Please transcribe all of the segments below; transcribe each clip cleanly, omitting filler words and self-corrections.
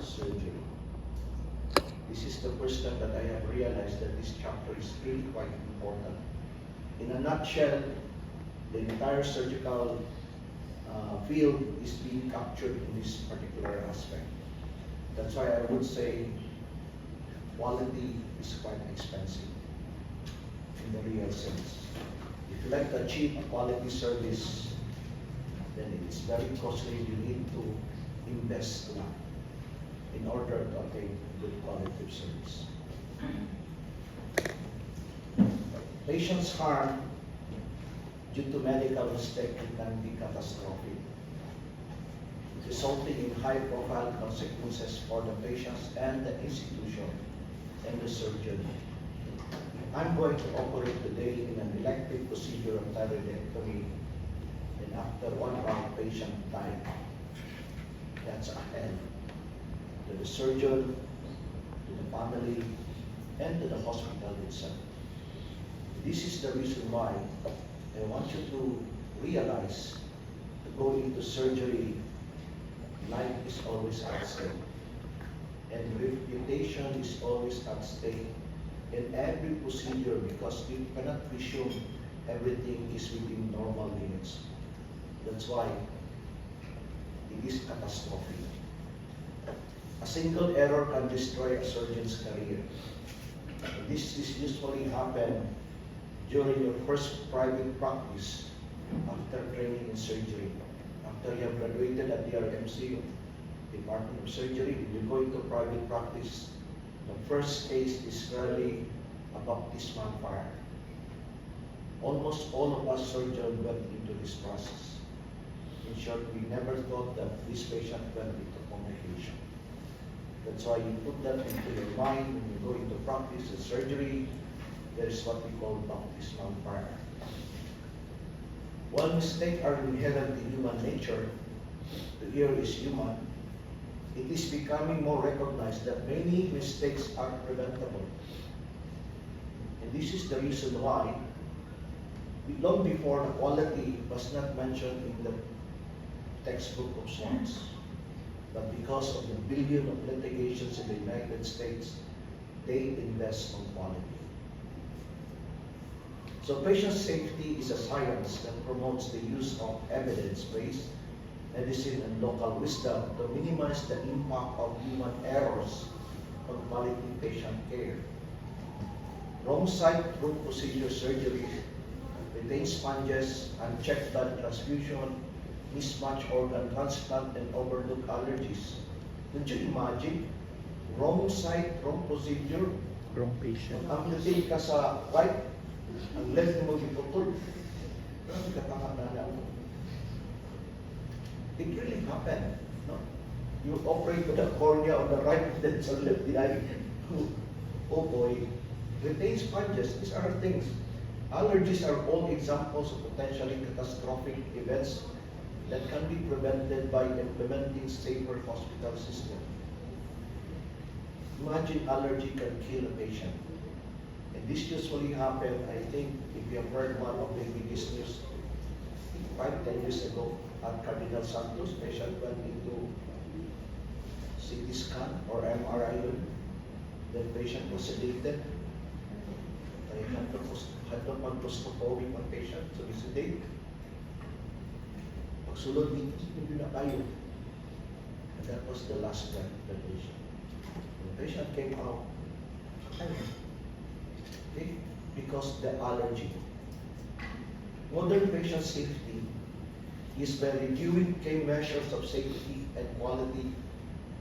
surgery. This is the first time that I have realized that this chapter is really quite important. In a nutshell, the entire surgical field is being captured in this particular aspect. That's why I would say quality is quite expensive in the real sense. If you like to achieve a quality service, then it is very costly. You need to invest a lot in order to attain good quality of service. Patients harm due to medical mistake can be catastrophic, resulting in high-profile consequences for the patients and the institution and the surgeon. I'm going to operate today in an elective procedure of thyroidectomy, and after 1 hour, patient died. That's a hell to the surgeon, to the family, and to the hospital itself. This is the reason why I want you to realize to go into surgery, life is always at stake, and reputation is always at stake in every procedure, because you cannot presume everything is within normal limits. That's why it is catastrophic. A single error can destroy a surgeon's career. This is usually happen during your first private practice after training in surgery. After you have graduated at the RMC, Department of Surgery, you go into private practice. The first case is really a baptismal fire. Almost all of us surgeons went into this process. In short, we never thought that this patient went into complication. That's why you put that into your mind when you go into practice and surgery. There is what we call baptismal fire. While mistakes are inherent in human nature, the ear is human, it is becoming more recognized that many mistakes are preventable. And this is the reason why, long before the quality was not mentioned in the textbook of Schwartzs, but because of the billion of litigations in the United States, they invest on quality. So patient safety is a science that promotes the use of evidence-based medicine and local wisdom to minimize the impact of human errors on quality patient care. Wrong site, wrong procedure surgery, retained sponges, unchecked blood transfusion, mismatched organ transplant, and overlooked allergies. Could you imagine? Wrong site, wrong procedure, Wrong patient. ang dating ka sa right, ang left mo giputol. Grabe ka pangatanda mo. It really happened. No? You operate with the cornea on the right, then sa left eye. Oh boy. Retained sponges, these are things. Allergies are all examples of potentially catastrophic events that can be prevented by implementing safer hospital system. Imagine allergy can kill a patient. And this usually happened, I think, if you have heard one of the biggest news, 5-10 years ago, at Cardinal Santos, patient went into CT scan or MRI unit. The patient was sedated. They had to mag-prostophobic ang patient, so we sedate. Pagsulod dito, hindi na kayo. And that was the last breath of the patient. The patient came out, okay, because the allergy. Modern patient safety is by reviewing key measures of safety and quality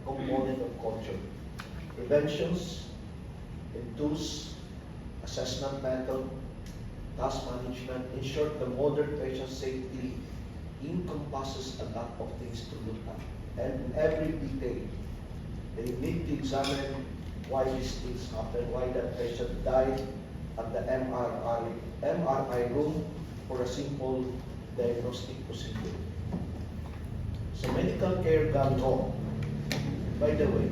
component of culture. Preventions, and tools, assessment method, task management. In short, the modern patient safety encompasses a lot of things to look at. And every detail, they need to examine why these things happen, why that patient died at the MRI room for a simple diagnostic procedure. So medical care gone wrong. By the way,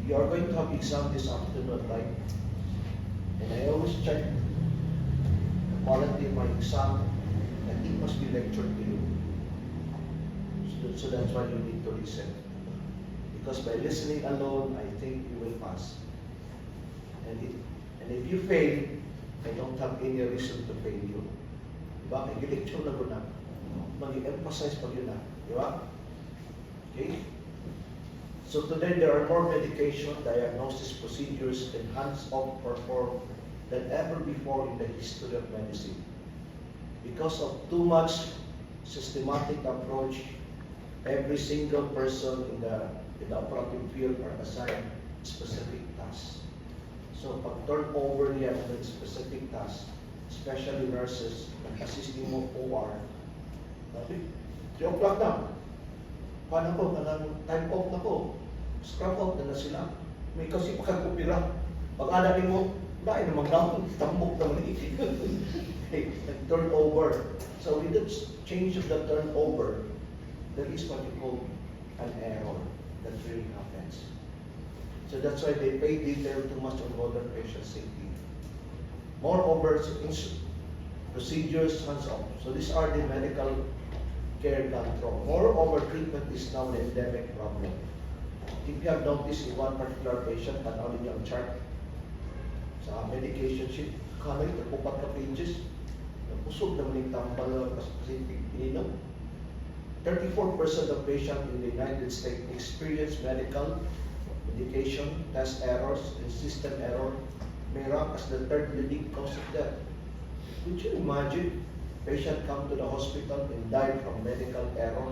you are going to have exam this afternoon, right? And I always check the quality of my exam, and it must be lectured to you. So that's why you need to listen. Because by listening alone, I think you will pass. And if you fail, I don't have any reason to fail you. Diba? May gilecture na guna. Mag-emphasize pa yun na. Diba? Okay? So today, there are more medication, diagnosis procedures, and hands-on performed than ever before in the history of medicine. Because of too much systematic approach, every single person in the operative field are assigned specific tasks. So pag turnover niya ng specific tasks, especially nurses, assisting mo OR, 3 o'clock na. Paano ko? Time off na ko. Scrap out na sila. May kasi pakagpupira. Pag alamin mo, dahil na mag-down, tambok naman itin. Turnover. So with the change of the turnover, there is what you call an error that really happens. So that's why they pay detail too much on modern patient safety. Moreover, procedures, hands-on. So these are the medical care control. Moreover, treatment is now an endemic problem. If you have noticed in one particular patient, panoorin niyo ang chart sa medication sheet, kamay, napupat ka pages, napusog naman yung tambal kasi pininom. 34% of patients in the United States experience medical, medication, test errors, and system error may rank as the third leading cause of death. Could you imagine? Patient come to the hospital and died from medical error.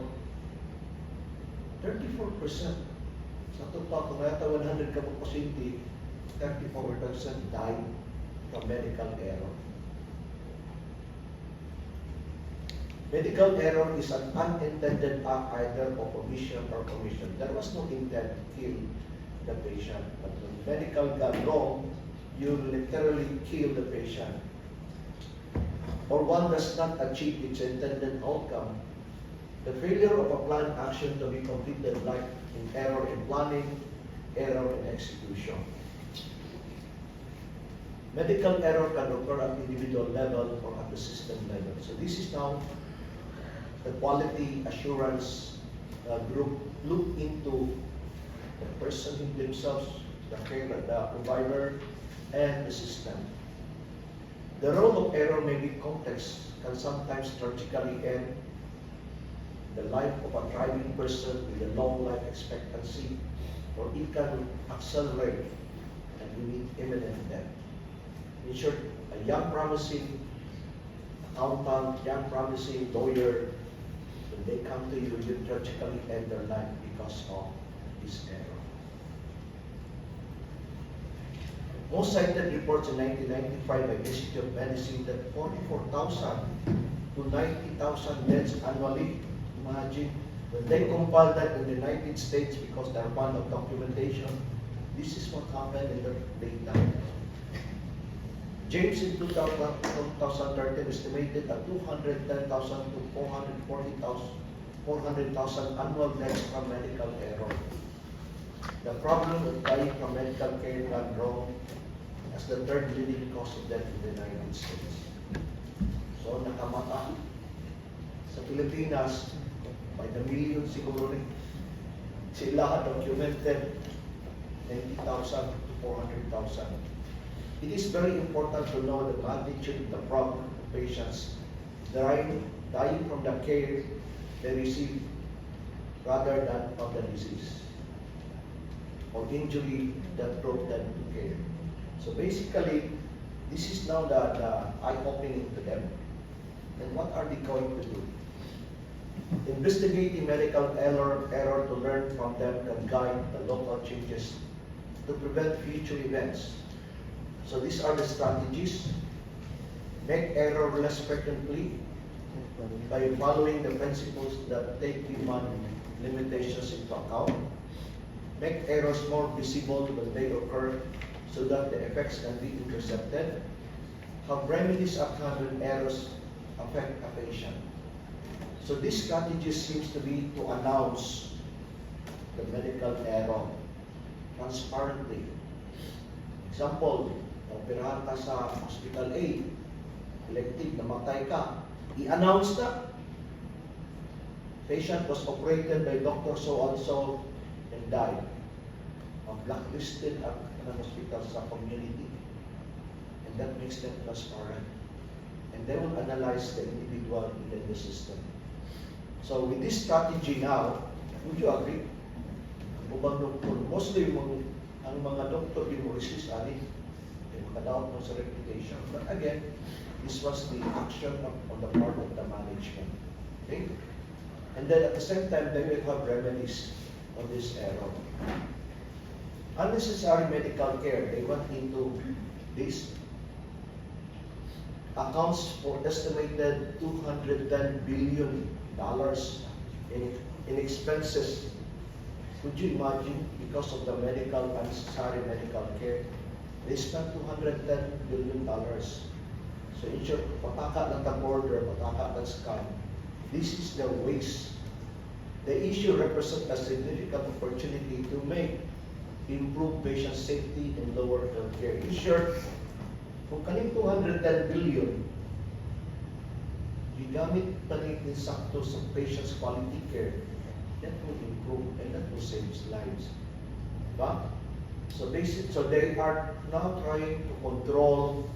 34%. Sa totoo, kung nata 100 ka po pasyente, 34% died from medical error. Medical error is an unintended act either of omission or commission. There was no intent to kill the patient, but when medical got wrong, you literally kill the patient. Or one does not achieve its intended outcome. The failure of a planned action to be completed like in error in planning, error in execution. Medical error can occur at individual level or at the system level. So this is now the quality assurance group look into the person themselves, the provider, and the system. The role of error may be complex, can sometimes tragically end the life of a thriving person with a long life expectancy, or it can accelerate and meet imminent death. In short, a young promising accountant, young promising lawyer, when they come to you, you tragically end their life because of this error. Most cited reports in 1995 by the Institute of Medicine that 44,000 to 90,000 deaths annually. Imagine, when they compile that in the United States because they're fond of documentation, this is what happened in the data. James in 2013 estimated at 210,000 to 400,000 annual deaths from medical error. The problem of dying from medical care gone wrong as the third leading cause of death in the United States. So nakamata sa Pilipinas, by the million siguro rin, sila documented 90,000 to 400,000. It is very important to know the magnitude of the problem of patients dying from the care they receive rather than of the disease or injury that brought them to care. So basically, this is now the eye-opening to them. And what are they going to do? Investigating medical error to learn from them can guide the local changes to prevent future events. So these are the strategies. Make error less frequently by following the principles that take human limitations into account. Make errors more visible when they occur so that the effects can be intercepted. Have remedies at hand when errors affect a patient. So this strategy seems to be to announce the medical error transparently. Example, operahan ka sa Hospital A, elective, namatay ka, i-announce na. Patient was operated by Dr. So-and-so in and died, blacklisted ang hospital sa community, and that makes them transparent. And they will analyze the individual within the system. So with this strategy now, would you agree? Ubang doktor, mostly ang mga doktor yung resist ani, makadaot mo sa reputation. But again, this was the action on the part of the management. Okay? And then at the same time, they will have remedies on this error. Unnecessary medical care, they went into this, accounts for estimated $210 billion in expenses. Could you imagine, because of the unnecessary medical care, they spent $210 billion. So in short, pataka ng border, pataka ng scam. This is the waste. The issue represents a significant opportunity to improve patient safety and lower healthcare. In short, kung kaning 210 billion, gigamit pa rin sakto sa patient's quality care, that will improve and that will save lives. Diba? So they are now trying to control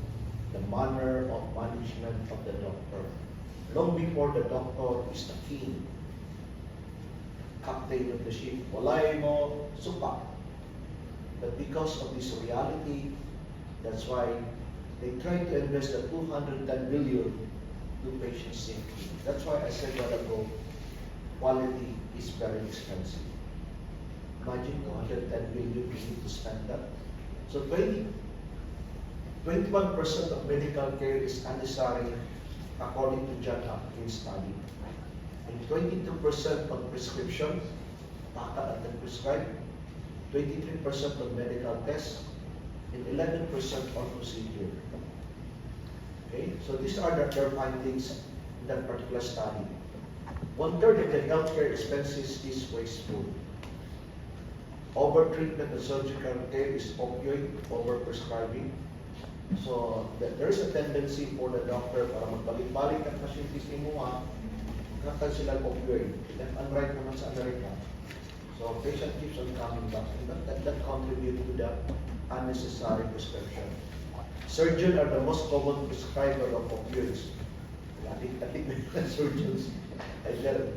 the manner of management of the doctor. Long before the doctor is the king, captain of the ship, walay mo, supa. But because of this reality, that's why they try to invest the 210 billion to patient safety. That's why I said a while ago, quality is very expensive. Imagine 210 billion, you need to spend that. So 21% of medical care is unnecessary according to John Hopkins study. And 22% of prescription, taka at prescribed, 23% of medical tests, and 11% on procedure. Okay, so these are their findings in that particular study. 1/3 of the healthcare expenses is wasteful. Overtreatment and surgical care is opioid overprescribing. So there's a tendency for the doctor para magbalik-balik ang pasyente sa imuha, kakal sila opioid. That's unright naman sa Amerika. So patient keeps on coming back, and that contributes to the unnecessary prescription. Surgeons are the most common prescriber of opioids. I think surgeons, either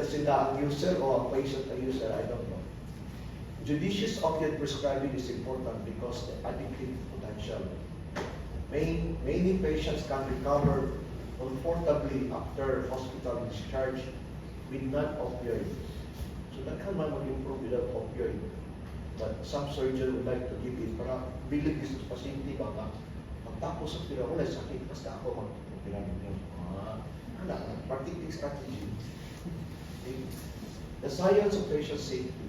sila ang user or a patient ang user, I don't know. Judicious opioid prescribing is important because the addictive potential. Many patients can recover comfortably after hospital discharge with non-opioid. So that can mag-improve without opioid. But some surgeon would like to give it para bilig sa pasyente baka pagtapos sa pira, wala sakit, basta ako mag-pira ninyo. Practicing strategy. Okay. The science of patient safety.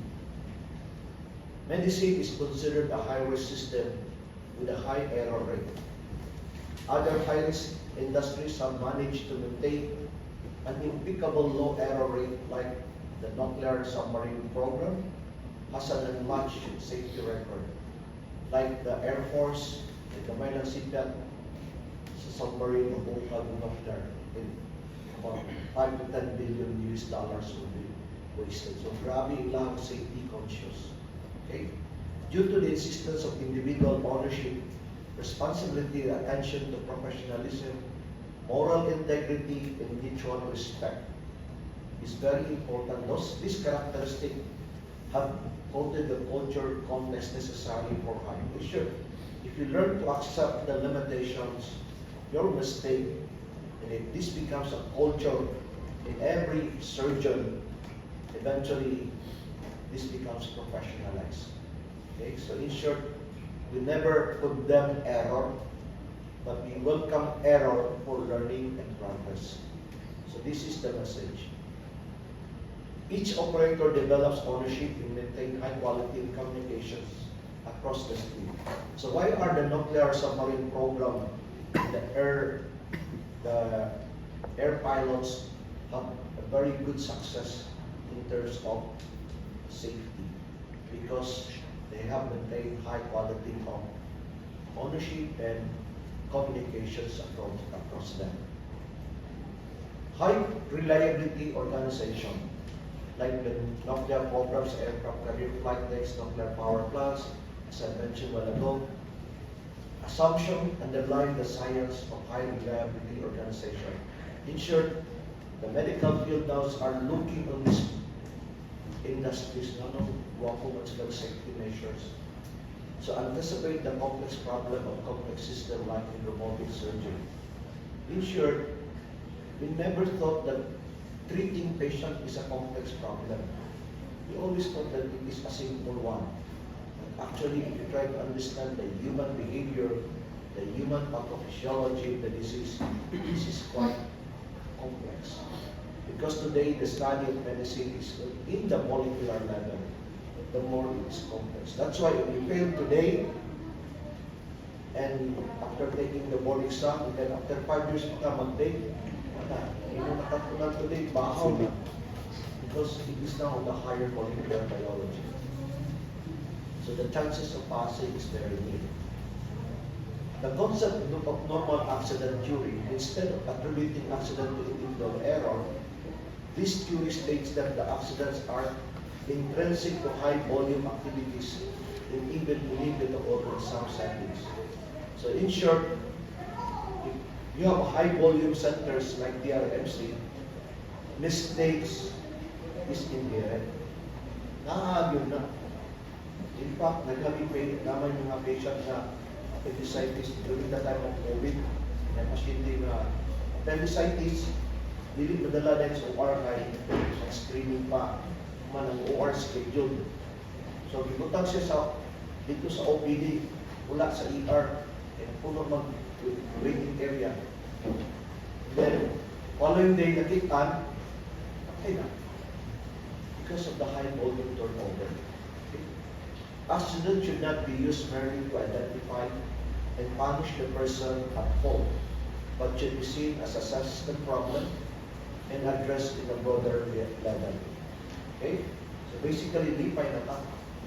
Medicine is considered a high-risk system with a high error rate. Other high-risk industries have managed to maintain an impeccable low error rate, like the nuclear submarine program has an unmatched safety record. Like the Air Force, the Kamaylang Sipat, sa submarine of Bukag nuclear, about 5 to 10 billion US dollars will be wasted. So grabe lang safety conscious. Okay? Due to the insistence of individual ownership, responsibility, attention to professionalism, moral integrity, and mutual respect is very important. These characteristics have coated the culture context necessary for high issue. If you learn to accept the limitations, your mistake, and if this becomes a culture in every surgeon, eventually this becomes professionalized. Okay, so in short, we never condemn error, but we welcome error for learning and progress. So this is the message. Each operator develops ownership and maintain high quality communications across the street. So why are the nuclear submarine program, the air pilots have a very good success in terms of safety? Because they have maintained high quality of ownership and communications across them. High reliability organization. like the nuclear programs, aircraft carrier flight decks, nuclear power plants, as I mentioned a while ago. Assumption underlying the science of high reliability organization. In short, the medical field now are looking on these industries, not only what's about safety measures. So anticipate the complex problem of complex system like in robotic surgery. In short, we never thought that treating patient is a complex problem. We always thought that it is a simple one. Actually, if you try to understand the human behavior, the human pathophysiology of the disease, this is quite complex. Because today the study of medicine is in the molecular level, the more it's complex. That's why if you fail today, and after taking the board exam, and then after 5 years ka mag-take, wala. Hindi mo nakatunan today, bahaw na. Because it is now the higher molecular biology. So the chances of passing is very near. The concept of normal accident theory, instead of attributing accident to individual error, this theory states that the accidents are intrinsic to high volume activities and even believed to occur in some settings. So in short, if you have high volume centers like DRMC, mistakes is inherent. Nakahagyon na. In fact, naghabi naman yung mga patient na appendicitis during the time of COVID. May pasyente na appendicitis, dili madala din sa OR kay screening pa man ang OR schedule. So, gibutang siya dito sa OPD, wala sa ER, puno mag-waiting area. Then, following day, nakitaan, okay na. Because of the high volume turnover. Accident should not be used merely to identify and punish the person at fault, but should be seen as a system problem and addressed in a broader level. Okay? So basically, lipay na ta.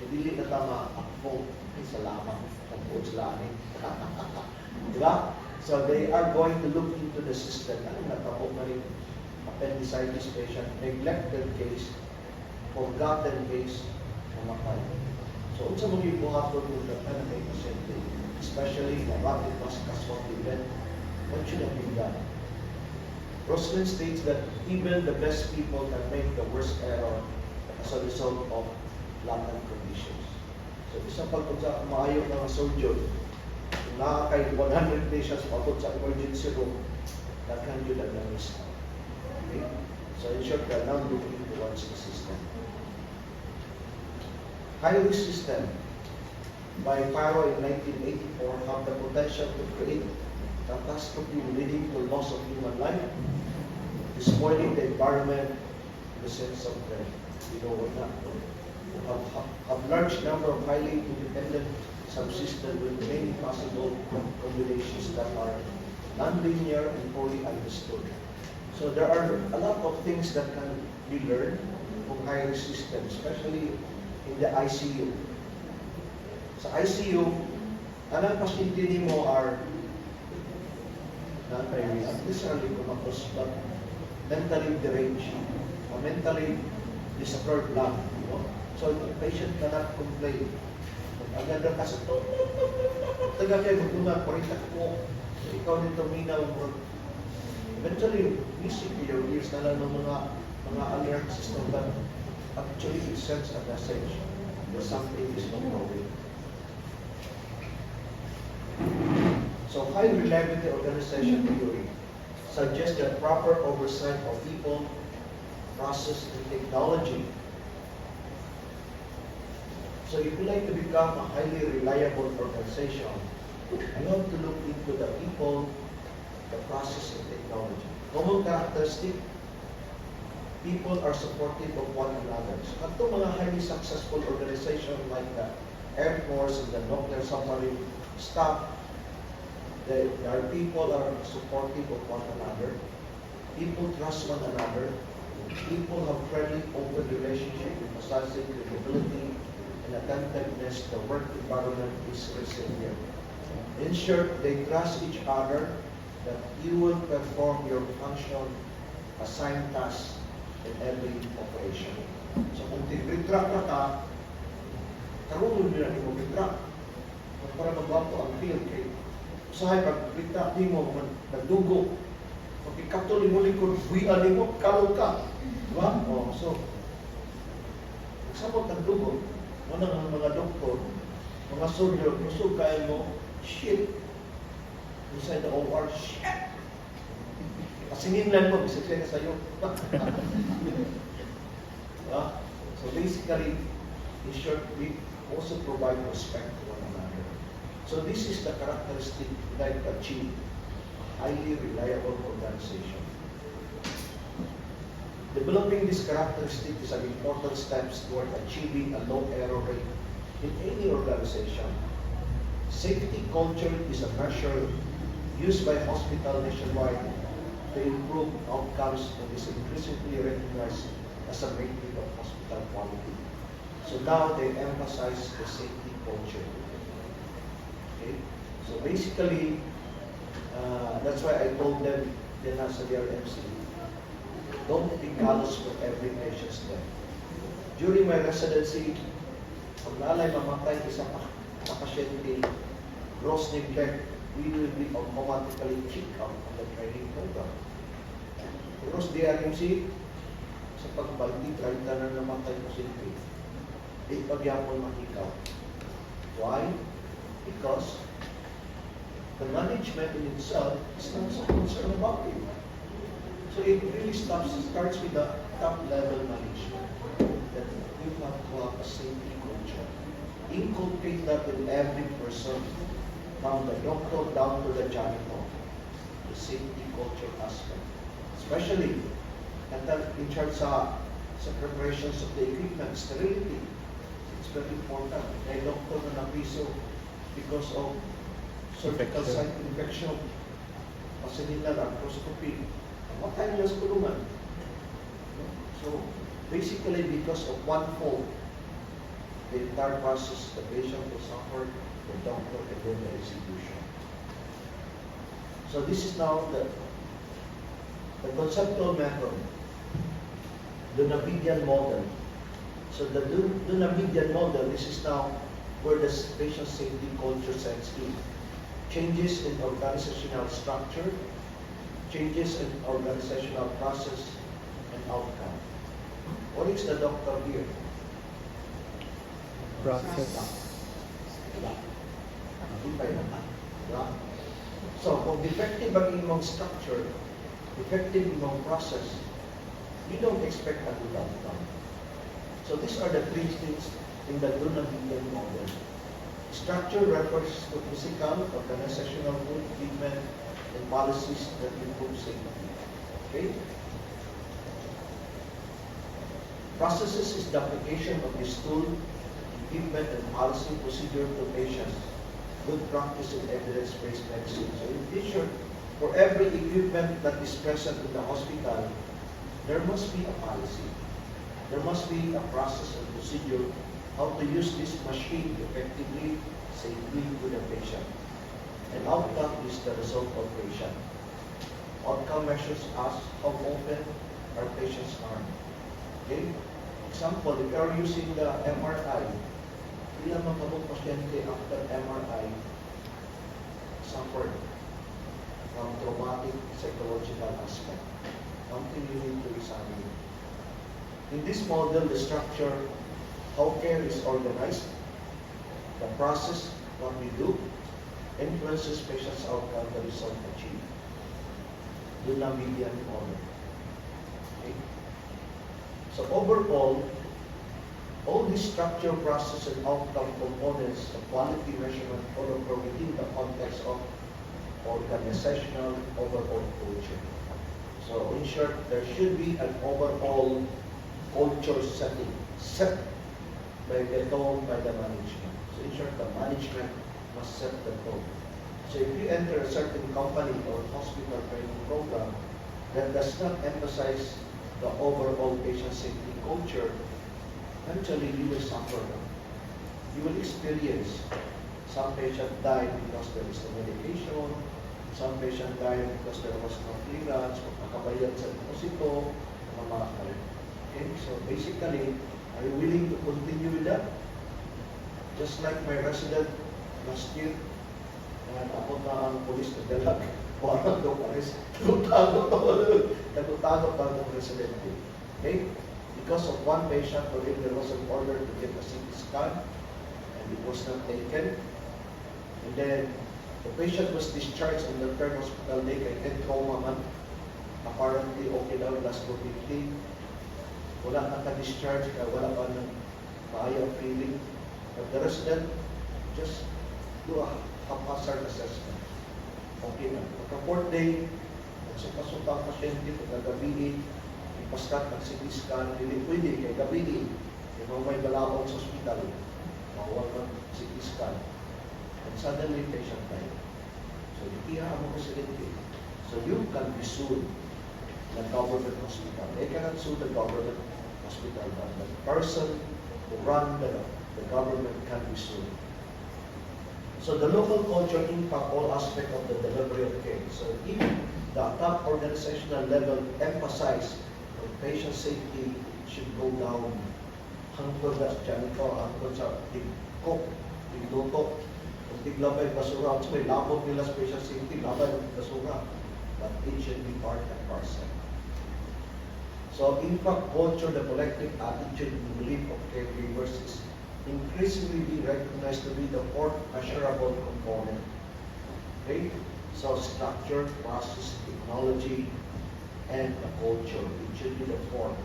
Dili na tama at fault. Salamat. Ang fault sila ni. Diba? So they are going to look into the system. Ano natapos na rin? Appendicitis patient, neglected case, forgotten case, namatay. So, unsa mo yung buhaton mo na kay pasyente, especially the rapid mass casualty event, what should have been done? Roslin states that even the best people can make the worst error as a result of latent conditions. So, isa pag sa maayo ng surgeon, kung nakakay 100 patients pabot sa emergency room, that can do that na miss. Okay? So, in short, we are now looking towards the system. High-risk system by Faro in 1984 have the potential to create catastrophe leading to loss of human life, despoiling the environment in the sense of the, have large number of highly independent subsystems with many possible combinations that are non-linear and poorly understood. So there are a lot of things that can be learned from high-risk systems, especially in the ICU. Sa ICU, anong pasyente mo are not necessarily comatose, but mentally deranged, or mentally disordered lang. So the patient cannot complain. Ang ganda ka sa taga kayo magtungan, paritak mo. Ikaw nito minaw mo. Eventually, music to your ears na lang ng mga alert system, but actually it sends a message that something is not going. So high reliability organization theory suggests that proper oversight of people, process, and technology. So if you like to become a highly reliable organization, you have to look into the people, the process, and technology. Common characteristic, people are supportive of one another. So at mga highly successful organizations like the Air Force and the nuclear submarine staff, their people are supportive of one another. People trust one another. People have friendly, open relationship, emphasizing credibility and attentiveness. The work environment is resilient. In short, they trust each other that you will perform your function, assigned tasks in every operation. So kung retract na ka, karunod nila ni mo retract. Para magwapo ang feel kay usahay pag retract ni mo, nagdugo. Pag ikatuli mo likod, buwian ni mo, kalog ka. Diba? O, so, sabot nagdugo, muna ng mga doktor, mga soldier, kusog kaya mo, shit. Inside the OR, shit. Kasingin lang mo, bisip siya sa'yo. So basically, in short, we also provide respect to one another. So this is the characteristic that achieve highly reliable organization. Developing this characteristic is an important step toward achieving a low error rate in any organization. Safety culture is a measure used by hospitals nationwide to improve outcomes and is increasingly recognized as a metric of hospital quality. So now they emphasize the safety culture. Okay? So basically, that's why I told them din sa their MC, don't be callous for every patient's death. During my residency, pag nalay mamatay isang pasyente, gross neglect, we will be automatically kicked out of the training program. Gross DRMC, sa pagbaldi, 30 na namatay pasyente, di pagyapon makikaw. Why? Because the management in itself is not so concerned about it. So it really starts with the top level management that you have to have a safety culture. Inculcate that in every person, from the doctor down to the janitor, the safety culture aspect. Especially in charge sa preparations of the equipment, sterility. It's very important. May doctor na napiso because of surgical site infection, facilital arthroscopy. What time was kulungan? So basically because of one fault, the entire process, the patient will suffer, the doctor and then the institution. So this is now the conceptual method, the Navidian model. So the Navidian model, this is now where the patient safety culture sets in. Changes in organizational structure, changes in organizational process and outcome. What is the doctor here? Process. So, kung defective ang imong structure, defective imong process, you don't expect a good outcome. So these are the three things in the Dunavidian model. Structure refers to physical, organizational good treatment, and policies that improve safety. Okay? Processes is the application of this tool, equipment, and policy procedure to patients. Good practice in evidence-based medicine. So in future, for every equipment that is present in the hospital, there must be a policy. There must be a process and procedure how to use this machine effectively, safely to the patient. And outcome is the result of patient. Outcome measures us how often our patients harm. Okay? Example, if you are using the MRI, ilang mga pasyente after MRI suffered from traumatic psychological aspect. Something you need to examine. In this model, the structure, how care is organized, the process, what we do, influences patient's outcome, the result achieved. Dunavidian model. Okay? So overall, all these structure, process, and outcome components of quality measurement all occur within the context of organizational overall culture. So in short, there should be an overall culture setting set by the tone by the management. So in short, the management must set the tone. So if you enter a certain company or hospital training program that does not emphasize the overall patient safety culture, eventually you will suffer. You will experience some patient died because there is no medication, some patient died because there was no clearance, magkakabayad sa deposito, mamamatay. Okay, so basically, are you willing to continue with that? Just like my resident last year, ako na ang polis na dalag, warang daw pares, nagutago pa ng resident. Okay? Because of one patient for him, there was an order to get a CT scan, and it was not taken. And then, the patient was discharged in the third hospital day, kay head trauma man. Apparently, okay daw, last 250. Wala naka-discharge, kaya wala pa ng maayaw feeling. But the resident, just do a haphazard assessment. Okay na. Pagka fourth day, nagsuka-suka ang pasyente, pagkagabi, ipaskat ng CT scan, hindi pwede, kaya gabi, may balakon sa hospital, makuha ng CT scan. And suddenly, patient died. So, ikiha mo residente. So, you can be sued the government hospital. They cannot sue the government hospital, but the person who run the government can be sued. So the local culture impact all aspects of the delivery of care. So if the top organizational level emphasize on patient safety, it should go down hangtod sa janitor, hangtod sa tigkok, tiglutok, kung tiglabay basura, at may labot nila sa patient safety, labay ng basura. But it should be part and parcel. So impact culture, the collective attitude and belief of caregivers is increasingly being recognized to be the fourth measurable component. Okay? So structure, process, technology, and the culture. It should be the fourth.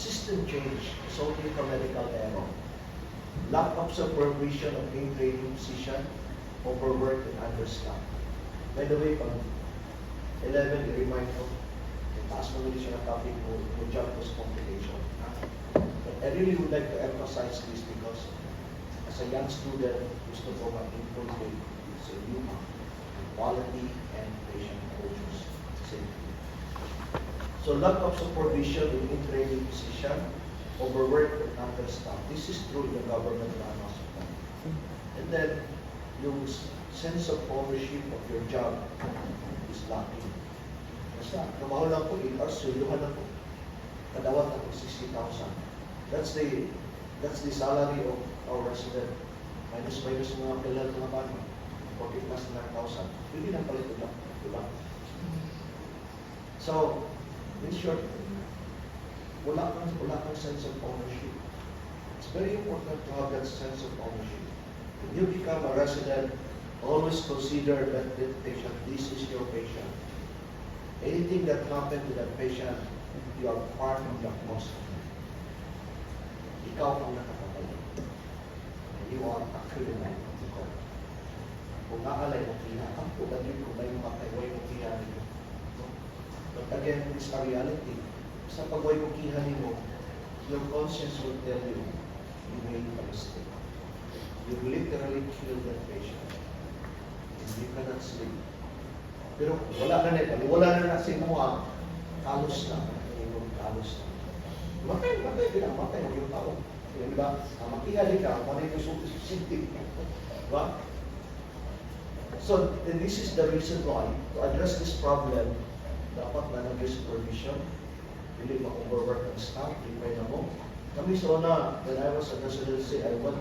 System change resulting from medical error. Lack of supervision of in-training physician, overwork and understaffed. By the way, pang 11, i-remind ko, taas mo nila siya na topic mo job was complication. But I really would like to emphasize this because as a young student, gusto ko mag-improve sa human, quality, and patient cultures safety. So lack of supervision in training physician, overwork and understaffed. This is true in the government hospital. And then, yung sense of ownership of your job is lacking. Basta, trabaho lang po, 8 hours, suluhan lang po. Kadawat ako 60,000. That's the salary of our resident. Minus mga pilal mga bano. 40 plus 9,000. Hindi lang palit lang. Diba? So, in short, wala kang sense of ownership. It's very important to have that sense of ownership. When you become a resident, always consider that patient, this is your patient. Anything that happened to that patient, you are part of the cost. Ikaw ang nakakapagod. You are a criminal. Kung naalay mo kaya, ang pagdagin kung may matay mo kaya nito. But again, it's a reality. Sa pagway mo kaya mo, your conscience will tell you, you made a mistake. You literally killed that patient. And you cannot sleep. Pero wala na sa imuha, kalos na. Kalos na. Matay, pinang-matay yung tao. Diba? Makihali ka, panay ko susunod. Diba? So, this is the reason why, to address this problem, dapat na nag-supervision, hindi ma-overwork ang staff, prepare na mo. Kami sa una, when I was a residency, I went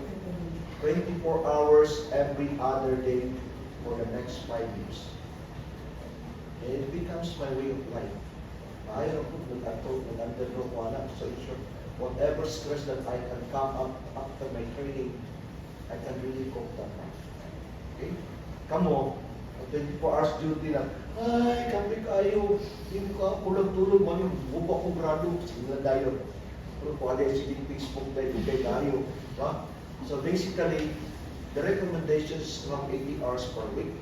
24 hours every other day for the next 5 years. And it becomes my way of life. Ayaw ko, nag-undergo ko anak. So in short, whatever stress that I can come up after my training, I can really cope that up. Okay? Kamo, 24 hours duty lang, ay, kami kayo, hindi ka kulang-tulog, man yung buba kong grado, sila dayo. Pero kung ano yung Facebook dahil kay dayo. So basically, the recommendation is from 80 hours per week,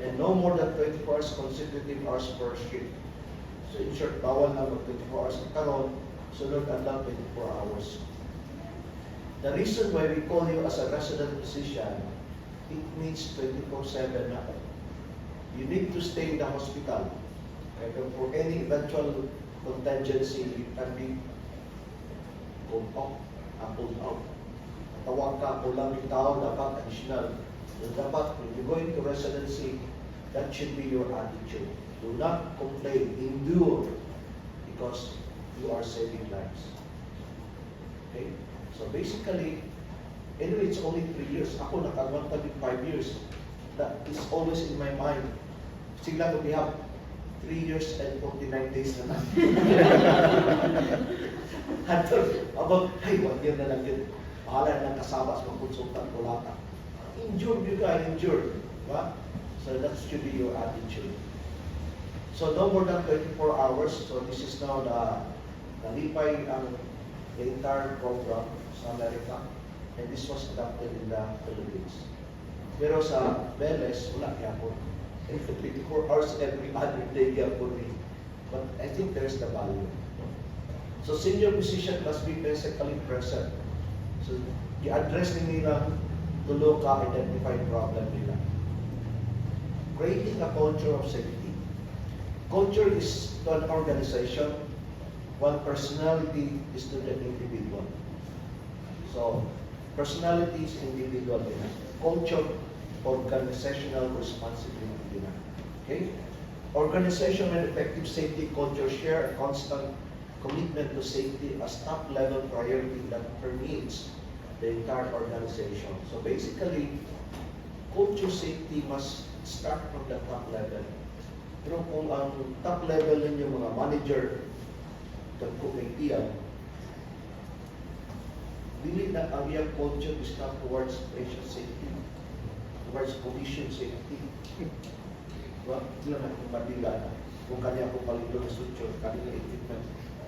and no more than 24 hours consecutive hours per shift. So in short, bawal na mag-24 hours na karon, sunod ang lang 24 hours. The reason why we call you as a resident physician, it means 24/7 na. You need to stay in the hospital. And for any eventual contingency, you can be pulled out. Tawag ka, kulang yung tao, dapat additional. So dapat, when you go into residency, That should be your attitude. Do not complain, endure, because you are saving lives. Okay? So basically, anyway, it's only 3 years. Ako, nakagwanta din 5 years. That is always in my mind. Sila, we have 3 years and 49 days na lang. About, ay, 1 year na lang yun. Bahala na lang kasama sa mga konsultan ko lahat. Endure, you guys, endure. Diba? So that should be your attitude. So no more than 24 hours. So this is now nalipay ang the entire program sa America. And this was adopted in the Philippines. Pero sa Beles, wala kaya po. 24 hours every other day kaya po rin. But I think there's the value. So senior physician must be physically present. So i-address nila tulo ka identify problem nila. Creating a culture of safety. Culture is to an organization, while personality is to the individual. So, personality is individual din. Culture, organizational responsibility din. Okay? Organization and effective safety culture share a constant commitment to safety as top-level priority that permeates the entire organization. So basically, culture safety must start from the top level. Pero kung ang top level ninyo mga manager, the committee, really na ang iyang culture is not towards patient safety, towards collision safety. Diba? Hindi na kung madila na. Kung kanya kung palito na suture, kanya equipment.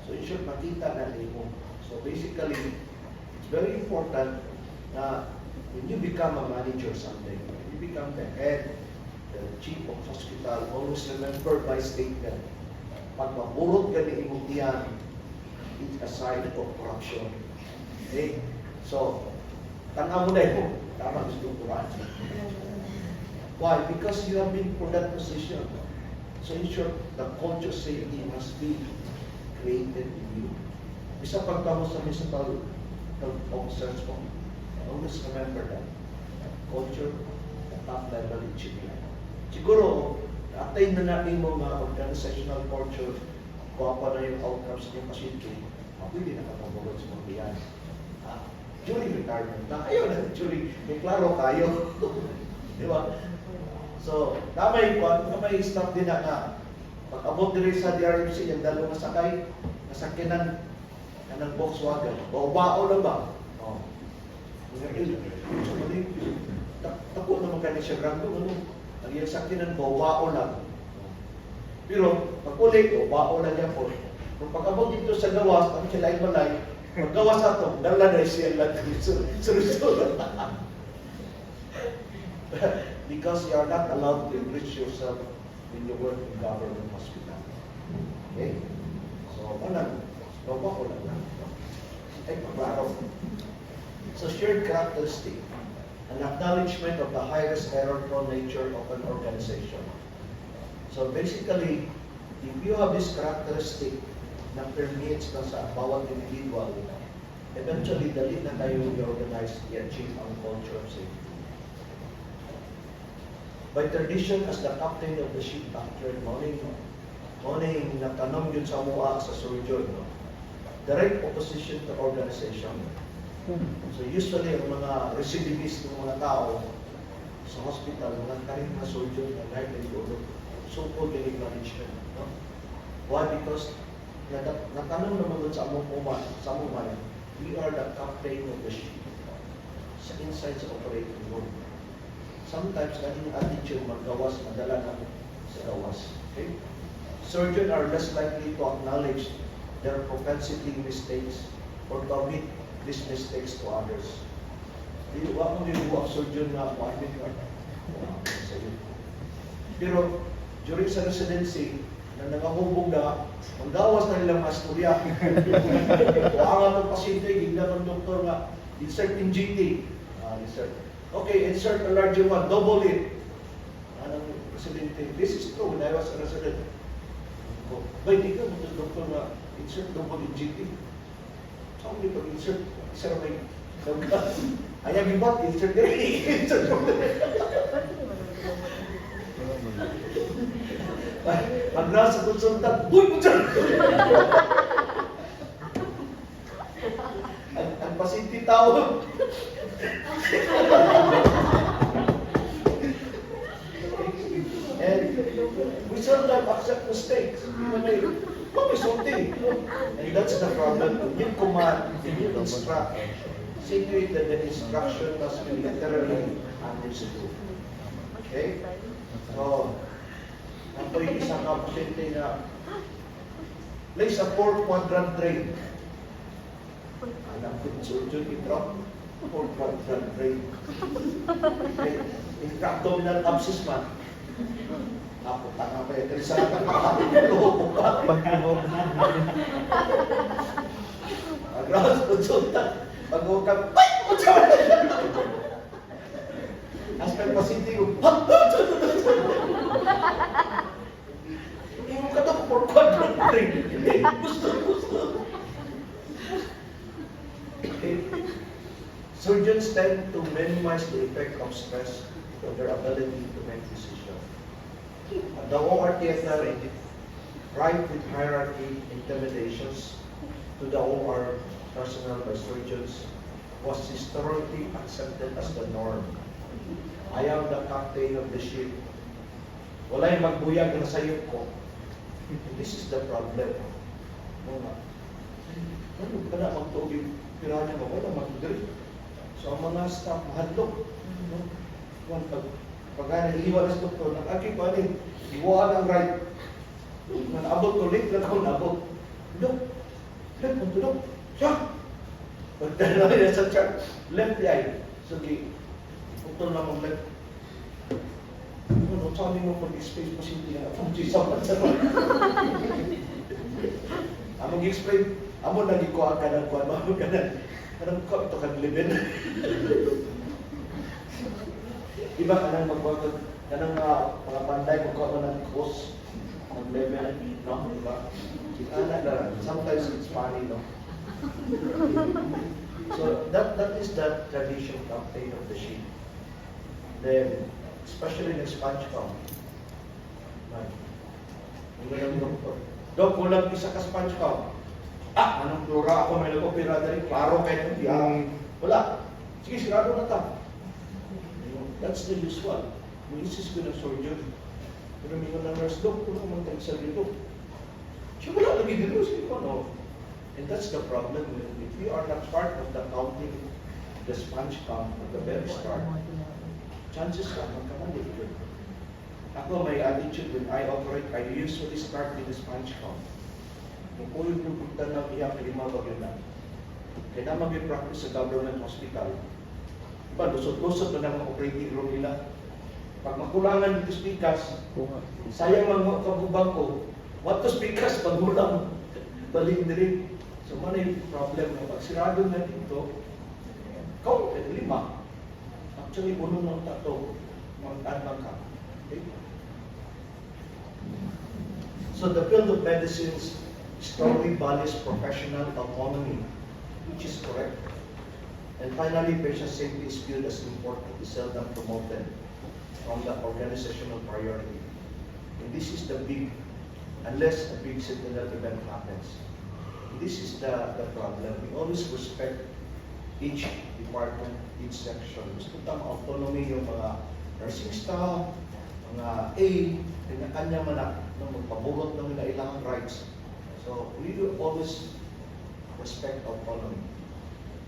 So in short, makita na mo. So basically, it's very important na when you become a manager someday, you become the head, the chief of hospital, always remember my statement. Pag mapurot ka ni imutian, it's a sign of corruption. Okay? So, tanga mo na yun. Tama gusto ko ba? Why? Because you have been for that position. So in short, the culture safety must be created in you. Isa pagtamo sa municipal health officers mo, always remember that. Culture, the top level, it should be. Siguro, attain na natin mo mga organizational culture, kung pa na yung outcomes ng pasyente, pwede na kapagawad sa mga yan. During retirement na, ayaw na, may klaro kayo. Di ba? So, may stop din na pag-abot din sa DRMC, yung dalawang nasakay, nasakyanan ng Volkswagen. Bao na ba? Oh. Tako naman kanya siya grando, ano? Ang iyang sakyanan, bao lang. Pero, pag-ulit, bao lang niya po. Kung pag-abot dito sa gawas, kami siya lain-malay, pag-gawas na ito, dala na siya lang. Sunod-sunod. Because you are not allowed to enrich yourself when you work in government hospital. Okay? So, ko lang. Ay, pag-araw. So, shared characteristic, an acknowledgement of the high-risk error-prone nature of an organization. So, basically, if you have this characteristic na permeates na sa bawat individual, eventually, dali na tayo i-organize, i-achieve ang culture of safety. By tradition, as the captain of the ship, Dr. Morning, natanong yun sa mua sa surgeon, no? Direct opposition to organization. So usually, ang mga recidivist ng mga tao sa hospital, mga karing mga surgeon na guide and go, so-called management. No? Why? Because natanong naman doon sa amumay, we are the captain of the ship sa inside sa operating room. Sometimes, kanyang attitude maggawas, madala na sa gawas. Okay? Surgeons are less likely to acknowledge their propensity mistakes or to admit these mistakes to others. Hindi ko ang surgeon na admit na. Pero, during sa residency, na nangahubog na, maggawas na nilang masturya. Kung ang atong pasyente, gigla ng doktor nga, insert in GT. Insert. Okay, insert a larger one, double it. Anong residente? This is true when I was a resident. Bay, di ka mo ito doktor na insert double in GT. Saan mo pag-insert? Isa na may nagka. Ayaw ibat, insert din. Insert double. Pag nasa konsulta, uy, ang pasinti tao. And we sometimes accept mistakes. And that's the problem. When you command, when you instruct, see to it that the instruction must be literally understood. Okay? So, ako yung isang pasyente na place a 4-quadrant drain. Alam ko, surgeon ito, 4-quadrant drain. Okay? Intra-abdominal abscess man. Ako, tanga pa yun. Sa nakakapagluho pa. Agras, konsulta. Pag-ukap, ay! Aspect pasinti ko, hindi mo ka ito for quadrant ring. Gusto. Okay. Surgeons tend to minimize the effect of stress on their ability to make decisions. The OR theater, right with hierarchy, intimidations to the OR personnel by surgeons was historically accepted as the norm. I am the captain of the ship. Wala yung magbuyag na sayop ko. This is the problem. Ano ka na magtuog yung piranya mo? Wala magdiri. So ang mga staff, mahadlok. Pagka nag-iwan na sa doktor, nag-aki pa rin. Iwaan ang right. Naabot ko, late lang ako naabot. Dok, dok, siya! Pagdala na sa chart, left eye. So, putol na mong left. Ano, sabi mo pag-explain pasinti na kung sisapan sa ron. Among explain, amo nagikuha ka ng kuwan, mamo ka na. Anong ko, ito kang libin. Iba ka nang magwagod, ka nang mga panday, magkuha ko ng course, ng level, no? Diba? Anak na, sometimes it's funny, no? So that is the tradition captain of the ship. Then, especially in sponge farm. Dok, kulang isa ka sponge farm. Anong plura ako may nag-opera na rin? Klaro kayo, hindi wala. Sige, sigado na ta. That's the usual. Misis ko ng surgeon. Pero may mga nurse, Dok, kung naman tayo sa dito. Siya wala lagi dito. Sige ko, no? And that's the problem. If you are not part of the counting, the sponge count at the very start, chances are magkamali. Ako may attitude when I operate, I usually start with the sponge count. Kung ulit yung punta na iyak, lima ba yun na? Kaya na mag-practice sa government hospital. Diba, lusot-lusot na ng operating room nila. Pag makulangan dito speakers, sayang mga kabubang ko, what to speakers pag mulang balindrin. So, mana yung problem na pag sirado na dito, count, 5. Actually, uno ng tato, mag-advang ka. Okay? So, the field of medicine strongly values professional autonomy, which is correct. And finally, patient safety is viewed as important, is seldom promoted from the organizational priority. And this is the big, unless a big sentinel event happens. And this is the problem. We always respect each department, each section. Gusto tama autonomy yung mga nursing staff, mga A, kanya-kanya man na magpabulot ng ilang rights. So we will always respect autonomy.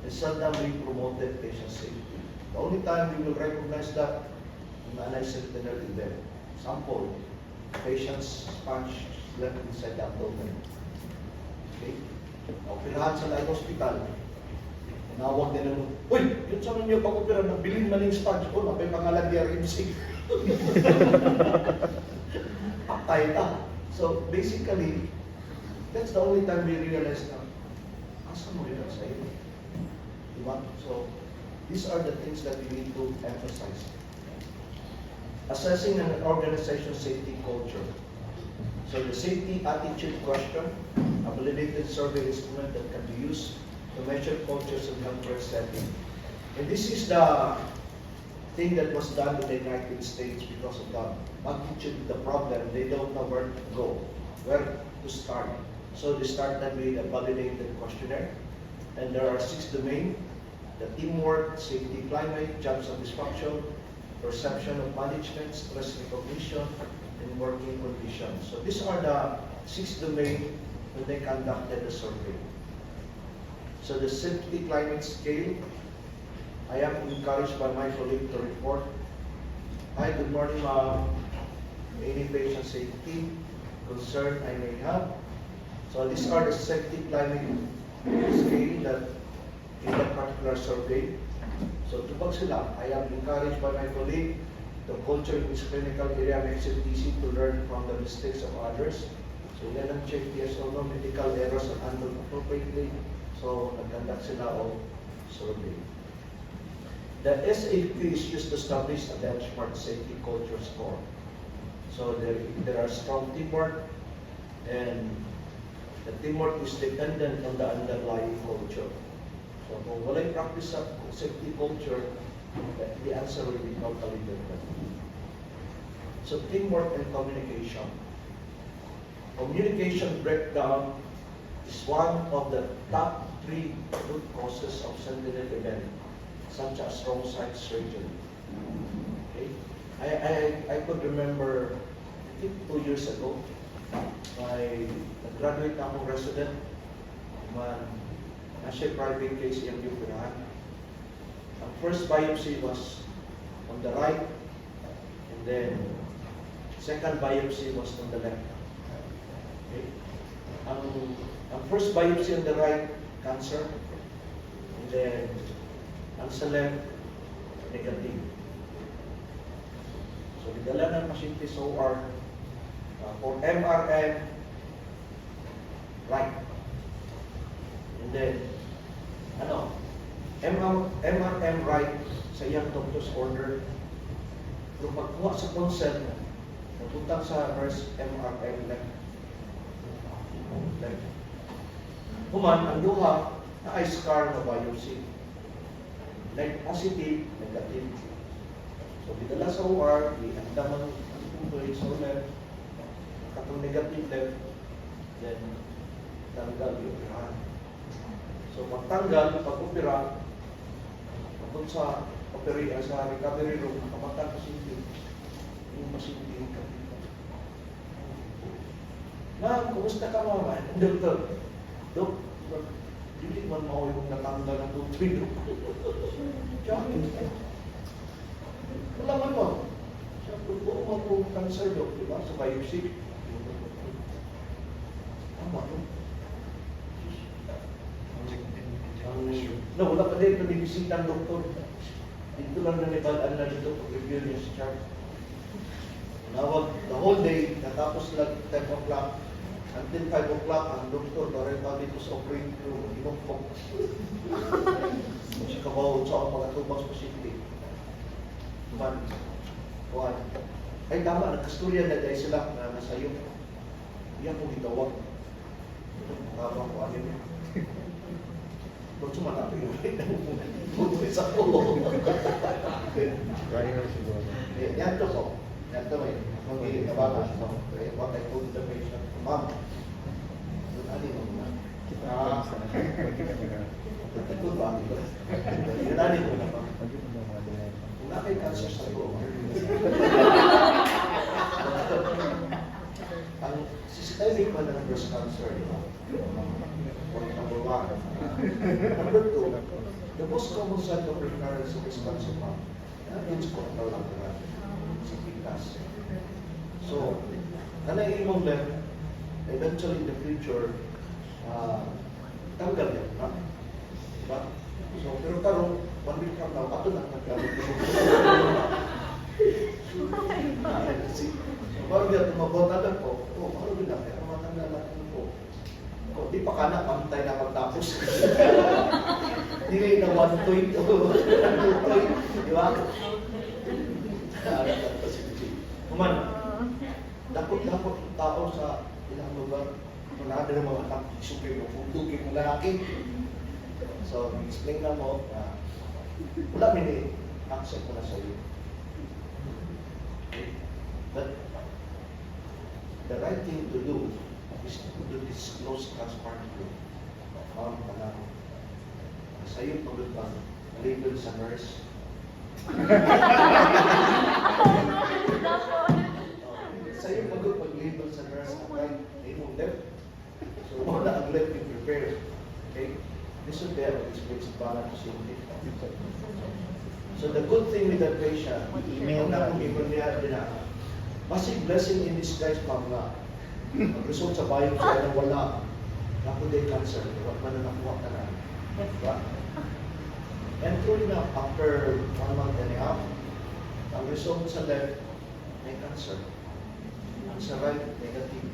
And seldomly promoted patient safety. The only time we will recognize that in an sentinel event. Sample, patient's sponge left inside the abdomen. Okay? Operahan sa live hospital. Tinawag din naman, uy, yun sa ninyo pag-opera, nabilin man yung sponge ko, napay pangalan di RMC. Patay ta. So basically, that's the only time we realize na, asa mo rin sa iyo? Diba? So, these are the things that we need to emphasize. Assessing an organization's safety culture. So the safety attitude question, a validated survey instrument that can be used to measure cultures in healthcare setting. And this is the thing that was done in the United States because of the magnitude of the problem. They don't know where to go, where to start. So they started with a validated questionnaire, and there are 6 domains: the teamwork, safety, climate, job satisfaction, perception of management, stress recognition, and working conditions. So these are the 6 domains when they conducted the survey. So the safety climate scale, I am encouraged by my colleague to report. Hi, good morning, ma'am. Any patient safety concern I may have? So these are the safety climate scale that in that particular survey. So tupag sila, I am encouraged by my colleague. The culture in this clinical area makes it easy to learn from the mistakes of others. So yan ang check, yes or no, medical errors are handled appropriately. So nag-conduct sila o survey. The SAQ is used to establish a benchmark safety culture score. So there are strong teamwork, and the teamwork is dependent on the underlying culture. So kung wala'y practice sa safety culture, the answer will be totally different. So teamwork and communication. Communication breakdown is one of the top 3 root causes of sentinel event, such as wrong side surgery. Okay? I could remember, I think 2 years ago, nag-graduate na akong resident. Nasa private case yung pirahan. Ang first biopsy was on the right, and then second biopsy was on the left. Okay? Ang first biopsy on the right, cancer, and then ang sa left, negative. So, nidala ng pasyente sa OR for MRM, right. And then, MRM right sa iyang doctor's order. Pero pagkuha sa consent, napuntang sa nurse MRM left. Human, ang duha, na-scar na biopsy. Like positive, negative. So, bidala sa OR, i-andaman ang punto sa left, katong negative left, then tanggal yung operahan. So, pagtanggal, pag-opera, pagod sa recovery room, nakamatang pasyente, yung pasyente yung kapita. Ma'am, kumusta ka, mama? Doktor, hindi man mo yung natanggal ng tubig. Wala man mo. Siyempre, kung mo po cancer, Dok, di ba? Sa biopsy. Tama, no? Wala pa din, nabibisita ang doktor. Dito lang nanibalaan na dito pag-review niya sa chart. Nawag, the whole day, natapos lang 10 o'clock. Until 5 o'clock, ang doktor, parang pa dito sa operating room, inokpok. Kasi kabawod sa mga pagkatubang specific. Man, kuhan. Ay tama, nagkasturya na dahil sila na nasa iyo. Iyan kong itawag. Habang kuhan yun. Kung sumatapi yun, butuin sa ulo. Yan to po. Yan to may. Hindi nabakas. What I told the patient, Ma'am, yun alin mo na. Ito ba? Yun alin mo na ba? Kung na kayo cancer sa buo. Ang systemic man ng breast cancer, number 1. Number 2, the most common site of recurrence of breast cancer is congenital lateral sa pikas. So, nanay imong left, eventually in the future, tanggal yan, ha? Diba? So, pero karon 1 week from now, ato na nagkaroon. So, baru dia tumabot na po, baru dia kaya matanda natin po. Kung di pa ka na, pantay na pagtapos. Hindi na 1 point, di ba? Kuman, dakot-dakot tao sa ilang lugar. Manada ng mga anak, isupin mo, pundugin mo lalaki. So, explain na mo, wala mini, accept ko na sa iyo. Okay? But the right thing to do is to disclose transparently. Ma'am, sa iyo pagod label sa nurse. Sa iyo pag-label sa nurse, okay? Yung left. So, wala ang left yung prepare. Okay? This would be an experience para to see. So the good thing with that patient, ang nakong niya din massive blessing in disguise, ma'am, nga. Ang-result sa biopsy na wala. Naku day cancer. Wala man na nakuha ka na. Diba? And truly na, after 1 month and a half, ang result sa left, may cancer. Ang sa right, negative.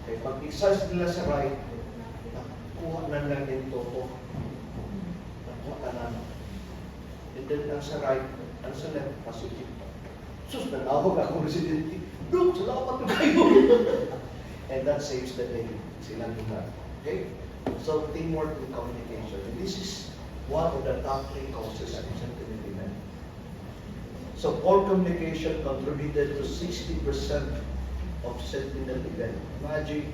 Okay, pag exercise nila sa right, nakuha na lang yung toto. Nakuha ka na. And then ang sa right, ang sa left, positive. Sus, nanawag akong residente. Bro, salamat na kayo. And that saves the day. Silang nila. Okay? So, teamwork and communication. And this is one of the top 3 causes of sentiment event. So, poor communication contributed to 60% of sentiment event. Imagine,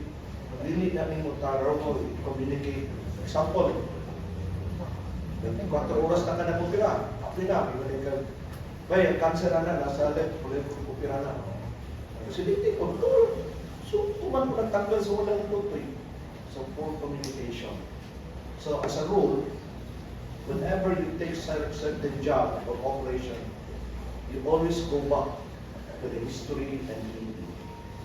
hindi namin mutaraw ko communicate. Example, 24 oras na ka na pupira. Okay na, ibalik ka. Kaya, cancer na nasa left, pupira na. Kasi hindi ko, so, tuman mo nagtanggal sa walang tutoy. So, poor communication. So, as a rule, whenever you take certain job or operation, you always go back to the history and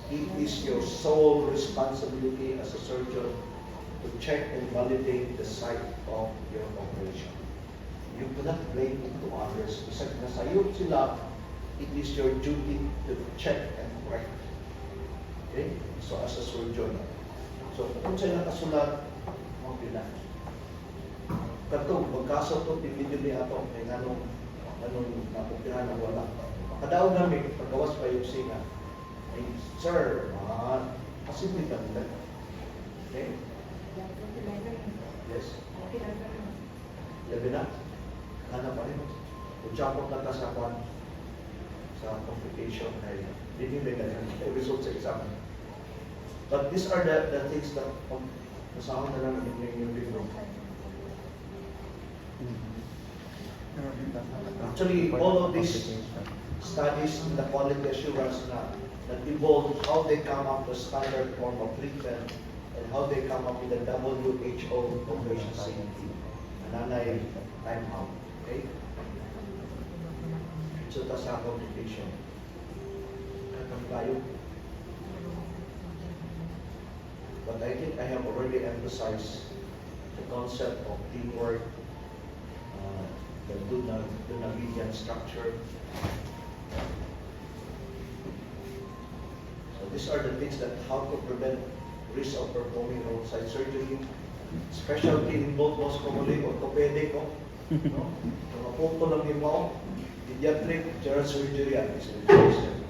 it is your sole responsibility as a surgeon to check and validate the site of your operation. You cannot blame it to others. Kasi nasayot sila, it is your duty to check and correct. Okay? So as a surgeon. So kung sa'yo nakasulat, okay na. Katong, magkasot ito, pinidyo niya ito, may anong napupirahan na wala. Kadaog namin, paggawas pa yung singa. Hey, sir, pasimple ka nila. Okay? Yes. Labi na. Hanap pa rin. Kung chapot na kasapan sa complication ay bibigay na yung result sa exam. But these are the things that kasama na lang yung video. Actually, all of these studies in the quality assurance that involve how they come up with standard form of treatment and how they come up with the WHO operation safety. Nanay time out. Okay? So that's our communication. But I think I have already emphasized the concept of teamwork, the Dunavidian structure. So these are the things that how to prevent risk of performing roadside surgery, especially involved most commonly orthopedic. No? Mga punto lang din mo, pediatric, general surgery, and specialization.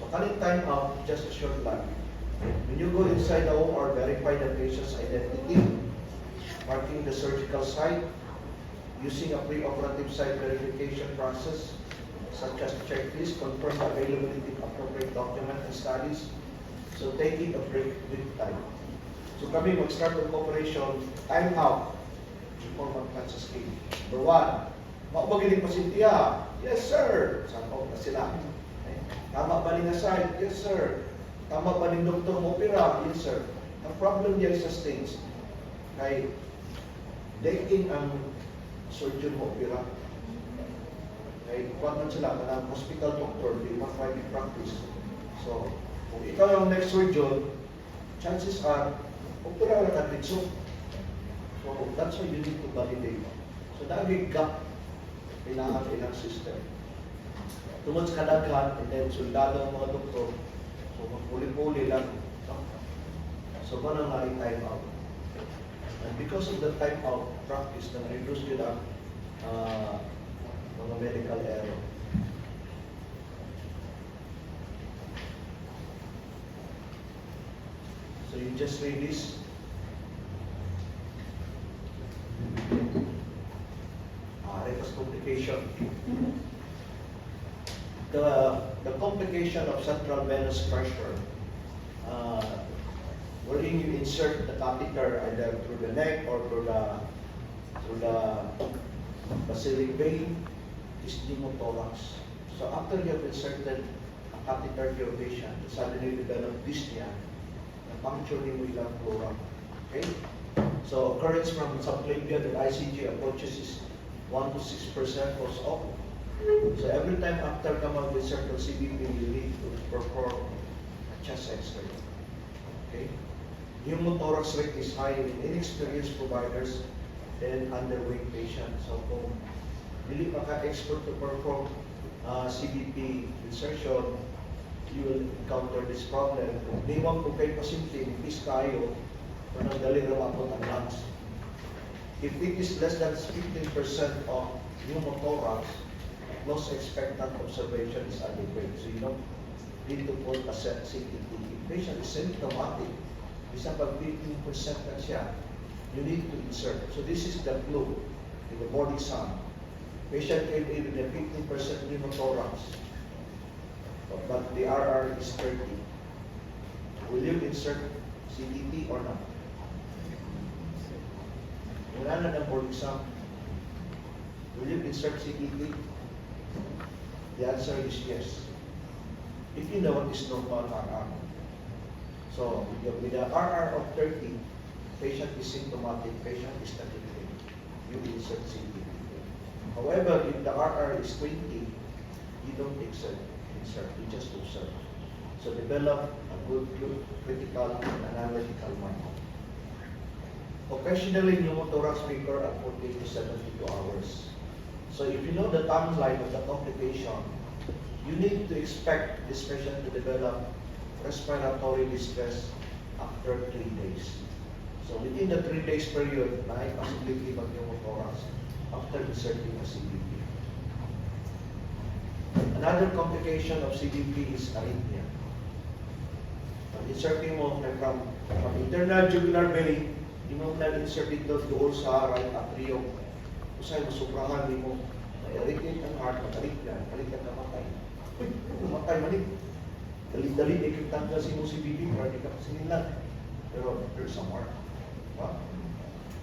So cutting time out, just a short line. When you go inside the OR, verify the patient's identity, marking the surgical site, using a pre-operative site verification process, such as checklist, confirm the availability of appropriate document and studies. So taking a break with time. So kami mag-start ng operation, time out, before mag-cut sa skin. Number 1, maubagin yung pasintiya. Yes, sir. Saan ko na sila? Okay. Tama ba rin na side? Yes, sir. Tama ba rin doktor mo opera? Yes, sir. Ang problem niya sa stage, kay dating ang surgeon mo opera. Kay kuwan man sila, kanang hospital doctor, di ba private practice. So, kung ikaw yung next surgeon, chances are, opera na katitso. So, that's why you need to validate. So, naging gap kailangan ilang system. Tungod sa kadaghan, and then sundalo ang mga doktor, so magpuli-puli lang. So, ba nang time out? And because of the time out practice, na-reduce yun ang mga medical error. So you just read this. complication. The complication of central venous pressure, wherein you insert the catheter either through the neck or through the basidic vein, is pneumothorax. So after you have inserted a catheter to your patient, suddenly develop dyspnea, the puncturing will have pleura. Okay? So occurrence from subclavian and ICG approaches is 1 to 6% goes up. So every time after come out with certain CBP, you need to perform a chest X-ray. Okay? Pneumothorax rate is high in inexperienced providers and underweight patients. So kung hindi pa ka-expert to perform CBP insertion, you will encounter this problem. Kung niwang kung kayo pasimple, is kayo, manang dali rapapot ang lungs. If it is less than 15% of pneumothorax, most expectant observation is adequate. So you don't need to put a CTT. If patient is symptomatic, isa pag 15% na siya, you need to insert. So this is the clue in the body sum. Patient came in with a 15% pneumothorax, but the RR is 30. Will you insert CTT or not? Wala na ng body sum. Will you insert CTT? The answer is yes. If you know what is normal RR. So with the RR of 30, patient is symptomatic, patient is static. You insert CTT. However, if the RR is 20, you don't insert, you just observe. So develop a good critical and analytical mind. Occasionally, pneumothorax may occur at 40 to 72 hours. So if you know the timeline of the complication, you need to expect this patient to develop respiratory distress after 3 days. So within the 3 days period, may possibility of pneumothorax after inserting a CBP. Another complication of CBP is arrhythmia. Inserting mo from internal jugular vein, mo na-insert ito doon sa right atrium. Usay masuprahan mo, may-arrhythmia ang heart, mag-arrhythmia, balik ka matay. Uy, matay manik. Dali-dali, ikitanggal si mo CBP, para di ka pasinilan. Pero there's some mark.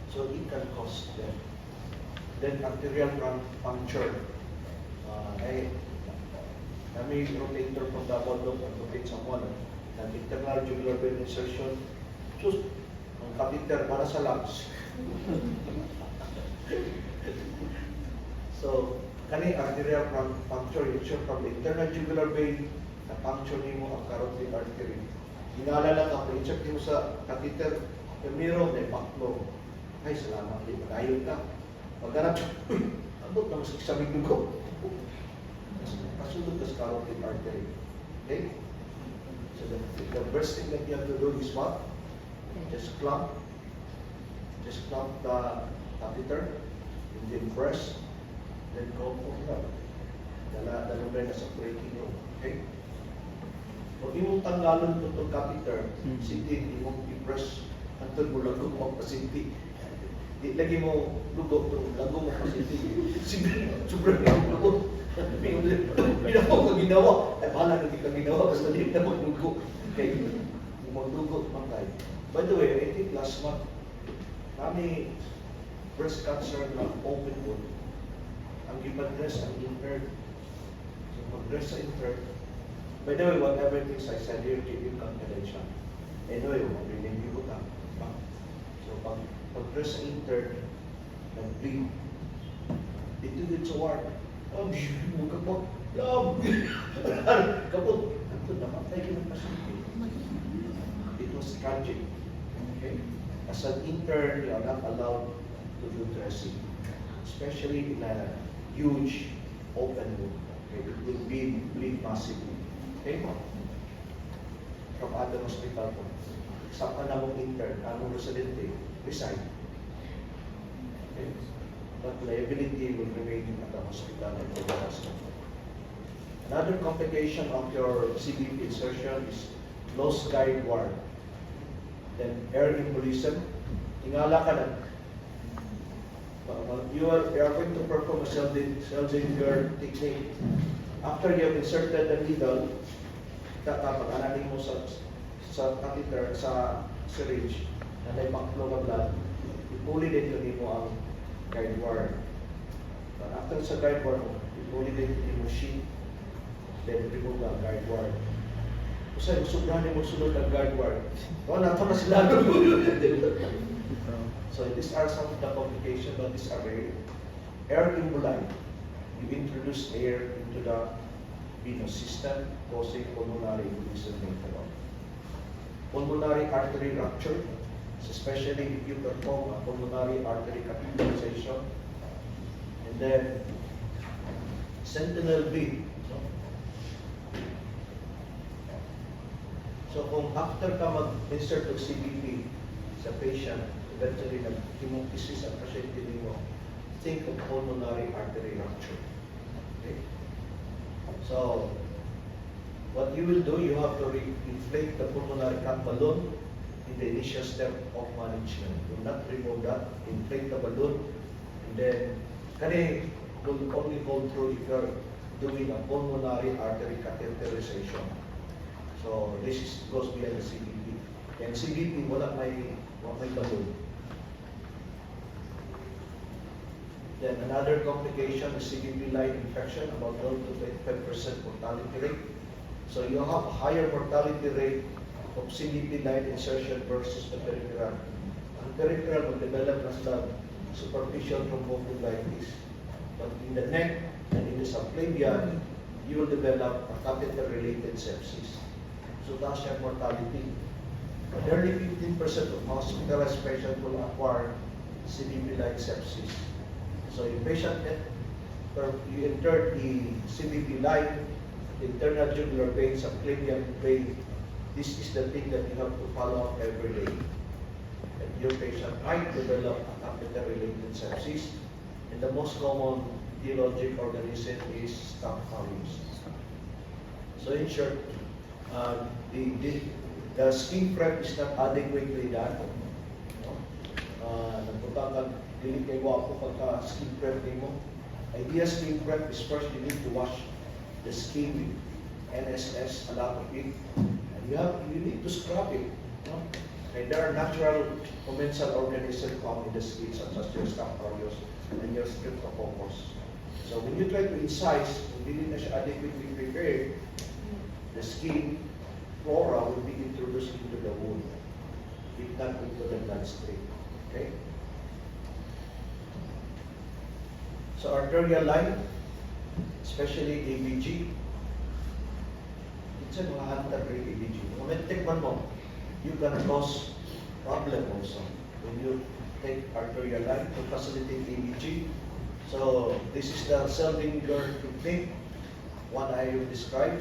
So it can cause death. Then arterial puncture. Kami rotator from the bottom and rotate someone. And internal jugular vein insertion. Just, ang catheter para sa lungs. So, kani arterial puncture, insert from the internal jugular vein, na puncture nimo ang carotid artery. Hinala lang ako, insert nimo sa catheter, meron na backflow. Ay, salamat, di magayon ka. Pagganap, abot na masakit sa dugo. Kasunod ka sa carotid artery. Okay? So the first thing that you have to do is what? Just clamp the catheter, and then press, then go for blood. Dalawin na sa breaking room. Okay? Kung imong tanggalon itong catheter, sinti, imong i-press hantod mo lagong mo pasinti. Di lagi mo lugo itong lagong mo pasinti. Sobrang lugo. Pinahaw ka ginawa. Ay, bahala na di ka ginawa. Basta di na maglugo. Okay? Maglugo mangay. By the way, I think last month, kami breast cancer na open wound. Ang ipa-dress ang intern. So, mag-dress sa intern. By the way, whatever things I said here, keep it confidential. Anyway, mag-review ko ka. So, pag-dress sa intern, nag-bleed. Dito din sa ward. Oh, mo kapot. Love! Kapot. Ito, namatay ka ng pasyente. It was tragic. Okay? As an intern, you are not allowed to do dressing. Especially in a huge open wound. Okay? It will bleed massively. Okay? From other hospital po. Sa panamong intern, anong residente, resign. Okay? But liability will remain at the hospital and the hospital. Another complication of your CBP insertion is lost guide ward. Then air embolism. Tingala ka na. You are going to perform a Seldinger technique. After you have inserted the needle, pag-ananin mo sa catheter, sa syringe, na may backflow ng blood, ipuli din mo ang guide wire. But after sa guide wire, ipuli din mo sheet, then remove ang guide wire. Kasi sobrahan mo sunod ang guide wire. Wala ito na sila. So these are some of the complications, but these are rare. Air embolism. You introduce air into the venous system, causing pulmonary embolism later on. Pulmonary artery rupture, especially if you perform a pulmonary artery catheterization. And then, sentinel bead. No? So kung after ka mag-insert ng CBP sa patient, eventually nag-hemoptysis ang pasyente mo, think of pulmonary artery rupture. Okay? So, what you will do, you have to inflate the pulmonary cut balloon in the initial step of management. Do not remove that, inflate the balloon, and then, kani will only hold through if you're doing a pulmonary artery catheterization. So, this goes beyond the CBP. And CBP, wala may balloon. Then another complication is CBP line infection, about 12 to 25% mortality rate. So you have a higher mortality rate of CBP line insertion versus the peripheral. Ang peripheral will develop as the superficial thrombophlebitis. But in the neck and in the subclavian, you will develop a catheter-related sepsis. So that's your mortality. But nearly 15% of hospitalized patients will acquire CBP-like sepsis. So in patient, you enter the CBP line, the internal jugular vein, subclavian vein. This is the thing that you have to follow up every day. And your patient might develop a catheter-related sepsis. And the most common etiologic organism is Staph aureus. So in short, the skin prep is not adequately done. Nagpunta ka, dili kay wapo pagka skin prep mo. Idea skin prep is first you need to wash the skin with NSS, a lot of it. And you need to scrub it. No? And there are natural commensal organisms found in the skin, such as your Staph aureus and your Streptococcus. So when you try to incise, hindi na siya adequately prepared, the skin flora will be introduced into the wound, if not into the bloodstream. Okay? So arterial line, especially ABG, it's a mga hunter rate ABG. When take one more, you can cause problem also when you take arterial line to facilitate ABG. So this is the Seldinger technique, one I will describe.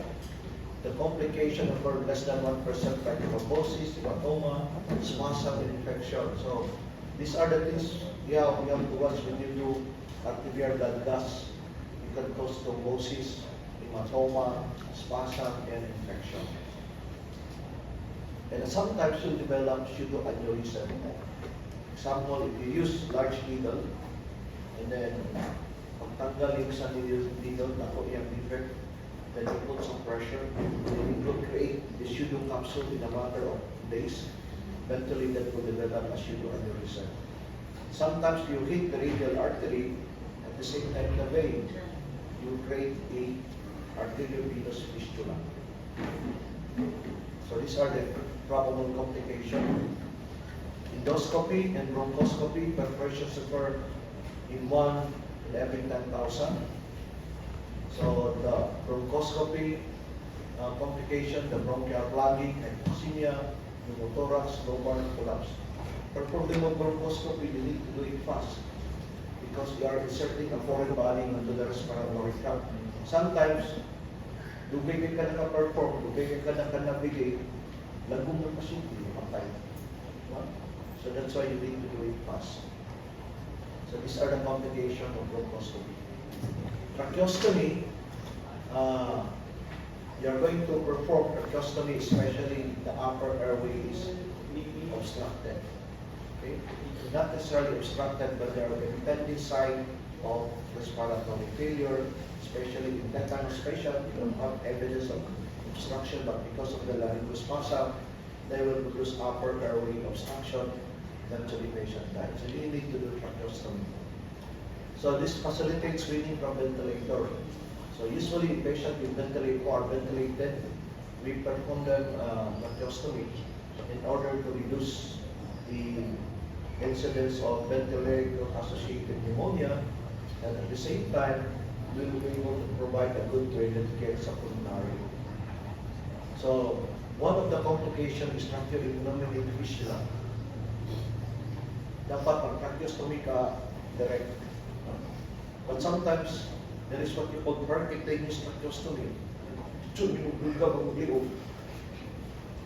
The complication occur less than 1% like thrombosis, hematoma, spasm, and infection. So these are the things you have to watch when you do arterial blood gas. You can cause thrombosis, hematoma, spasm, and infection. And sometimes you develop pseudoaneurysm. Example, if you use large needle, and then pagtanggal yung sa needle, nako yung defect, then you put some pressure, then it will create the pseudo capsule in a matter of days. Eventually, that will develop a pseudoaneurysm. Sometimes you hit the radial artery, at the same time the vein, you create a arteriovenous fistula. So these are the probable complications. Endoscopy and bronchoscopy, perforations occur in 1 in every 10,000. So the bronchoscopy complication, the bronchial plugging, hypoxemia, pneumothorax, lumbar collapse. Perform the bronchoscopy, you need to do it fast because you are inserting a foreign body into the respiratory tract. Sometimes, dugay ka naka-perform, dugay ka naka-navigate, lagong ng pasyente, matay. So that's why you need to do it fast. So these are the complications of bronchoscopy. Tracheostomy, you're going to perform tracheostomy, especially the upper airway is obstructed. Okay? Not necessarily obstructed, but they are the impending sign of respiratory failure, especially in that kind of patient. You don't have evidence of obstruction, but because of the laryngospasm, they will produce upper airway obstruction. Eventually, patient dies. So you need to do tracheostomy. So this facilitates weaning from ventilator. So usually, patient with ventilator or ventilated, we perform them tracheostomy in order to reduce the incidence of ventilator-associated pneumonia, and at the same time, we will be able to provide a good graded care sa pulmonary. So, one of the complications is tracheostomy fistula. Dapat ang tracheostomy ka direct. But sometimes, there is what you call percutaneous tracheostomy. Ito, binubog ka, maguliog.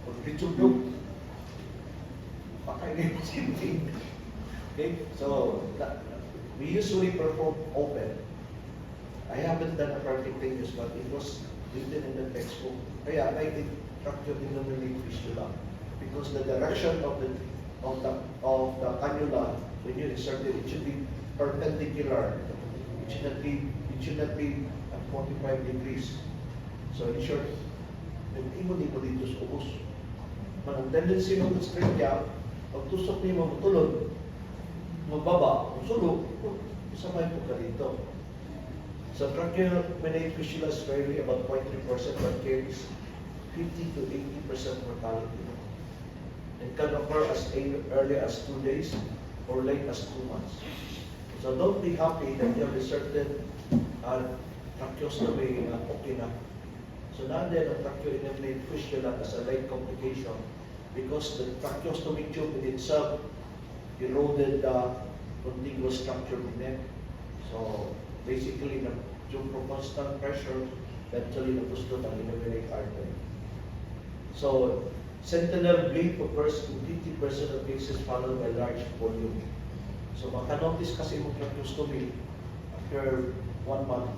Pag bitulog, pakainin mo sinting. Okay? So, we usually perform open. I haven't done a percutaneous, but it was written in the textbook. Kaya I did tracheostomy fistula because the direction of the cannula when you insert it should be perpendicular. It should not be at 45 degrees. So in short, nag-imod dito sa ubos. Man ang tendency ng straight gap, pag tusok niyo matulog, magbaba, sulog, isamay po ka dito. So tracheostomy fistula is rarely about 0.3%, but carries 50 to 80% mortality. It can occur as early as 2 days or late as 2 months. So don't be happy that you have inserted tracheostomy okay na. So nandyan ang tracheostomy fistula as a late complication because the tracheostomy tube in itself eroded the contiguous structure in it. So basically, due to constant pressure, eventually napustot ang inominate artery. So, sentinel bleed occurs in 50% of cases followed by large volume. So, makanotice kasi mo tracheostomy after 1 month,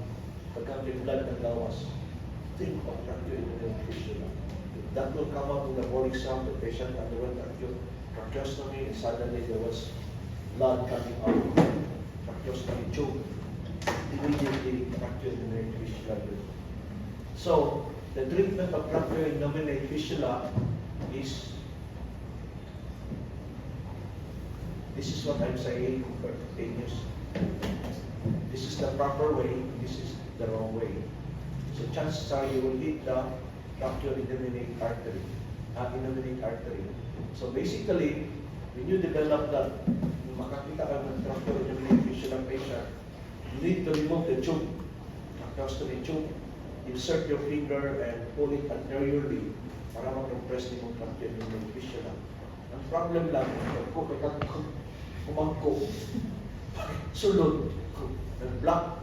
pagka may blood ng gawas. Think of tracheostomy fistula. That will come up with a boring sound. The patient underwent tracheostomy and suddenly there was blood coming out of the tracheostomy tube. Immediately tracheostomy fistula. So, the treatment of tracheostomy fistula is, this is what I'm saying, percutaneous. This is the proper way, this is the wrong way. So chances are you will hit the tracheostomy artery, innominate artery. So basically, when you develop that, makakita ka ng tracheostomy fistula patient, you need to remove the tube, tracheostomy tube, insert your finger and pull it anteriorly para mag-compress din yung tracheostomy fistula. Ang problem lang, kung kumangko, sulod, nag-block,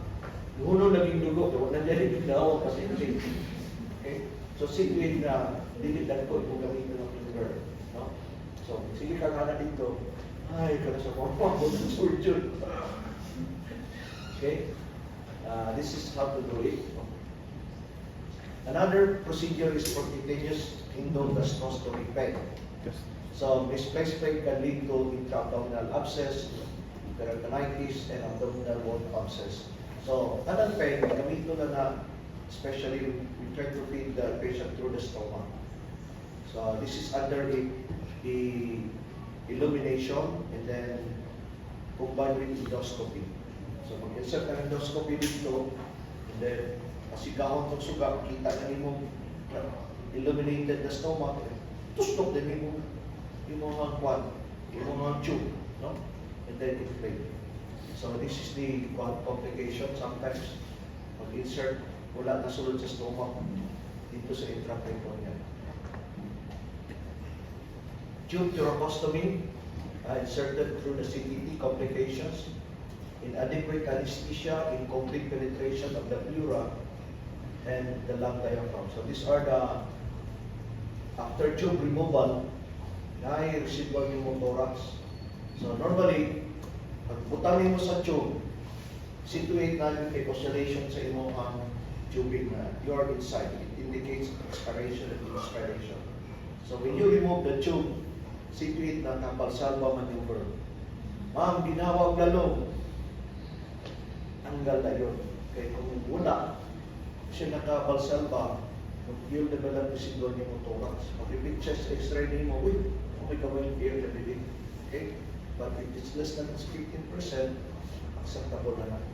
huno naging dugo, wala na rin yung dawa kasi okay? So sige na, dilitan ko, kung gamitin ng finger. No? So, sige ka nga na dito, ay, ka na sa pampak, kung surgeon. Okay? This is how to do it. Another procedure is percutaneous endogastroscopy peg. So, misplaced peg can lead to intra-abdominal abscess, peritonitis, and abdominal wall abscess. So, another peg, gamito na especially we try to feed the patient through the stomach. So, this is under the illumination and then combined with endoscopy. So, mag-insert ng endoscopy dito, and then pasigahon itong suga, kita na mo illuminated the stomach, tustok din mo yung mga kwan, yung mga tube, no? And then inflate. So this is the complication. Sometimes, mag-insert, wala na sulod sa stomach dito sa intraperitoneal. Tube thoracostomy, inserted through the CTT, complications, inadequate anesthesia, incomplete penetration of the pleura, and the lung diaphragm. So these are the, after tube removal, residual pneumothorax. So normally, pag butangin mo sa tube, situate na yung oscillation sa imong tubing na you are inside. It indicates expiration and inspiration. So when you remove the tube, situate na kapalsalva maneuver. Ma'am, ginawag lalong. Tanggal na yun. Kaya kung wala, siya nakabalsalba, you'll develop yung sindol niya mo thorax. Pag-repeat chest x-ray niya mo, uy, may gawin air na bilig. Okay? But if it's less than 15%, acceptable na lang.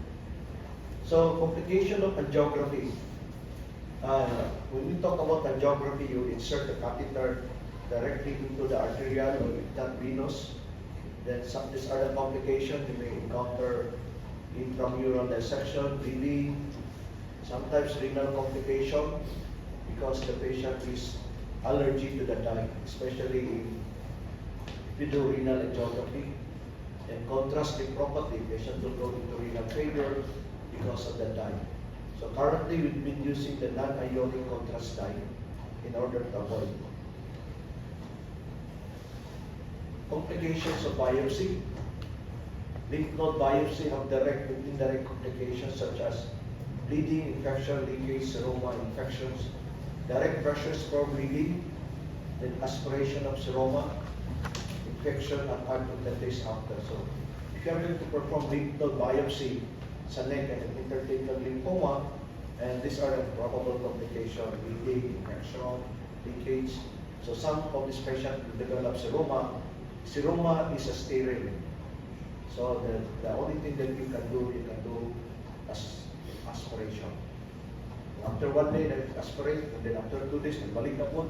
So, complication of angiography. When we talk about angiography, you insert the catheter directly into the arterial or not venous. Then these are the complications. You may encounter intramural dissection, bleeding, sometimes renal complication because the patient is allergic to the dye, especially if you do renal angiography. And contrast nephropathy, patient will go into renal failure because of the dye. So currently we've been using the non-ionic contrast dye in order to avoid complications of biopsy. Lymph node biopsy have direct and indirect complications such as bleeding, infection, leakage, seroma, infections, direct pressures for bleeding, then aspiration of seroma, infection, and the days after. So, if you are going to perform lymph node biopsy sa neck and interstitial lymphoma, and these are the probable complications: bleeding, infection, leakage. So, some of these patients will develop seroma. Seroma is a sterile. So the only thing that you can do aspiration. After 1 day, aspirate, and then after 2 days, balik na po,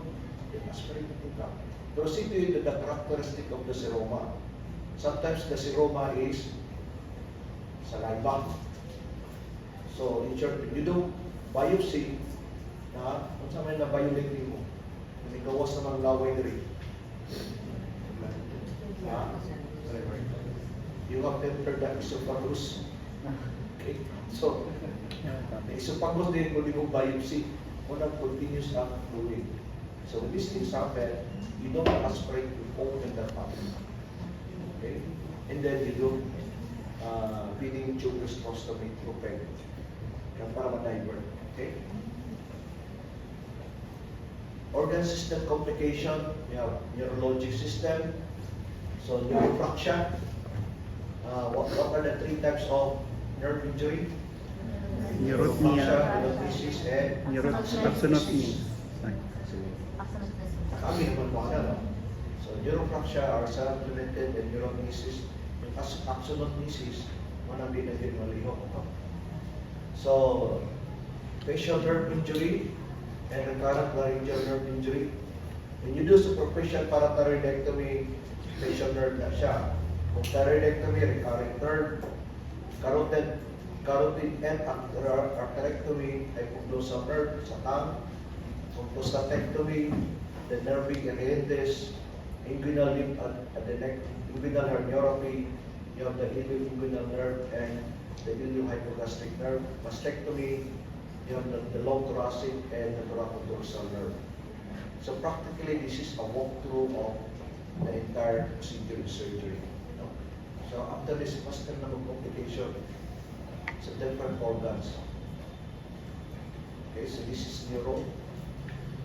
then aspirate na po. Proceed to the characteristic of the seroma. Sometimes the seroma is saliva. So in short, you do biopsy, kung saan may na-violate mo, may gawas naman laway rin. You have entered the esophagus. Okay. So, the esophagus din kung biopsy, unang continuous fluid. So when these things happen, you don't aspirate, you open the pump. Okay? And then you do feeding tube gastrostomy through peg. Para ma-divert. Okay? Organ system complication, you have neurologic system. So neurofracture. What are the 3 types of nerve injury? Neurotnia, neurosis, and axonotnia. Kami naman mga no? So neurofracture are self-limited and neuronesis. Yung axonotmesis, manang din malihok. So, facial nerve injury and recurrent laryngeal nerve injury. When you do superficial parathyroidectomy, facial nerve na siya. Kung thyroidectomy, recurrent nerve, carotid and arterectomy, hypoglossal nerve sa tongue. Kung prostatectomy, the nerve arientes, inguinal lymph at the neck, inguinal herniorrhaphy, you have the ilioinguinal nerve and the iliohypogastric nerve. Mastectomy, you have the low thoracic and the thoracodorsal nerve. So practically, this is a walkthrough of the entire procedure surgery. So after this, mas na complication sa different organs. Okay, so this is neuro.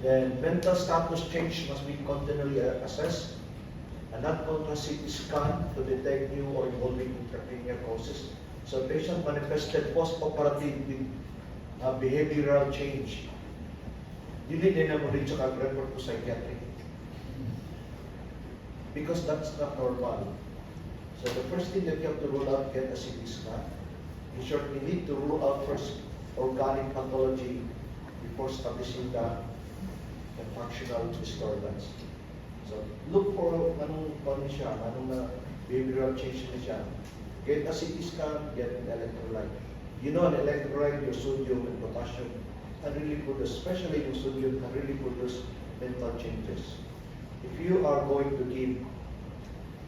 Then mental status change must be continually assessed. A non-contrast CT scan to detect new or evolving intracranial causes. So patient manifested post-operative with behavioral change. Dili din na mo rin sa kag-report to psychiatric. Because that's not normal. So the first thing that you have to rule out, get a CT scan. In short, we need to rule out first organic pathology before establishing the functional disturbance. So look for anong siya, anong behavioral change na siya. Get a CT scan, get an electrolyte. You know, an electrolyte, your sodium and potassium can really produce, especially your sodium, can really produce mental changes. If you are going to give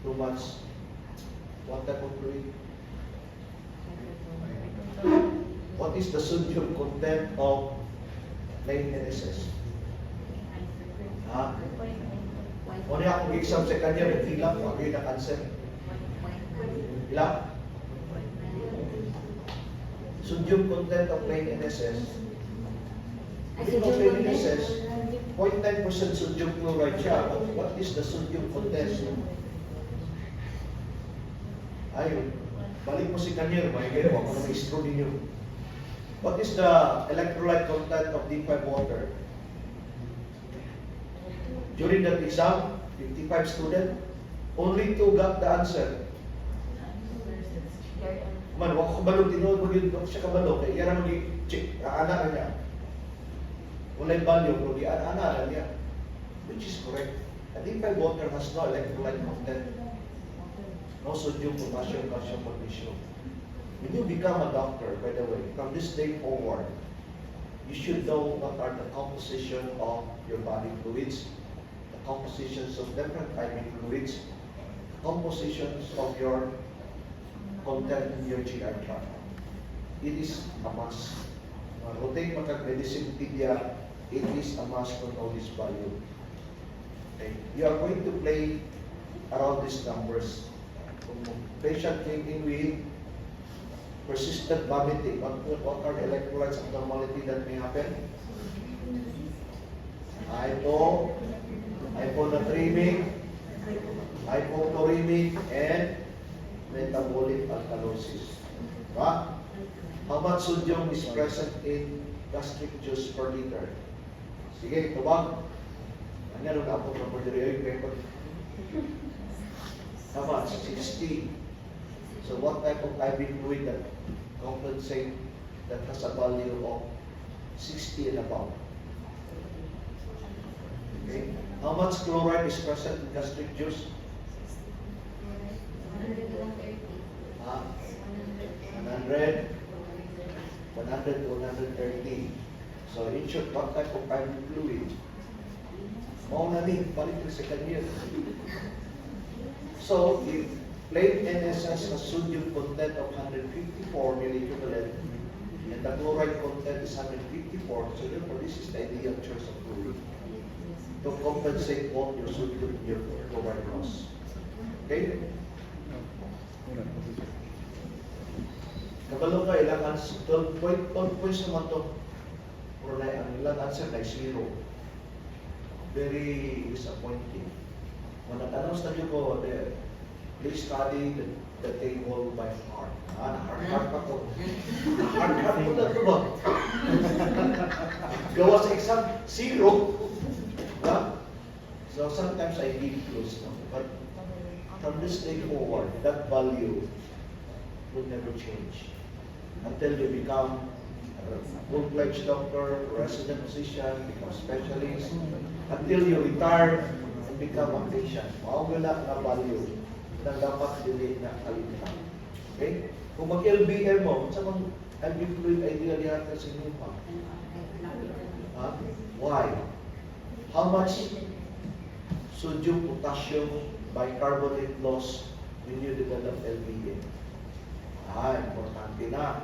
too much, what type of fluid? What is the sodium content of plain NSS? Kung niya akong exam sa kanya, nagtila, magay na cancer. Ilang? Sodium content of plain NSS. Plain NSS, 0.9% sodium chloride siya. But what is the sodium content? Ayun. Balik mo si Kanyer, may ako na may straw ninyo. What is the electrolyte content of D5 water? During that exam, 55 students, only 2 got the answer. Man, wako kabalo, tinuod mo yun, siya kabalo, kaya yan ang mag-check, aana niya. Walay value, kung aana niya. Which is correct. A D5 water has no electrolyte content. No sodium, potassium, calcium, magnesium. When you become a doctor, by the way, from this day forward, you should know what are the composition of your body fluids, the compositions of different IV fluids, compositions of your content in your GI tract. It is a must. Rotate Medicinepedia, it is a must to know this value. Okay. You are going to play around these numbers. Patient came in with persistent vomiting. What are the electrolytes abnormality that may happen? Hyponatremic, hypochloremic, and metabolic alkalosis. Right? How much sodium is present in gastric juice per liter? Sige, tubag. Ano na po na po diri paper? How much? 60. So what type of IV fluid that compensate that has a value of 60 and above? Okay. How much chloride is present in gastric juice? 100 to 130. So in short, what type of IV fluid? Mau na din, balik sa kanya. So if plain NSS has sodium content of 154 milliequivalent and the chloride content is 154, so therefore this is the ideal choice of fluid to compensate both your sodium and your chloride loss. Okay? Kabalo ka, ilang answer, 12 points naman to. Pero ang ilang answer na 0. Very disappointing. When nag-announce na nyo ko, please study the table by heart. Heart pa ko. Heart po na ito ba? Gawa sa exam, 0. So sometimes I give clues. No? But from this day forward, that value will never change until you become a full-fledged doctor, resident physician, become specialist, until you retire and become a patient. Mawala na value na dapat dili na kalimutan. Okay? Kung mag-LBM mo, sa mga IV fluid idea diyan sa inyo pa. Why? How much sodium, potassium, bicarbonate loss when you develop LBM? Importante na.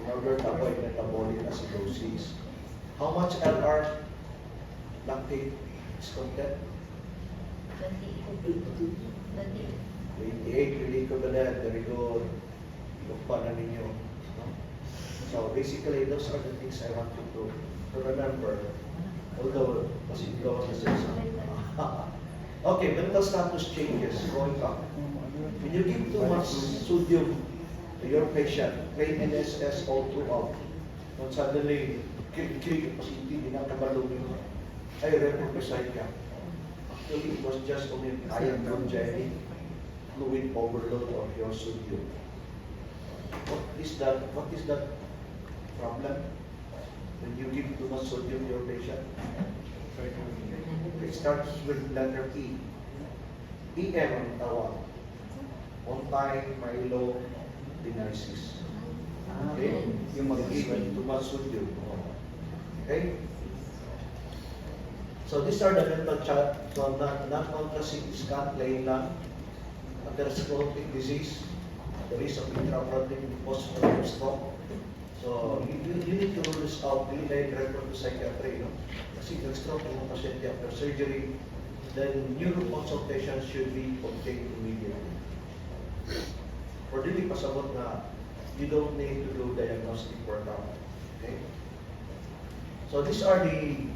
In order to avoid metabolic acidosis. How much LR lactate is content? 28 really equivalent. Very good. Look pa na ninyo. No? So basically, those are the things I want you to remember. Although, kasi gawa sa session. Okay, mental status changes going up. When you give too much sodium to your patient, plain NSS all throughout, when suddenly, kilig kasi hindi nakabalong yun, ay reprophesied ka. Actually, it was just only iatrogenic fluid overload of your sodium. What is that problem? When you give too much sodium to your patient? It starts with letter E. EM ang tawag. On-time myelodenisis. Okay? Yung mag-give too much sodium. Okay? So these are the mental chat. So non-contraceptive scan, plain lang. Atherosclerotic disease, the risk of intraoperative post-operative stroke. So you need to rule this out. Really like refer to psychiatry, no? Kasi nag-stroke ang pasyente after surgery, then neuro consultation should be obtained immediately. For dili pasabot na you don't need to do diagnostic workup. Okay? So these are the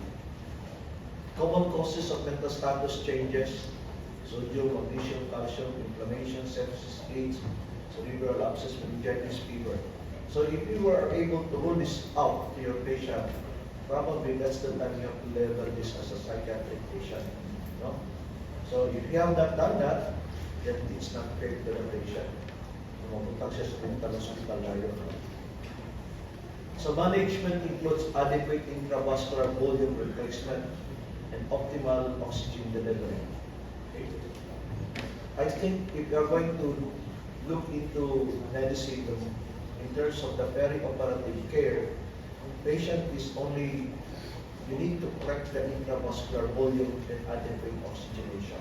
Common causes of mental status changes: sodium, magnesium, calcium, inflammation, sepsis, AIDS, cerebral abscess, meningitis, fever. So if you were able to rule this out to your patient, probably that's the time you have to label this as a psychiatric patient. No? So if you have not done that, then it's not fair to the patient. Mabuntag siya sa mental hospital layo. So management includes adequate intravascular volume replacement and optimal oxygen delivery. Okay. I think if you are going to look into medicine in terms of the perioperative care, patient is only, you need to correct the intravascular volume and adequate oxygenation.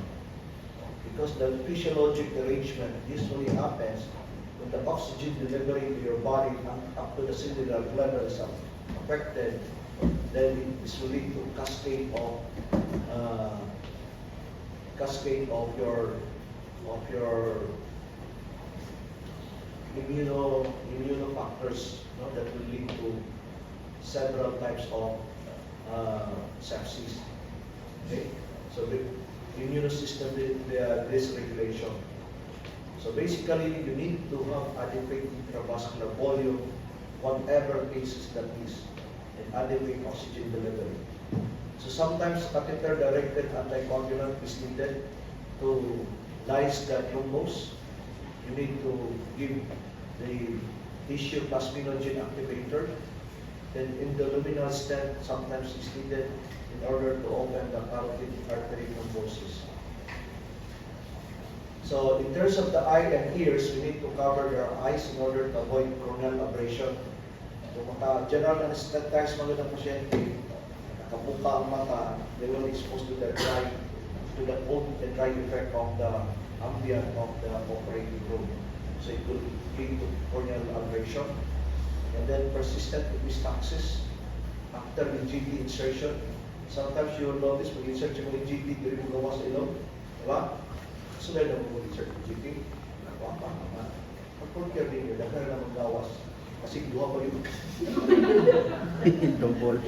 Because the physiologic derangement usually happens when the oxygen delivery to your body up to the cellular level is affected, then it is lead to cascade of your immunofactors, that will lead to several types of sepsis. Okay, so the immune system dysregulation. So basically, you need to have adequate intravascular volume, whatever cases that is, and adequate oxygen delivery. So sometimes catheter-directed anticoagulant is needed to lyse the thrombus. You need to give the tissue plasminogen activator. Then endoluminal stent sometimes is needed in order to open the carotid artery thrombosis. So in terms of the eye and ears, we need to cover their eyes in order to avoid corneal abrasion. Kung general anesthetized mga ng pasyente, nakabuka ang mata, they will expose to the cold and dry effect of the ambient of the operating room. So it could lead to corneal abrasion. And then persistent epistaxis after the GT insertion. Sometimes you will notice pag insert yung mga GT, hindi mo gawa sa ilong. Diba? So dahil na mo insert yung GT, nakawapa naman. Pag-care din yun, dahil na magawas. Kasi duha pa yun. Double.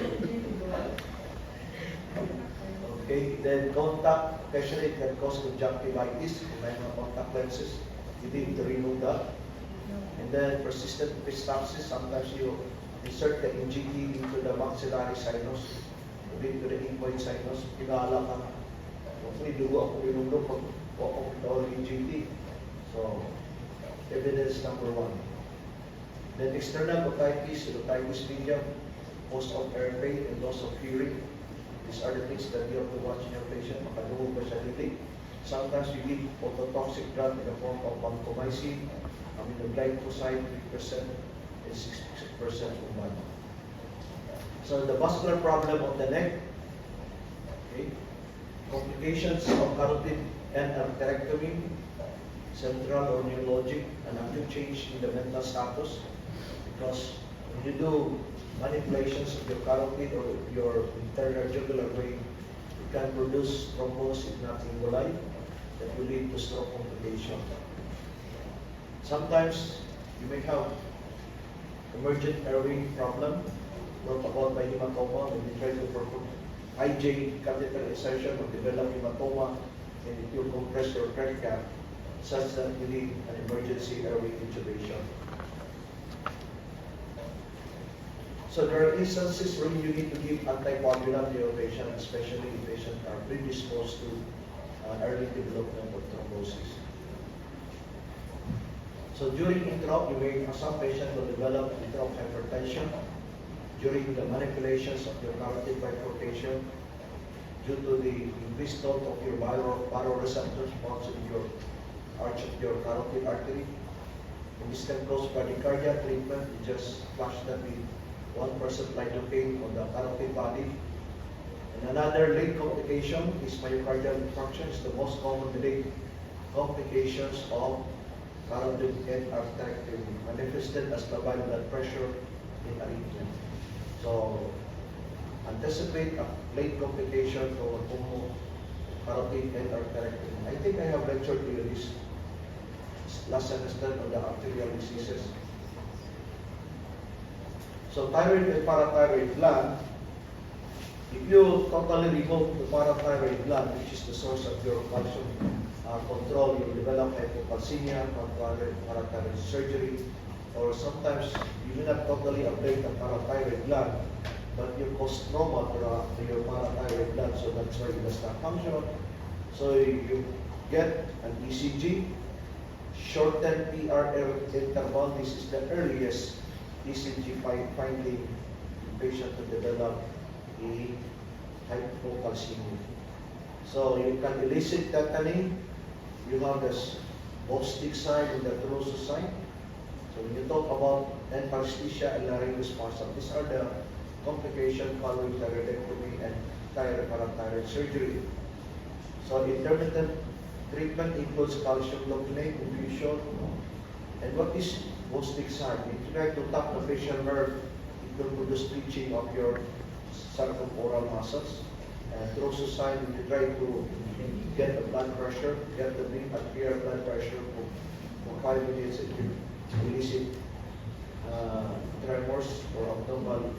Okay, then contact, occasionally it can cause conjunctivitis. Kung may mga contact lenses, you need to remove that. And then persistent epistaxis, sometimes you insert the NGT into the maxillary sinus, into the ethmoid sinus, pinala ka. Hopefully, dugo ako pinulog pag walk of the NGT. So, evidence number 1. Then external otitis, otitis media, post-op air pain, and loss of hearing. These are the things that you have to watch in your patient. Makadungog ba siya dili? Sometimes you give ototoxic drug in the form of vancomycin, aminoglycoside 3% and 6% human. So the vascular problem of the neck, okay, complications of carotid endarterectomy, central or neurologic, an acute change in the mental status, because when you do manipulations of your carotid or your internal jugular vein, it can produce thrombosis, if not emboli, that will lead to stroke complication. Sometimes you may have emergent airway problem brought about by hematoma when you try to perform IJ catheter insertion or develop hematoma and it will compress your trachea such that you need an emergency airway intubation. So there are instances where you need to give anticoagulant to your patient, especially if patients are predisposed to early development of thrombosis. So during intraop, some patients will develop intraop hypertension during the manipulations of your carotid bifurcation due to the increased load of your baroreceptors bound in your arch of your carotid artery. And this can cause bradycardia treatment. You just flush that with 1% lidocaine on the carotid body. And another late complication is myocardial infarction. It's the most common late complications of carotid endarterectomy, manifested as the high blood pressure in arrhythmia. So, anticipate a late complication of carotid endarterectomy. I think I have lectured to you this last semester on the arterial diseases. So, thyroid and parathyroid gland, If you totally remove the parathyroid gland, which is the source of your calcium control, you develop hypocalcemia, parathyroid surgery, or sometimes you may not totally ablate the parathyroid gland, but you cause trauma to your parathyroid gland, so that's why it does not function. So you get an ECG, shortened PR interval. This is the earliest ECG finding patient to develop a hypocalcemia. So you can elicit tetany. You have this Bostic sign and the Drusus sign. So when you talk about paresthesia and laryngospasm, these are the complications following thyroidectomy and parathyroid surgery. So intermittent treatment includes calcium gluconate infusion. And what is Bostic sign? If you try to tap the facial nerve, it will produce twitching of your circumoral muscles. And Drusus sign, if you try to get the blood pressure, get the arterial blood pressure for 5 minutes, it will elicit tremors or abdominal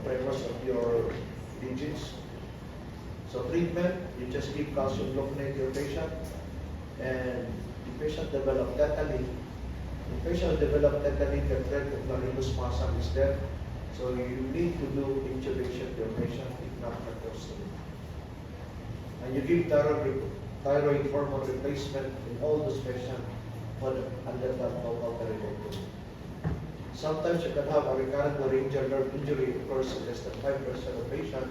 tremors of your digits. So treatment, you just give calcium gluconate to your patient, and the patient develop tetany. The patient develop tetany, the threat of laryngospasm is there. So you need to do intubation to your patient, if not tracheostomy. And you give thyroid hormone replacement in all those patients under that local thyroidectomy. Sometimes you can have a recurrent laryngeal nerve injury, occurs in less than 5% of patients,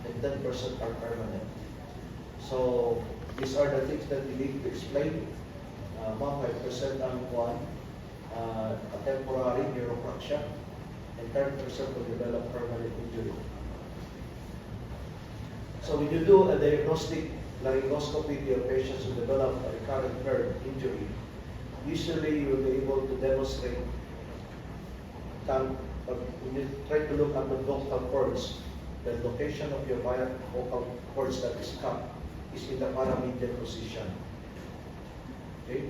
and 10% are permanent. So these are the things that we need to explain. 5% ang a temporary neuropraxia, and 30% will develop permanent injury. So when you do a diagnostic laryngoscopy to your patients who develop a recurrent nerve injury, usually you will be able to demonstrate when you try to look at the vocal cords, the location of your vocal cords that is cut is in the paramedial position. Okay?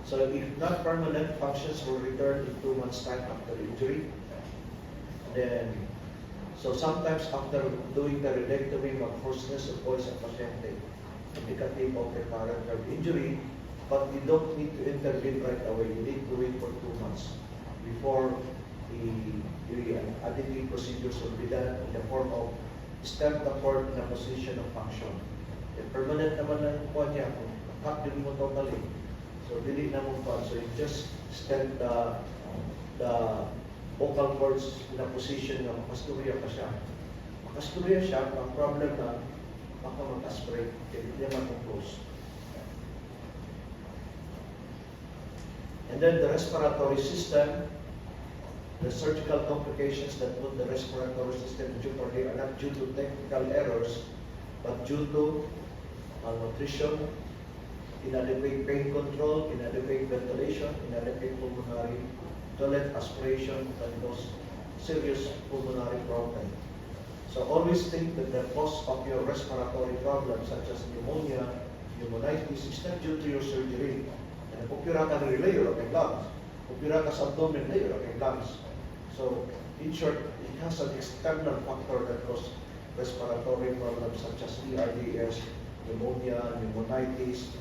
So if not permanent, functions will return in 2 months' time after injury. Then, so sometimes after doing the thyroidectomy, mag-hoarseness of voice ang pasyente, indicative of recurrent nerve injury, but you don't need to intervene right away. You need to wait for 2 months before the additive procedures will be done in the form of stem the cord in a position of function. The permanent naman ang kuha niya, kung cut din mo totally. So dili na mo pa. So you just stem the vocal cords in a position na makasturya pa siya. Makasturya siya, ang problem na baka mag-aspirate, hindi niya mag-close. And then the respiratory system, the surgical complications that put the respiratory system in jeopardy are not due to technical errors, but due to malnutrition, inadequate pain control, inadequate ventilation, inadequate pulmonary toilet aspiration, and those serious pulmonary problems. So always think that the cause of your respiratory problems, such as pneumonia, pneumonitis, is not due to your surgery. And kung pira ka ng layer of lungs, kung pira ka sa abdomen, layer of lungs. So, in short, it has an external factor that causes respiratory problems such as ERDS, pneumonia, pneumonitis,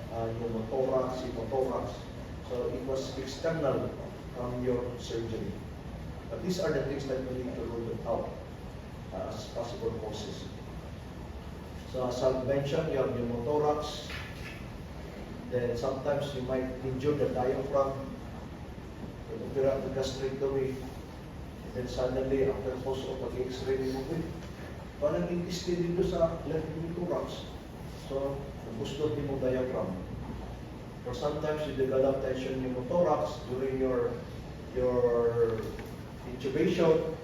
pneumothorax, hemothorax. So, it was external from your surgery. But these are the things that we need to rule out as possible causes. So, as I mentioned, you have pneumothorax. Then sometimes you might injure the diaphragm. Opera the gastrectomy, and then suddenly after post-op mag-x-ray mo, parang intestine dito sa left pneumothorax. So, nabustod mo diaphragm. Or sometimes you develop tension pneumothorax during your intubation,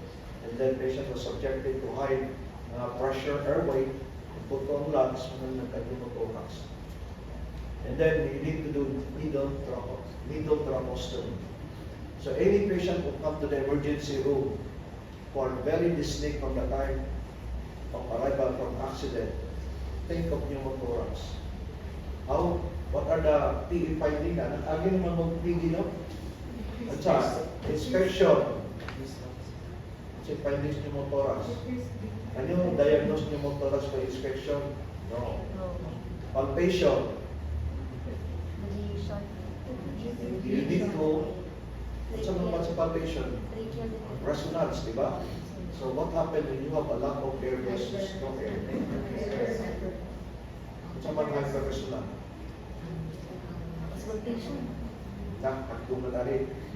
and then patient was subjected to high pressure airway, put on lungs, and nagka-pneumothorax. And then you need to do needle tracheostomy. So any patient who come to the emergency room who are very dyspneic from the time of arrival from accident, think of pneumothorax. What are the PE findings? Again naman mag-PE, no? At sa inspection. check findings pneumothorax. Can you diagnose pneumothorax by inspection? No. Palpation. You need to, what's naman sa palpation? Resonance, di ba? So what happened when you have a lack of air versus no air? What's naman hyperresonance?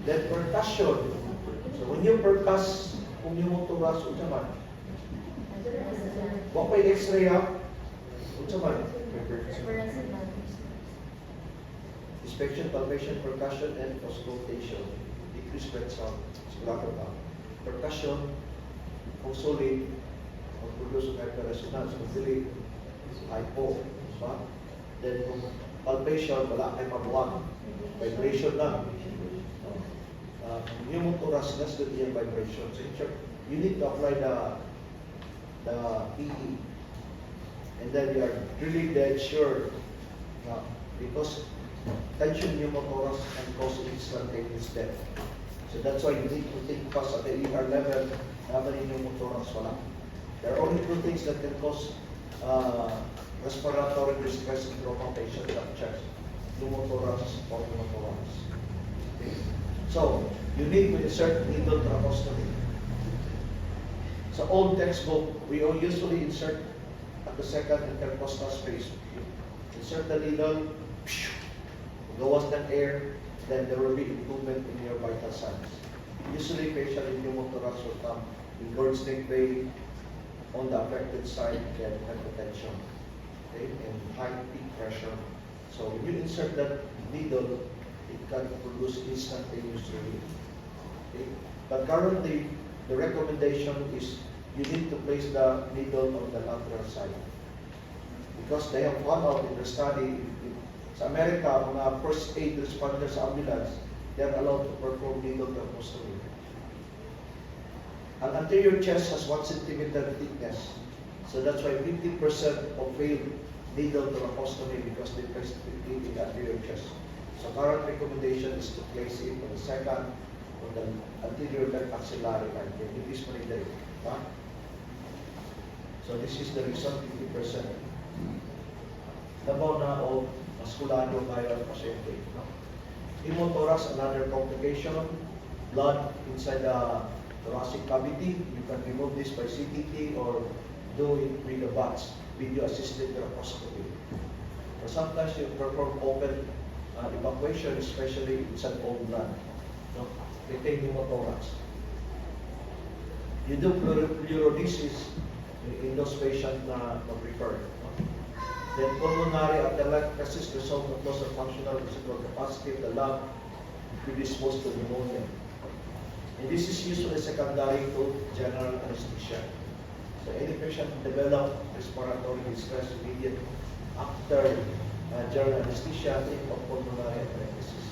Then percussion. So when you percuss, kung pneumothorax, what's naman? What pa yung x-ray ha? What's naman? Inspection, palpation, percussion, and auscultation. Decrease breath sound. Sigurado ka. Percussion, kung solid, kung produce ng hyperresonance, kung delay, hypo. Diba? Then kung palpation, wala kayo mabuwag. Vibration lang. Pneumothorax, that's the ear vibration. So you need to apply the PE. And then you are really dead sure. Because tension pneumothorax can cause instantaneous death. So that's why you need to think fast at the ER level. How many pneumothorax wala? There are only two things that can cause respiratory distress in trauma patients such as pneumothorax or pneumothorax. Okay. So you need to insert needle tracheostomy. Sa old textbook, we all usually insert at the second intercostal space. Insert the needle, gawas ng air, then there will be improvement in your vital signs. Usually, patient in pneumothorax will come with Gord's neck vein on the affected side, then hypertension, okay, and high peak pressure. So when you insert that needle, it can produce instantaneous relief. Okay? But currently, the recommendation is you need to place the needle on the lateral side. Because they have found out in the study, sa America, mga first aid responders sa ambulance, they are allowed to perform needle tracheostomy. An anterior chest has 1 centimeter thickness. So that's why 50% of failed needle tracheostomy because they placed it in the anterior chest. So current recommendation is to place it on the second, on the anterior left axillary line. It is monitored. So this is the reason 50%. Dabaw na o musculado viral pasyente. Pneumothorax, another complication, blood inside the thoracic cavity. You can remove this by CTT or do it with a VATS, video-assisted tracheostomy. Or sometimes you perform open evacuation, especially inside old blood. No? Retain pneumothorax. You do pleurodesis in those patients na refer. No? Then pulmonary atelectasis result of loss of functional residual capacity of the lung predisposed to pneumonia. And this is usually secondary to general anesthesia. So any patient develop respiratory distress immediately after general anesthesia, think of pulmonary atelectasis,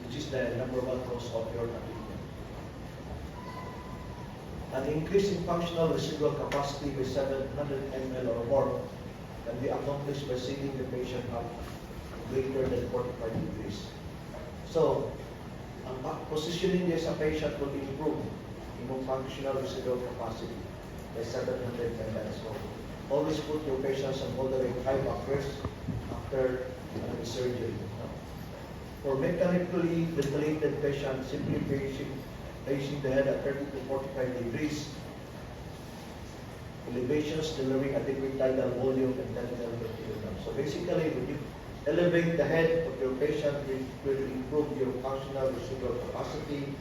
which is the number one cause of your arrhythmia. An increase in functional residual capacity by 700 ml or more can be accomplished by seating the patient up greater than 45 degrees. So, ang positioning niya sa patient will improve yung functional residual capacity by 700 ml. So, always put your patients on moderate high back rest after surgery. For mechanically ventilated patients, simply placing the head at 30 to 45 degrees, elevations delivering adequate tidal volume and 10 kg. So basically, when you elevate the head of your patient, it will improve your functional residual capacity.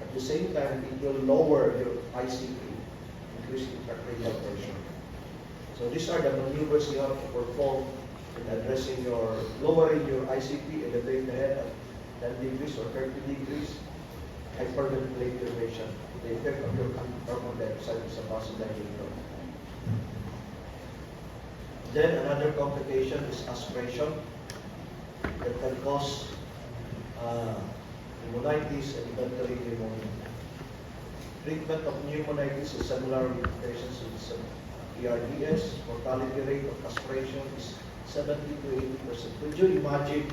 At the same time, it will lower your ICP, increasing intracranial pressure. So these are the maneuvers you have to perform in addressing lowering your ICP, elevate the head at 10 degrees or 30 degrees, hyperventilate your patient. The effect of your carbon dioxide is a vasodilator. Then another complication is aspiration that can cause pneumonitis and eventually pneumonia. Treatment of pneumonitis is similar with patients with ERDS. Mortality rate of aspiration is 70 to 80%. Could you imagine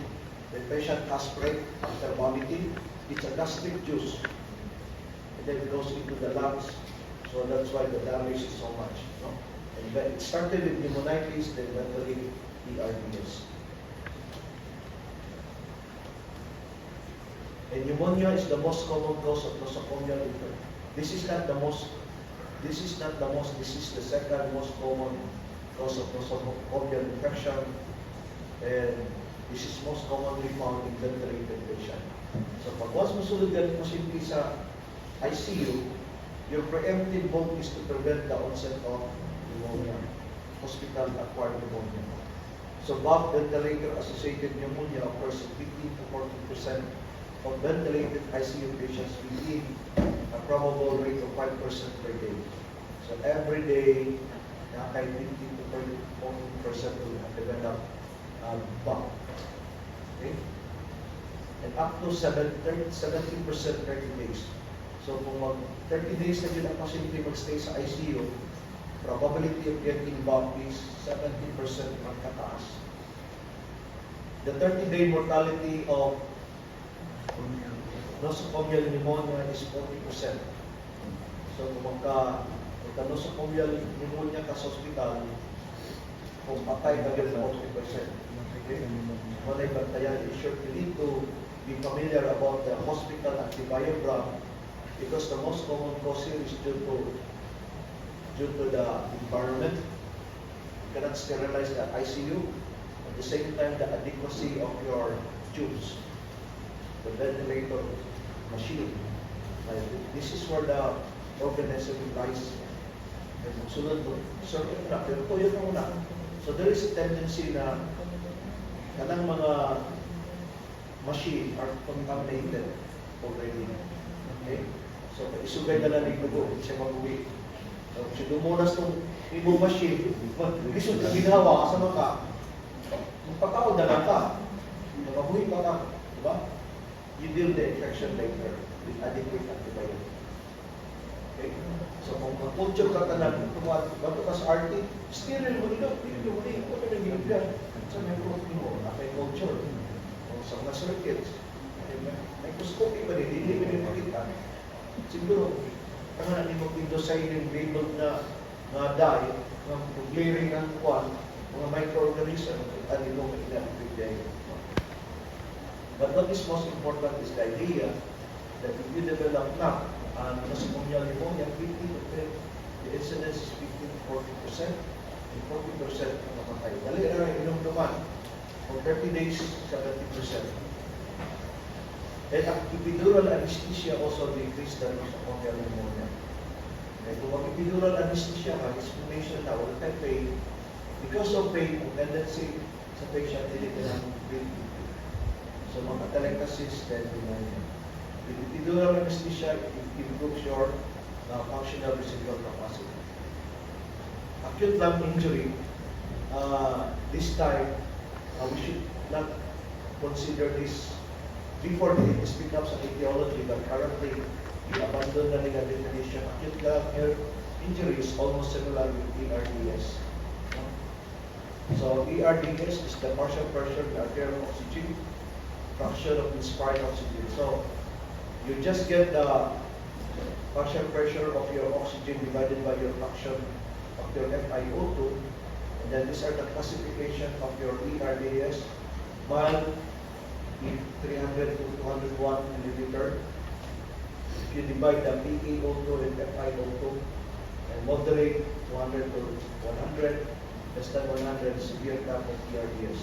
the patient aspirate after vomiting? It's a gastric juice. then it goes into the lungs. So that's why the damage is so much. No? And then it started with pneumonitis, then eventually ERDS. And pneumonia is the most common cause of nosocomial infection. This is not the most, this is the second most common cause of nosocomial infection. And this is most commonly found in ventilated patient. So pag once masulod ganit pasyente sa ICU, your preemptive mode is to prevent the onset of pneumonia, hospital-acquired pneumonia. So BAP ventilator-associated pneumonia occurs in 15 to 40% of ventilated ICU patients within a probable rate of 5% per day. So every day, nakay 15 to 40% will develop BAP. Okay? And up to 70% 30 days. So kung 30 days na yun ang pasyente magstay sa ICU, probability of getting BAP is 70% magkataas. The 30-day mortality of nosocomial pneumonia is 40%. So kung nosocomial pneumonia ka sa hospital, kung patay ka yun 40%. Okay? Malay bantayan, you need to be familiar about the hospital antibiogram because the most common cause here is due to the environment. You cannot sterilize the ICU. At the same time, the adequacy of your tubes, the ventilator machine. This is where the organism lies. Sunod mo, certain na, pero tuyo na muna. So there is a tendency na kanang mga machine are contaminated already. Okay? So isugay na lang yung dugo, siya mag-uwi. So siya dumunas ng ibang machine, lisod na ginawa, kasama ka, magpakaw na lang ka, mag-uwi pa ka, diba? You deal the infection later with adequate antibiotic. Okay? So kung mag-culture ka na bago ka sa RT, sterile mo nila, hindi mo rin, ito na nag-ibigay. Sa microscope mo, culture, o sa mga circuits, microscope ba rin, hindi mo rin makita. Siguro, kung na mo pindosayrin labeled na dye, mga glaring ng kwan, mga microorganism, at hindi mo makita. But what is most important is the idea that if you develop now nosocomial pneumonia, 50 to 10, the incidence is 50 to 40%, and 40% ang mamatay. Dali na inom naman, for 30 days, 70%. And epidural anesthesia also decreased the nosocomial pneumonia. And kung mag-epidural anesthesia, explanation na wala tayo pain, because of pain, ang tendency sa patient, hindi nila breathing. So mga telecasis, then pneumonia. With epidural anesthesia, it improves your functional residual capacity. Acute lung injury, this time, we should not consider this before it becomes an etiology, but currently we abandon the legal definition. Acute lung injury is almost similar with ERDS. So ERDS is the partial pressure of the arterial oxygen, fraction of inspired oxygen. So you just get the partial pressure of your oxygen divided by your fraction of your FiO2, and then these are the classification of your ERDS. Mild, 300 to 201 milliliter. If you divide the PaO2 and FiO2, and moderate 200 to 100, less than 100, severe type of ERDS.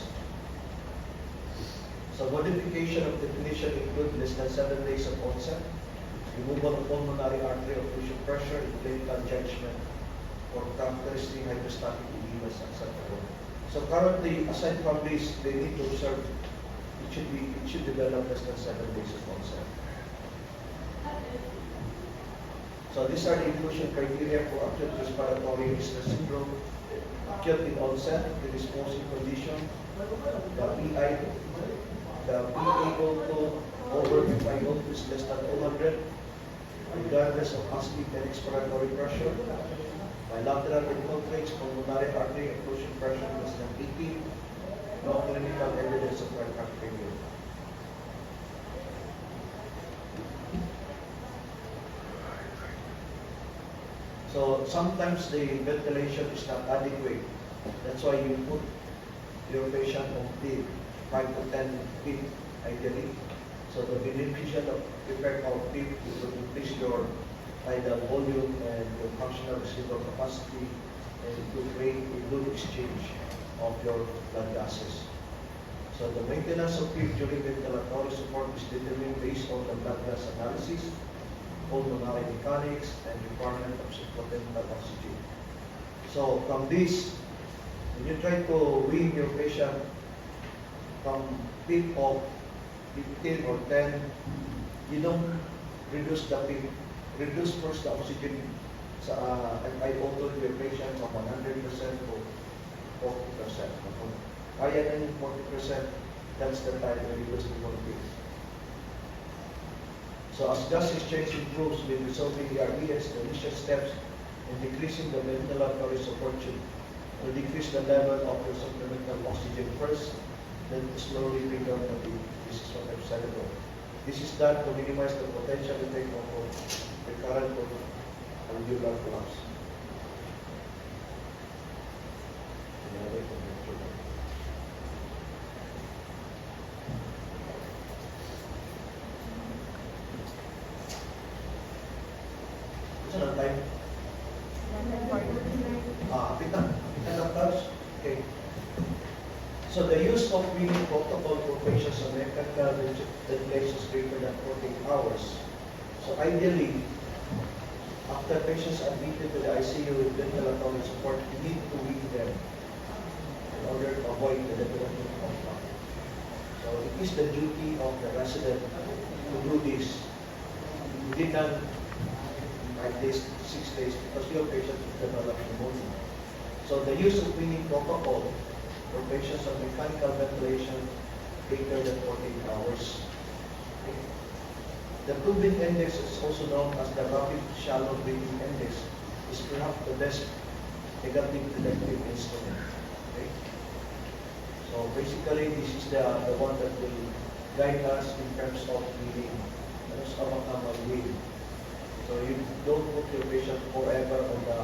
So modification of definition include less than 7 days of onset, removal of pulmonary artery occlusion pressure in clinical judgment, or characteristic hydrostatic edema is acceptable. So currently, aside from this, they need to observe it should develop less than 7 days of onset. So these are the inclusion criteria for acute respiratory distress syndrome. Acute in onset, the disposing condition, the PaO2 over FiO2 is less than 200, regardless of asleep and expiratory pressure. Bilateral infiltrates, pulmonary artery occlusion pressure less than 80, no clinical evidence of right heart failure. So sometimes the ventilation is not adequate. That's why you put your patient on PIP, 5 to 10 PIP ideally. So the beneficial effect of PIP is to increase your tidal volume and your functional residual capacity, and to create a good exchange of your blood gases. So the maintenance of PIP during ventilatory support is determined based on the blood gas analysis, pulmonary mechanics, and requirement of supplemental oxygen. So from this, when you try to wean your patient from PIP of 15 or 10, you don't reduce the PIP. Reduce first the oxygen. I told your patient from 100% to 40%. Kaya na yung 40%, that's the time when you lose the PIP. So as gas exchange improves with resolving the RBS, the initial steps in decreasing the ventilatory support will decrease the level of your supplemental oxygen first, then slowly bring down the PIP. This is what I've said ago. This is done to minimize the potential effect of recurrent alveolar collapse. What's the time? Apitan doctors? Okay. So the use of weaning protocol for patients on mechanical ventilation is greater than 14 hours. So ideally, after patients are admitted to the ICU with ventilatory support, you need to wean them in order to avoid the development of shock. So it is the duty of the resident to do this within 5 days, 6 days, because your patient will develop pneumonia. So the use of weaning protocol for patients on mechanical ventilation greater than 14 hours. Okay. The tubing index is also known as the rapid shallow breathing index, is perhaps the best negative predictive instrument. Okay. So basically, this is the one that will guide us in terms of breathing. So you don't put your patient forever on the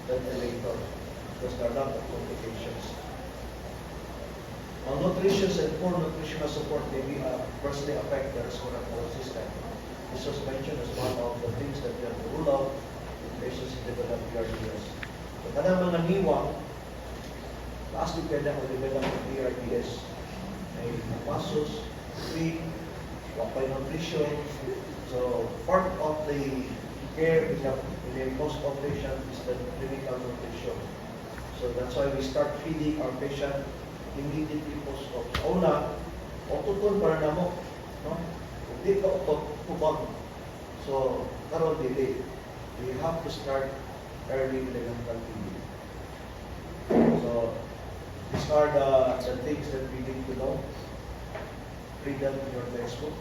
ventilator because there are a lot of complications. Malnutrition and poor nutritional support may be adversely affect the respiratory system. This was mentioned as one of the things that we have to rule out in patients who develop PRDS. So kada mga niwang, taas depende kung develop ng PRDS. May muscles, weak, wapay nutrition. So part of the care in most of patients is the clinical nutrition. So that's why we start feeding our patient immediately post-op. Sa una, otutun para na mo. No? Hindi ka utubag. So, karon dili. We have to start early clinical feeding. So, these are the things that we need to know. Read them in your textbook.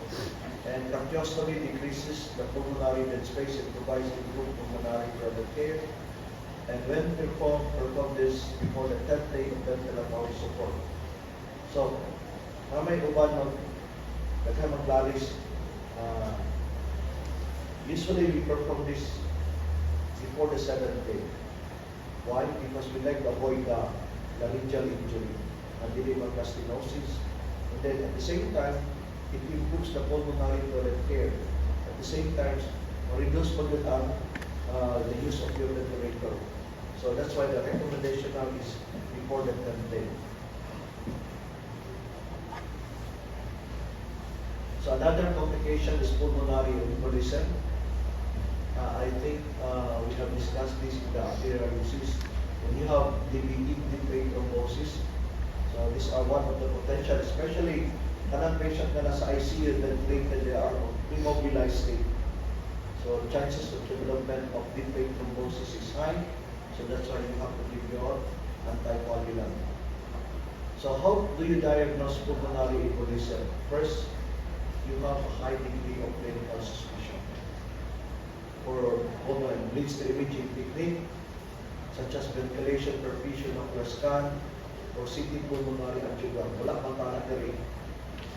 And tracheostomy decreases the pulmonary dead space and provides improved pulmonary pressure care. And when perform this before the 10th day of ventilatory support. So, may uban maglalis. Usually we perform this before the 7th day. Why? Because we like to avoid the laryngeal injury and delay stenosis. And then at the same time, it improves the pulmonary toilet care. At the same time, reduce the use of your ventilator. So that's why the recommendation now is before the 10th day. So another complication is pulmonary embolism. I think we have discussed this in the arterial disease. When you have DVT, deep vein thrombosis, so these are one of the potential, especially kanang patient na nasa ICU ventilated, they are immobilized state. So chances of development of deep vein thrombosis is high. So that's why you have to give your anticoagulant. So how do you diagnose pulmonary embolism? First, you have a high degree of clinical suspicion. For pulmonary bleeds to imaging technique, such as ventilation, perfusion, ocular scan, or CT pulmonary angiogram. Wala pang tanag na rin.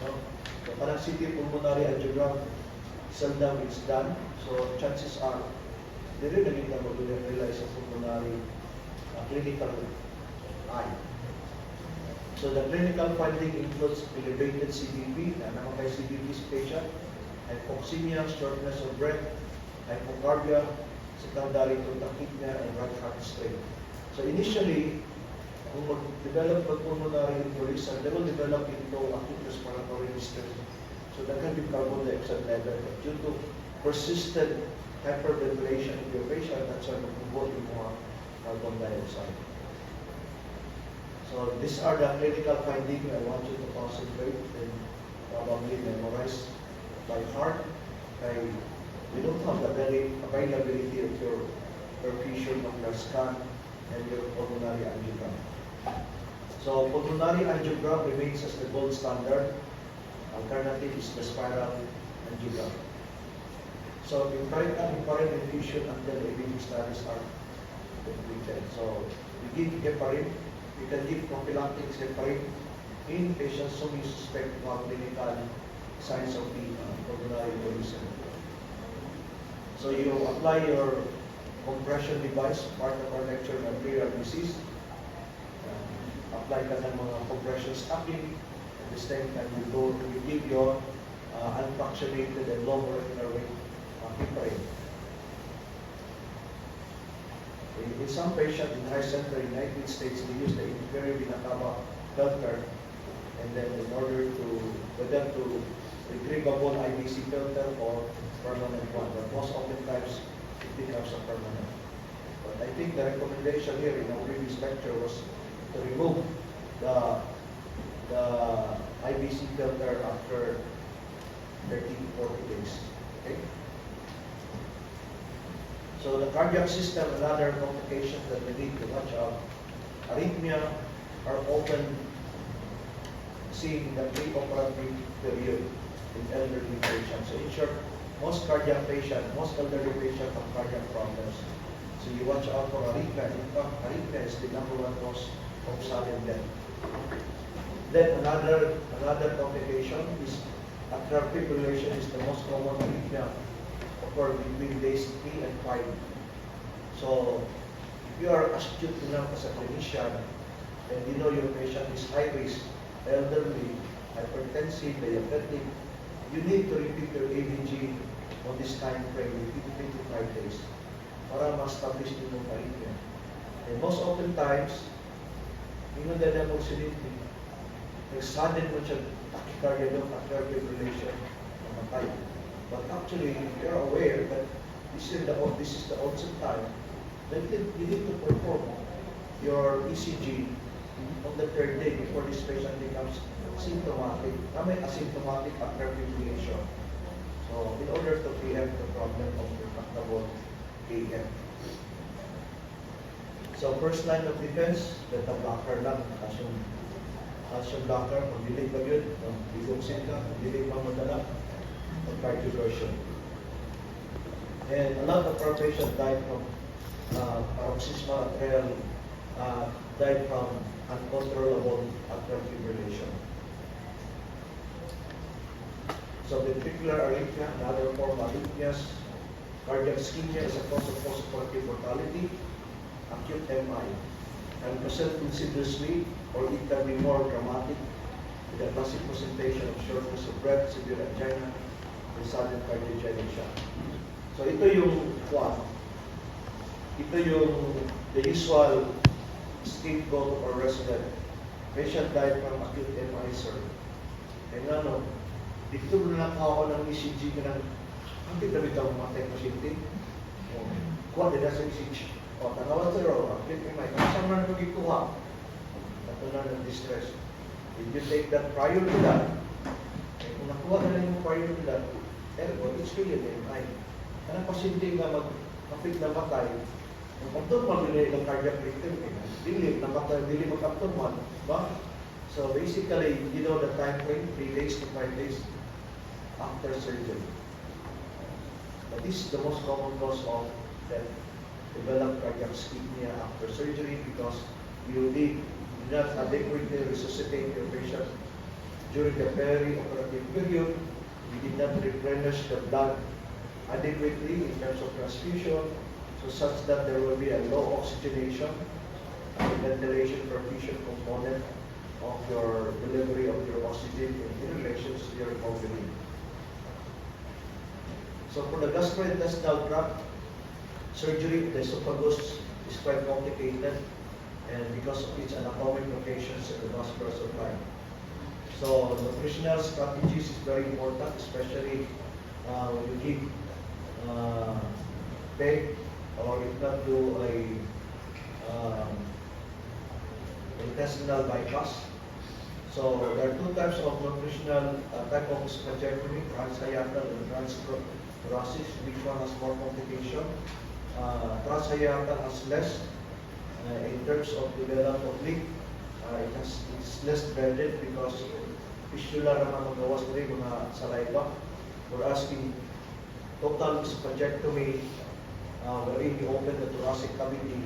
No? So CT pulmonary angiogram, seldom it's done. So chances are Dili na kita mag-realize sa pulmonary clinical eye. So the clinical finding includes elevated CBP, na naman kay CBP patient, hypoxemia, shortness of breath, hypocardia, secondary to tachypnea, and right heart strain. So initially, kung mag-develop ng pulmonary embolism, they will develop into acute respiratory distress. So that can be carbon dioxide level. But due to persistent hyperventilation in your patient, that's why mag-involve in more carbon dioxide. So these are the clinical findings I want you to concentrate and probably memorize by heart. We don't have the very availability of your perfusion of your scan and your pulmonary angiogram. So pulmonary angiogram remains as the gold standard. Alternative is the spiral angiogram. So we try heparin infusion until the imaging studies are completed. So we give heparin. You can give prophylactic heparin in patients whom you suspect to have clinical signs of the pulmonary embolism. So you apply your compression device, part of our lecture on arterial disease. Apply ka ng mga compression stocking. At the same time, you give your unfractionated and low molecular weight heparin. In some patients in high central United States, they use the inferior vena cava filter, and then in order to, whether to retrievable IBC filter or permanent one. But most oftentimes, it becomes a permanent. But I think the recommendation here in our previous lecture was to remove the IBC filter after 30 to 40 days. Okay? So the cardiac system, another complication that we need to watch out. Arrhythmia are often seen in the preoperative period in elderly patients. So in short, most cardiac patients, most elderly patients have cardiac problems. So you watch out for arrhythmia. In fact, arrhythmia is the number one cause of sudden death. Then another complication is atrial fibrillation is the most common arrhythmia occur between days 3 and 5. So if you are astute enough as a clinician and you know your patient is high risk, elderly, hypertensive, diabetic, you need to repeat your ABG on this time frame within 25 days para ma-establish din yung arrhythmia. And most often times, na mo siniti, nag-sudden mo siya tachycardia ng atrial fibrillation, namatay. But actually, if you are aware that this is the onset time, then you need to perform your ECG on the third day before this patient becomes symptomatic. May asymptomatic atrial fibrillation. So, in order to preempt the problem of retractable AF. So, first line of defense, beta blocker lang, calcium blocker, kung dilig ba yun, kung bigongsin ka, kung dilig ba madala, cardioversion. And a lot of our patients died from paroxysmal atrial, died from uncontrollable atrial fibrillation. So ventricular arrhythmia, another form of arrhythmias, cardiac ischemia is a cause of postoperative mortality, acute MI, and present insidiously, or it can be more dramatic with a classic presentation of shortness of breath, severe angina, and sudden cardiogenic shock. So ito yung the usual scapegoat or resident. Patient died from acute MI, sir. And dito na lang ako ng ECG ka ng, ang kita bitaw matay pasyente. Kuha din sa ECG. Tanawan sir, acute MI. Kasama na nagikuha. Natunan ng distress. Did you take that prior to that? Kung nakuha ka na yung prior to that, it's really an MI. Ang pasyente nga mag-kapit na matay, kung abnormal yun yung cardiac rhythm, dili mag-abnormal, ba? So basically, you know the time frame, 3 days to 5 days after surgery. But this is the most common cause of death, developed cardiac ischemia after surgery, because you did not adequately resuscitate your patient during the peri-operative period. You did not replenish the blood adequately in terms of transfusion, so such that there will be a low oxygenation and ventilation perfusion component of your delivery of your oxygen in relation to your recovery. So for the gastrointestinal tract, surgery of the esophagus is quite complicated, and because of its anatomic locations in the vascular supply. So nutritional strategies is very important, especially when you give bake or if not do a intestinal bypass. So there are two types of nutritional type of spaghetti, transhiatal and transthoracic. Which one has more complication? Transhiatal has less in terms of development of leak. It's less dreaded because fistula naman magawas rin mga saliva. Whereas in total spagectomy, wherein you open the thoracic cavity,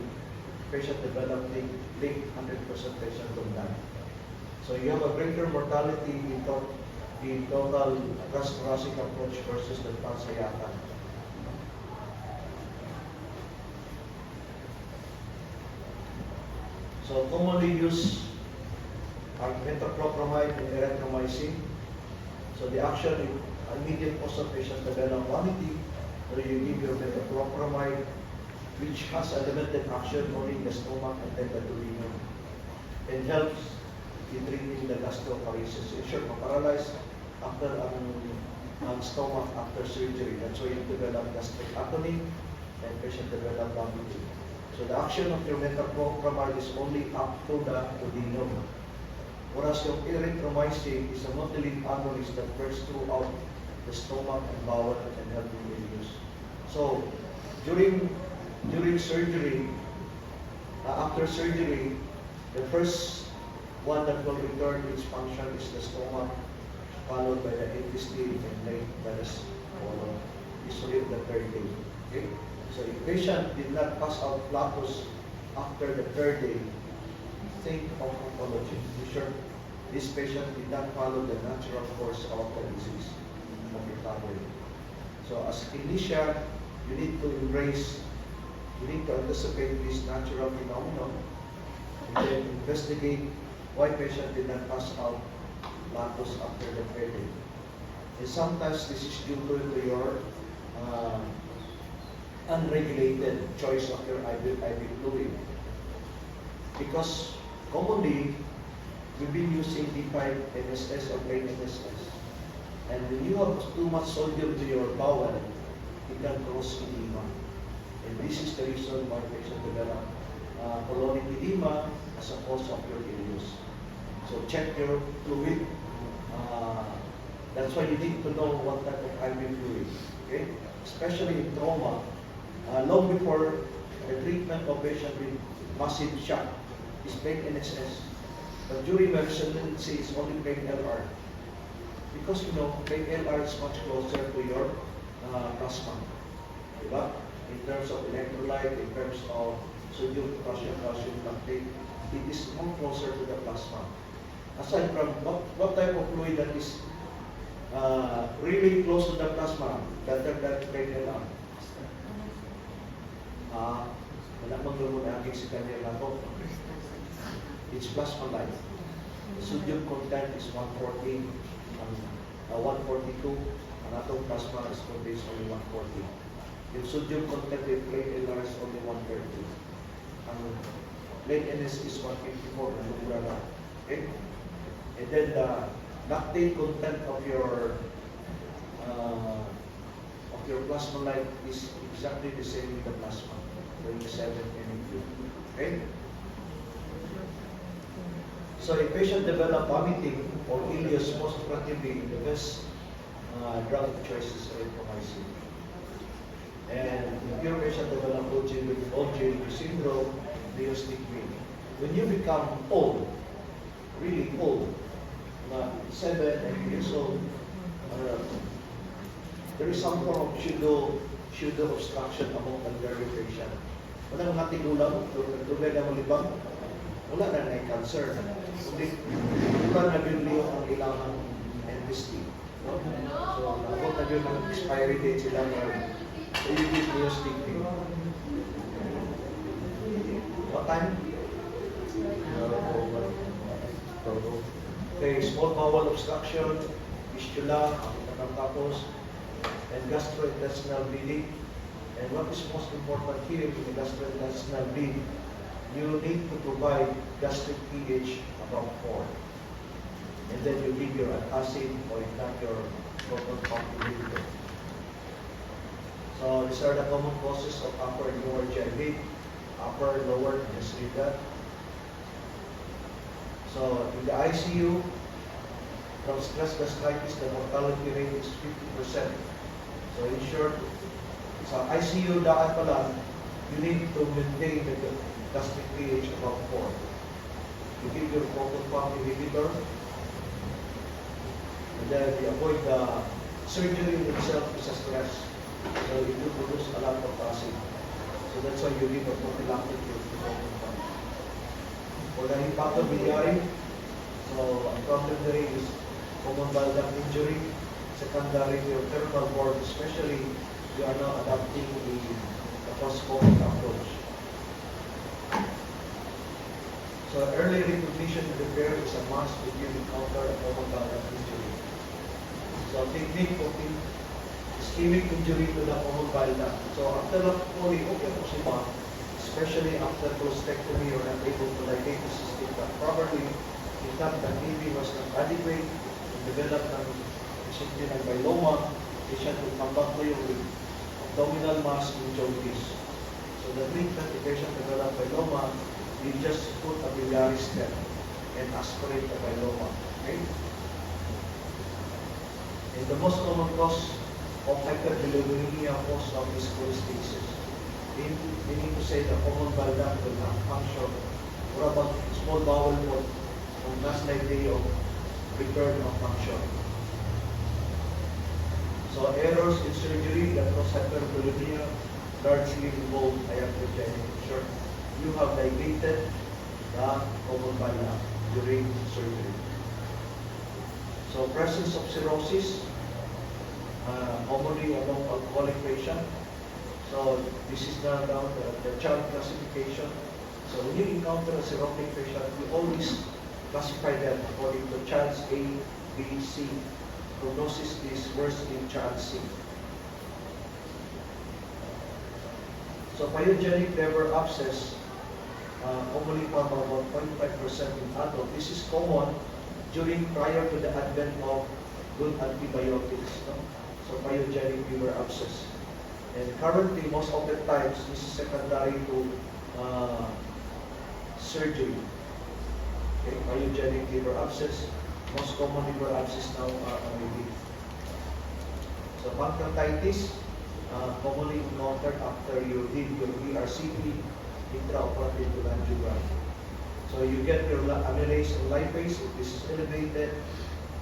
patient develop leak 100% patient will die. So you have a greater mortality in total thoracic approach versus the transhiatal. So commonly used are metoclopramide and erythromycin. So the action is immediate post-patient develop vomiting, or you give your metoclopramide, which has a limited action only in the stomach and then the duodenum, and helps in treating the gastroparesis. If you're paralyzed after ang stomach after surgery, that's why you develop gastric atony and patient develop vomiting. So the action of your metoclopramide is only up to the duodenum. Whereas your erythromycin is a motilate agonist that works throughout the stomach and bowel and helping reduce. So during surgery, after surgery, the first one that will return its function is the stomach, followed by the intestine, and then by the colon. Usually the third day. Okay? So if patient did not pass out flatus after the third day, think of oncology. Be sure this patient did not follow the natural course of the disease of recovery. So as a clinician, you need to anticipate this natural phenomenon and then investigate why patient did not pass out flatus after the third day. And sometimes this is due to your unregulated choice of your IV fluid. Because commonly, we've been using D5 NSS or plain NSS. And when you have too much sodium to your bowel, it can cause edema. And this is the reason why patients develop colonic edema as a cause of your ileus. So check your fluid. That's why you need to know what type of IV fluid. Okay? Especially in trauma, long before the treatment of patient with massive shock is plain NSS. But during my residency, it's only plain LR. Because plain LR is much closer to your plasma. Diba? In terms of electrolyte, in terms of sodium, potassium, calcium, lactate, it is more closer to the plasma. Aside from what type of fluid that is really close to the plasma, better than plain LR. Wala maglumo na aking si kanila po. It's plasma-like. The sodium content is 140, 142. Ang atong plasma is contains only 140. Yung sodium content with plain LR is only 130. Ang plain NS is 154. Nanubra na. Okay? And then the lactate content of your plasma-like is exactly the same with the plasma. 27 mmHg. Okay? So if patient develop vomiting or ileus, most probably the best drug of choice is erythromycin. And if your patient develop OJ syndrome, they use liquid. When you become old, really old, 7, 8 years old, there is some form of pseudo obstruction among elderly patient. Wala nang nating ulam, dugay na malibang, wala na cancer. Kundi, wala na yun ang ilangang intestine. No? So, naabot na yun ang expiry date sila ngayon. So, you give neostigmine. What time? Okay, small bowel obstruction, fistula, tapos, and gastrointestinal bleeding. And what is most important here in the gastrointestinal bleeding, you need to provide gastric pH above 4. And then you give your antacid or if not your proton pump inhibitor. So these are the common causes of upper and lower GI, upper, lower, just read that. So in the ICU, from stress gastritis, the mortality rate is 50%. So in short, sa ICU daan pa lang, you need to maintain the gastric pH above 4. You give your proton pump inhibitor, and then you avoid the surgery itself is a stress. So it will produce a lot of acid. So that's why you need a prophylactic proton pump. For the hepatobiliary, so ang problem there is common bile duct injury, secondary to terminal board, especially you are now adopting the laparoscopic approach. So early recognition and repair is a must if you encounter a common bile duct injury. So technique of ischemic injury to the common bile duct. So after fully okay po si ma'am, especially after prostatectomy or not able to dilate the cystic duct properly, if not the baby was not adequate, develop ng simple ng myeloma, patient will come back to you with abdominal mass in jaundice. So the treatment, if patient develop myeloma, you just put a biliary stent and aspirate the myeloma. Okay? And the most common cause of hyperbilirubinemia cause of is cholestasis. Meaning to say the common bile duct will not function for about small bowel for on last 9 day of return of function. So errors in surgery that cause hyperbilirubinemia largely involve iatrogenic. Sure, you have dilated the common bile duct during surgery. So presence of cirrhosis, commonly among alcoholic patients. So this is now down the child classification. So when you encounter a cirrhotic patient, you always classify them according to child's A, B, C. Prognosis is worse in child C. So pyogenic liver abscess, commonly found about 0.5% in adult. This is common prior to the advent of good antibiotics. No? So pyogenic liver abscess. And currently, most of the times, this is secondary to surgery. Okay, pyogenic liver abscess. Most common liver abscess now are OAD. So pancreatitis, commonly encountered after you did your ERCP, intraoperative cholangiogram. So you get your amylase and lipase, if this is elevated,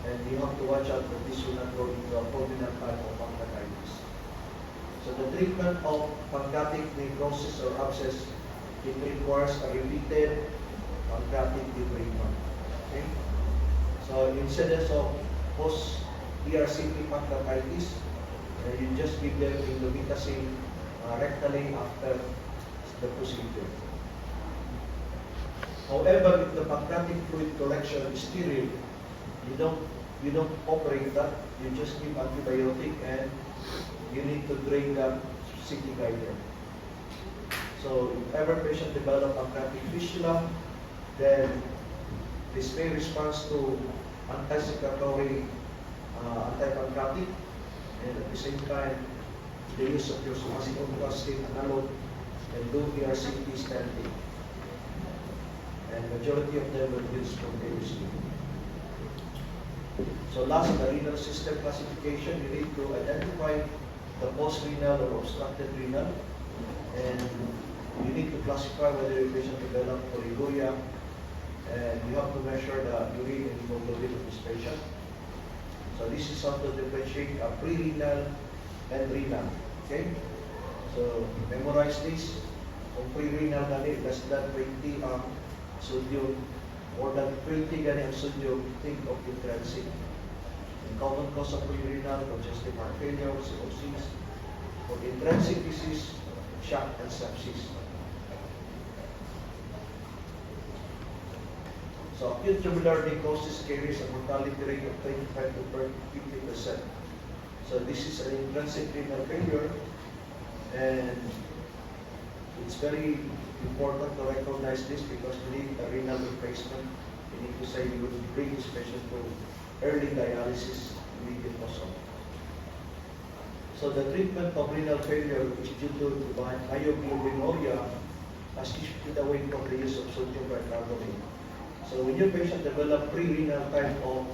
and you have to watch out that this will not go into a fulminant type of pancreatitis. So the treatment of pancreatic necrosis or abscess, it requires a repeated pancreatic debridement. Okay? So incidence of post-ERCP pancreatitis, you just give them indomethacin rectally after the procedure. However, if the pancreatic fluid collection is sterile, you don't operate that. You just give antibiotic and you need to drain that CT guider. So if ever patient develop pancreatic fistula, then this may response to anti-secretory, anti-pancreatic, and at the same time, the use of your somatostatin analog and do ERCP stenting. And majority of them will be spontaneously. So last, the renal system classification, you need to identify the post-renal or obstructed renal, and you need to classify whether the patient developed oliguria, and you have to measure the urine and hemoglobin of this patient. So this is how to differentiate a pre-renal and renal. Okay? So memorize this. Kung pre-renal gani, less than 20 sodium, more than 20 gani ang sodium, think of intrinsic. The common cause of pre-renal, congestive heart failure, cirrhosis. For intrinsic disease, shock, and sepsis. So acute tubular necrosis carries a mortality rate of 25 to 50%. So this is an intrinsic renal failure, and it's very important to recognize this because we need a renal replacement. We need to say we will bring this patient to early dialysis immediately possible. So the treatment of renal failure is due to myoglobinuria as shifted away from the use of sodium bicarbonate. So when your patient develops pre-renal type of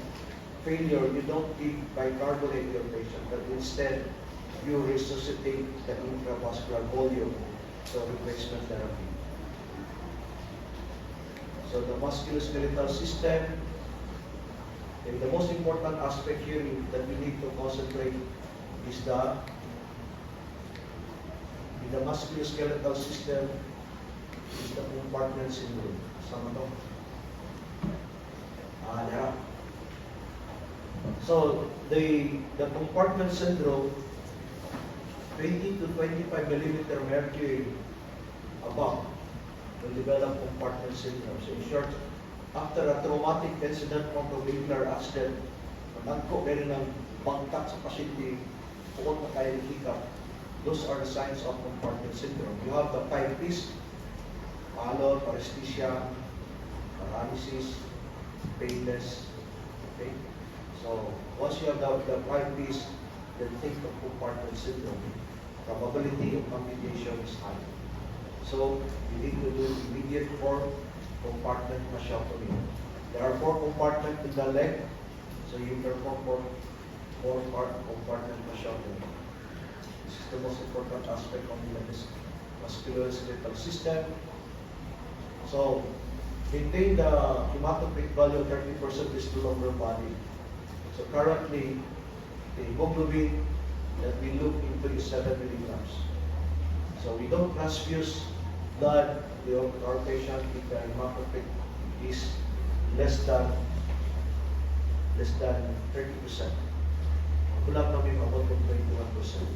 failure, you don't give bicarbonate to your patient, but instead you resuscitate the intravascular volume, so replacement therapy. So the musculoskeletal system, and the most important aspect here that we need to concentrate is in the musculoskeletal system is the compartment syndrome. Sama to? Yeah. So the compartment syndrome, 20 to 25 millimeter mercury above will develop compartment syndrome. So in short, after a traumatic incident from a vehicular accident, nagko meron ng bangkak sa pasyente, bukod na kaya hikap, those are the signs of compartment syndrome. You have the 5 P's, pallor, paresthesia, paralysis, painless. Okay? So once you have the 5 P's, then think of compartment syndrome. Probability of complication is high. So you need to do immediate compartment mastectomy. There are 4 compartments in the leg, so you perform 4 compartment mastectomy. This is the most important aspect of the musculoskeletal system. So maintain the hematocrit value of 30% is to longer body. So currently, the hemoglobin that we look into is 7 milligrams. So we don't transfuse blood to our patient if the hematocrit is less than 30%. Kulang kami about 21%.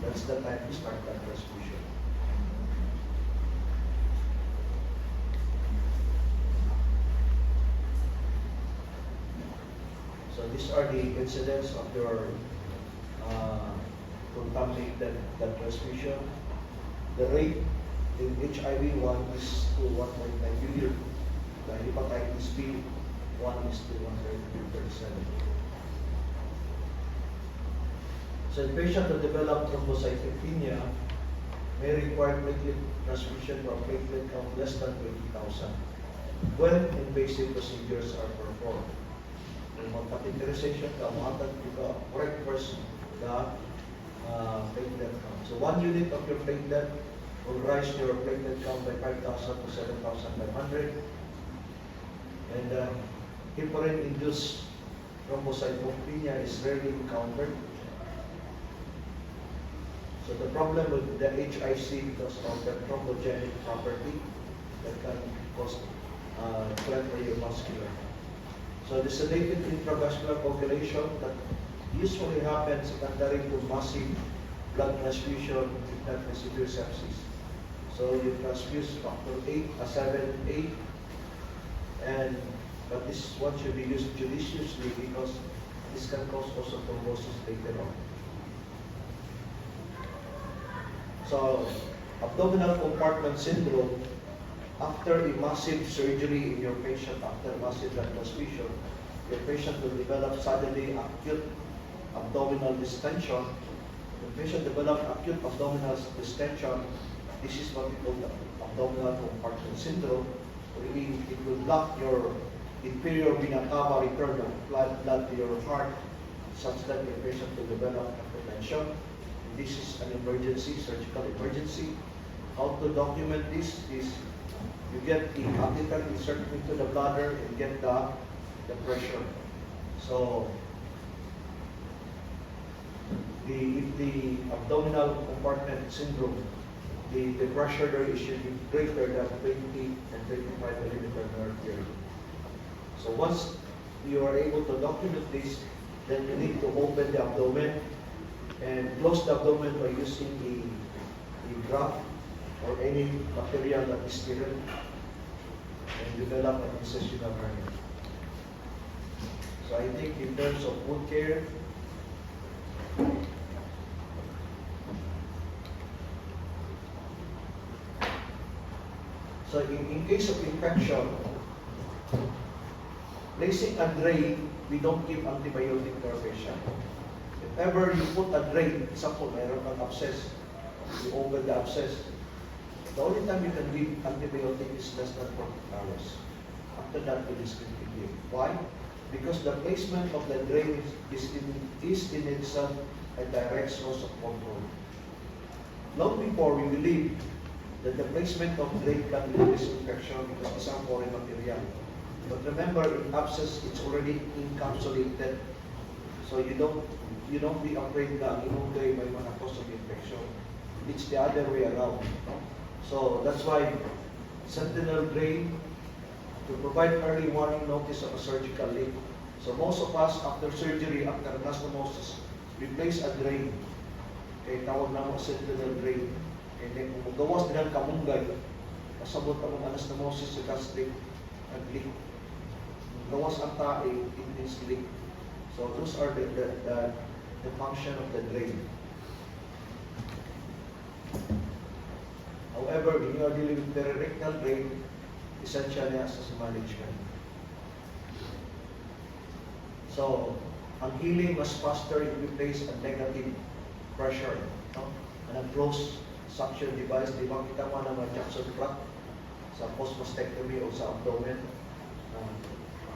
That's the time to start that transfusion. So these are the incidents of your contaminated blood transfusion. The rate in HIV 1 is to 1.9 million. The hepatitis B 1 is to 137. So the patient who developed thrombocytopenia may require platelet transfusion for a platelet count less than 20,000 when invasive procedures are performed. Catheterization, correct first the platelet count. So 1 unit of your platelet will rise your platelet count by 5,000 to 7,500. And heparin-induced thrombocytopenia is rarely encountered. So the problem with the HIC because of the thrombogenic property that can cause muscular. So the sedated intravascular coagulation that usually happens secondary to massive blood transfusion with not severe sepsis. So you transfuse factor 7, 8, but this one should be used judiciously because this can cause also thrombosis later on. So abdominal compartment syndrome, after a massive surgery in your patient, after massive blood transfusion, your patient will develop suddenly acute abdominal distension. The patient develops acute abdominal distension. This is what we call the abdominal compartment syndrome. Really, it will block your inferior vena cava return of blood to your heart, such that your patient will develop hypertension. This is an emergency, surgical emergency. How to document this is you get the catheter inserted into the bladder and get the pressure. So if the abdominal compartment syndrome, the pressure there should be greater than 20 and 25 millimeter mercury. So once you are able to document this, then you need to open the abdomen and close the abdomen by using a graft or any material that is sterile and develop an incisional hernia. So I think in terms of wound care, so in case of infection, placing a drain, we don't give antibiotic to our patient. If ever you put a drain, example, mayroon kang abscess, you open the abscess, the only time you can give antibiotic is less than 40 hours. After that, we discontinue. Why? Because the placement of the drain is in itself a direct source of control. Long before, we believe that the placement of drain can reduce infection because it's a foreign material. But remember, in abscess, it's already encapsulated. So you don't be afraid na yung drain may cause of infection. It's the other way around. So that's why sentinel drain to provide early warning notice of a surgical leak. So most of us, after surgery, after anastomosis, we place a drain. Kaya tawag na mo sentinel drain. And then kung magawas din ang kamunggay, pasabot ang anastomosis sa gastric and leak. Gawas ang tae, it means leak. So those are the function of the drain. However, when you are dealing with perirectal drain, essential niya sa management. So, ang healing mas faster if we place a negative pressure. No? An closed suction device, di ba kita mo na may Jackson crack sa post-mastectomy o sa abdomen.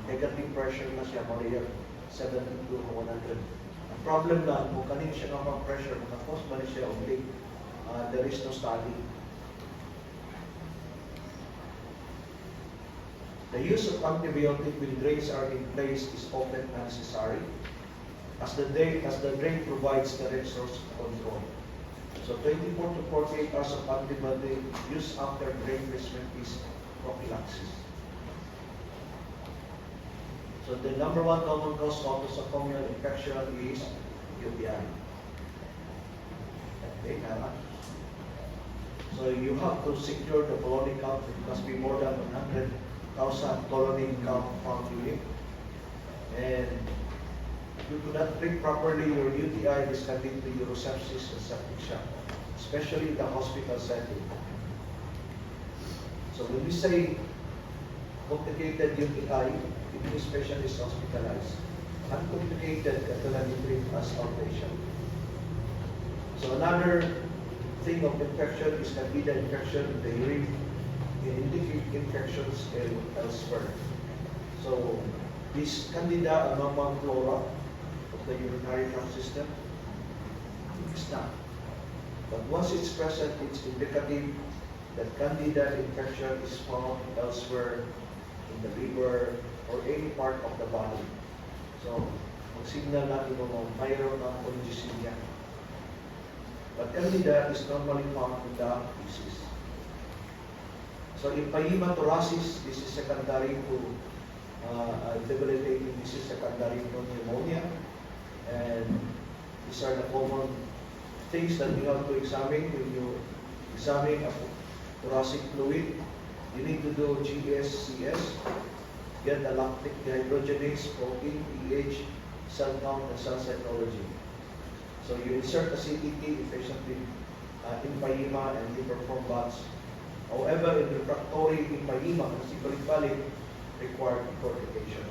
Negative pressure na siya, Maria, 70 to 100. Ang problem na, kung kanina siya nga pressure, nakapos ba siya o leak, there is no study. The use of antibiotic when drains are in place is often unnecessary, as the drain provides the source of control. So 24 to 48 hours of antibiotic use after drain placement is prophylaxis. So the number one common cause of nosocomial infection is UTI. Okay, so you have to secure the colony count. It must be more than 100,000 colony count found unit. And if you do not treat properly your UTI, this can lead to urosepsis and septic shock, especially in the hospital setting. So when we say complicated UTI, if this patient is hospitalized, uncomplicated can be treated as outpatient. So another thing of infection is candida infection in the urine, and infections elsewhere. So this candida and normal flora of the urinary tract system, it's not. But once it's present, it's indicative that candida infection is found elsewhere in the liver or any part of the body. So, mag-signal natin kung mayroon ng congestion. But candida is normally found in the feces. So, empyema thoracis, this is secondary to debilitating disease, secondary to pneumonia. And these are the common things that you have to examine when you examine a thoracic fluid. You need to do GS-CS, get the lactic dehydrogenase, protein, pH, cell count, and cell cytology. So you insert a CTT if patient with empyema and they perform BATS. However, in refractory empyema, kasi balik-balik, required decortication.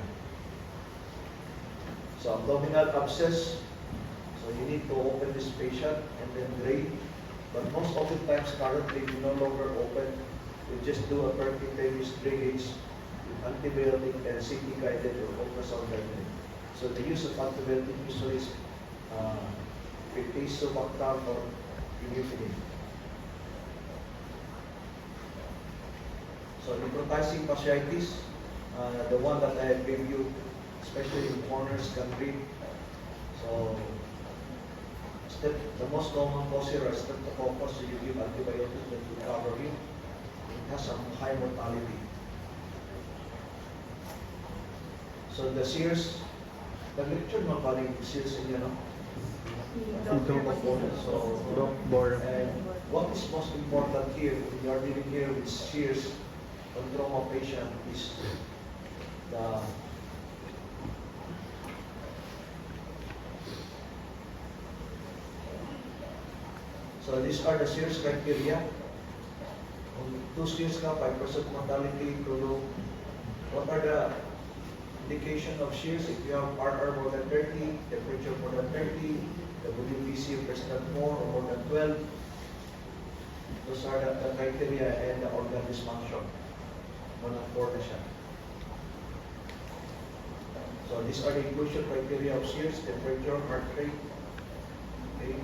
So abdominal abscess, so you need to open this patient and then drain. But most of the times currently we no longer open. We just do a percutaneous drainage with antibiotic and CT guided or ultrasound guided. So the use of antibiotic usually is Tazobactam or imifidine. So necrotizing fasciitis, the one that I gave you, especially in corners, can read. So the most common cause here is streptococcus, so you give antibiotics that will cover it. It has a high mortality. So the sears, the lecture mo pa rin sears in no? So, Bore. and What is most important here, when you are dealing here with shears on trauma patient, is the so these are the shears criteria. On 2 shears ka, 5% mortality, prolonged. What are the indication of shears? If you have RR more than 30, temperature more than 30, WBC less than 4 or more than 12, those are the criteria, and the organ dysfunction. 1 and 4 na siya. So these are the inclusion criteria of shears: temperature, heart rate. Okay.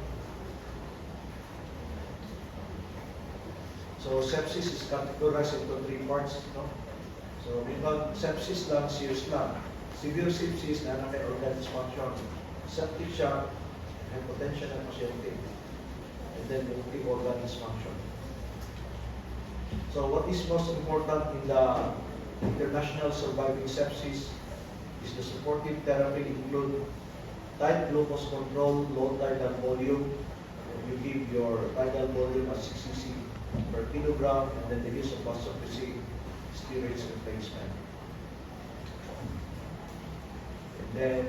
So sepsis is categorized into 3 parts. No? So because sepsis lang, shears lang. Severe sepsis na organ dysfunction. Septic shock, hypotension ng pasyente. And then multi-organ dysfunction. So what is most important in the international surviving sepsis is the supportive therapy include tight glucose control, low tidal volume. You give your tidal volume at 6 cc per kilogram, and then the use of vasopressin steroids replacement. And then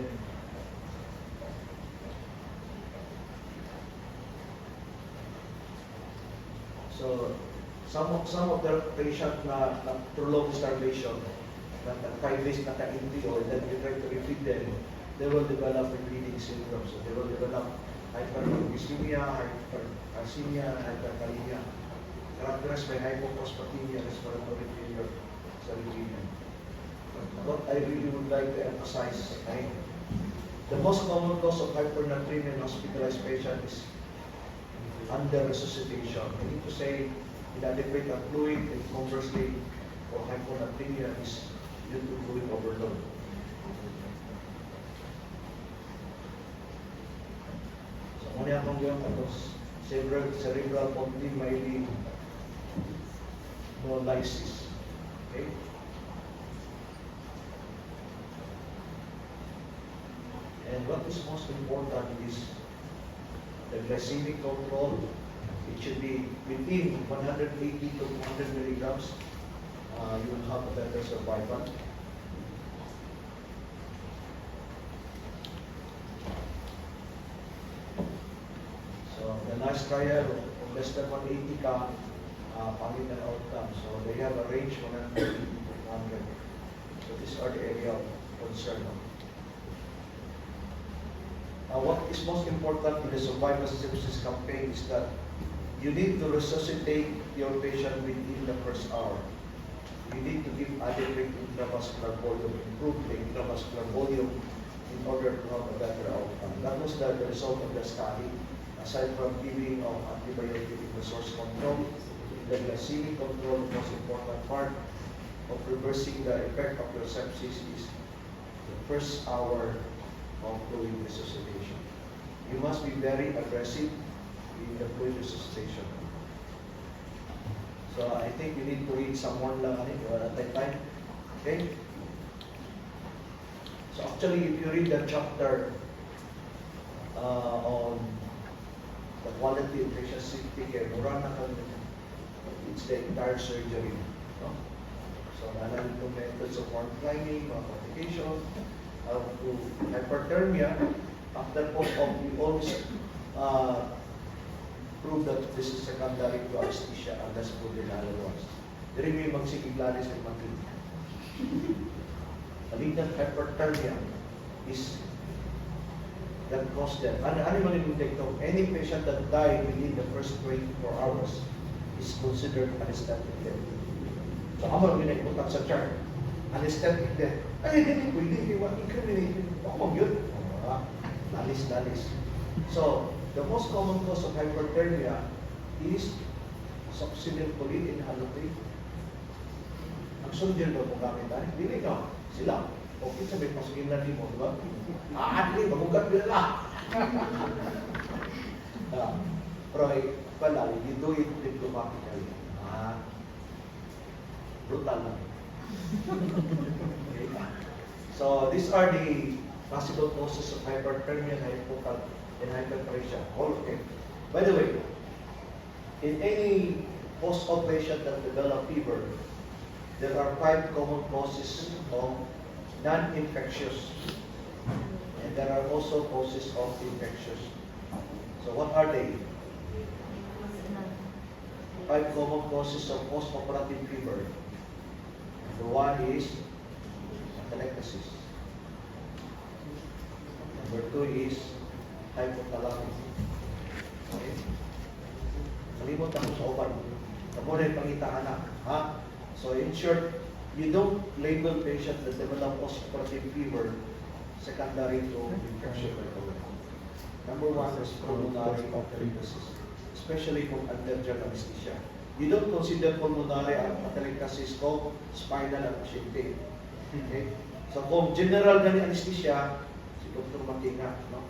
so some of the patient na prolonged starvation, na 5 days naka-empty, or then you try to refeed them, they will develop bleeding syndrome. So they will develop hyperglycemia, hypercalcemia, hyperkalemia, characterized by hypophosphatemia, respiratory failure, salivemia. What I really would like to emphasize, the most common cause of hypernatremia in hospitalized patient is under resuscitation. I need to say inadequate fluid, and conversely, for hyponatremia is due to fluid overload. So, muna akong yung cerebral palsy may be hemolysis. Okay? And what is most important is the glycemic control. It should be within 180 to 200 milligrams. You will have a better survival. So the last trial of less than 180 ka, pangit na outcome. So they have a range 180 to 200. So these are the area of concern. What is most important in the survival sepsis campaign is that you need to resuscitate your patient within the first hour. You need to give adequate intravascular volume, improve the intravascular volume in order to have a better outcome. That was the result of the study. Aside from giving of antibiotic resource control, the glycemic control, the most important part of reversing the effect of your sepsis is the first hour of fluid resuscitation. You must be very aggressive in the fluid resuscitation. So I think you need to read someone lang at that time. Okay? So actually, if you read the chapter on the quality of patient safety care, it's the entire surgery. No? So analytical methods of warm climbing, complication, how to hyperthermia. After post-op, we always prove that this is secondary to anesthesia unless proven otherwise. Diri may magsigiglanis ng makinig. Malignant hyperthermia is that cause death. Ano man yung take note? Any patient that died within the first 24 hours is considered anesthetic death. So, ako lang ginagpunta sa chart. Anesthetic death. Ay, hindi pwede. Incriminating. Ako yun. Dalis. So, the most common cause of hyperthermia is succinylcholine inhalate. Ang soldier daw kung gamit tayo, hindi ka, sila. Okay, sabi, pasukin na rin mo, di ba? Aadli, magugat nila. Pero pala, you do it diplomatically. Brutal lang. Okay. So, these are the possible causes of hyperthermia and hypocal and hypertension. All okay. By the way, In any post-op patient that develop fever, there are 5 common causes of non-infectious, and there are also causes of infectious. So what are they? 5 common causes of post-operative fever. Number 1 is atelectasis. Number 2 is hypothalamic. Okay? Kalimot ako sa uban. Tamo na yung pangitaan na. Ha? So in short, you don't label patients that develop post-operative fever secondary to infection right away. Number 1 is pulmonary atelectasis, especially kung under anesthesia. You don't consider pulmonary atelectasis kung spinal ang pasyente. Okay? So kung general gani anesthesia, si Dr. Matinga, no?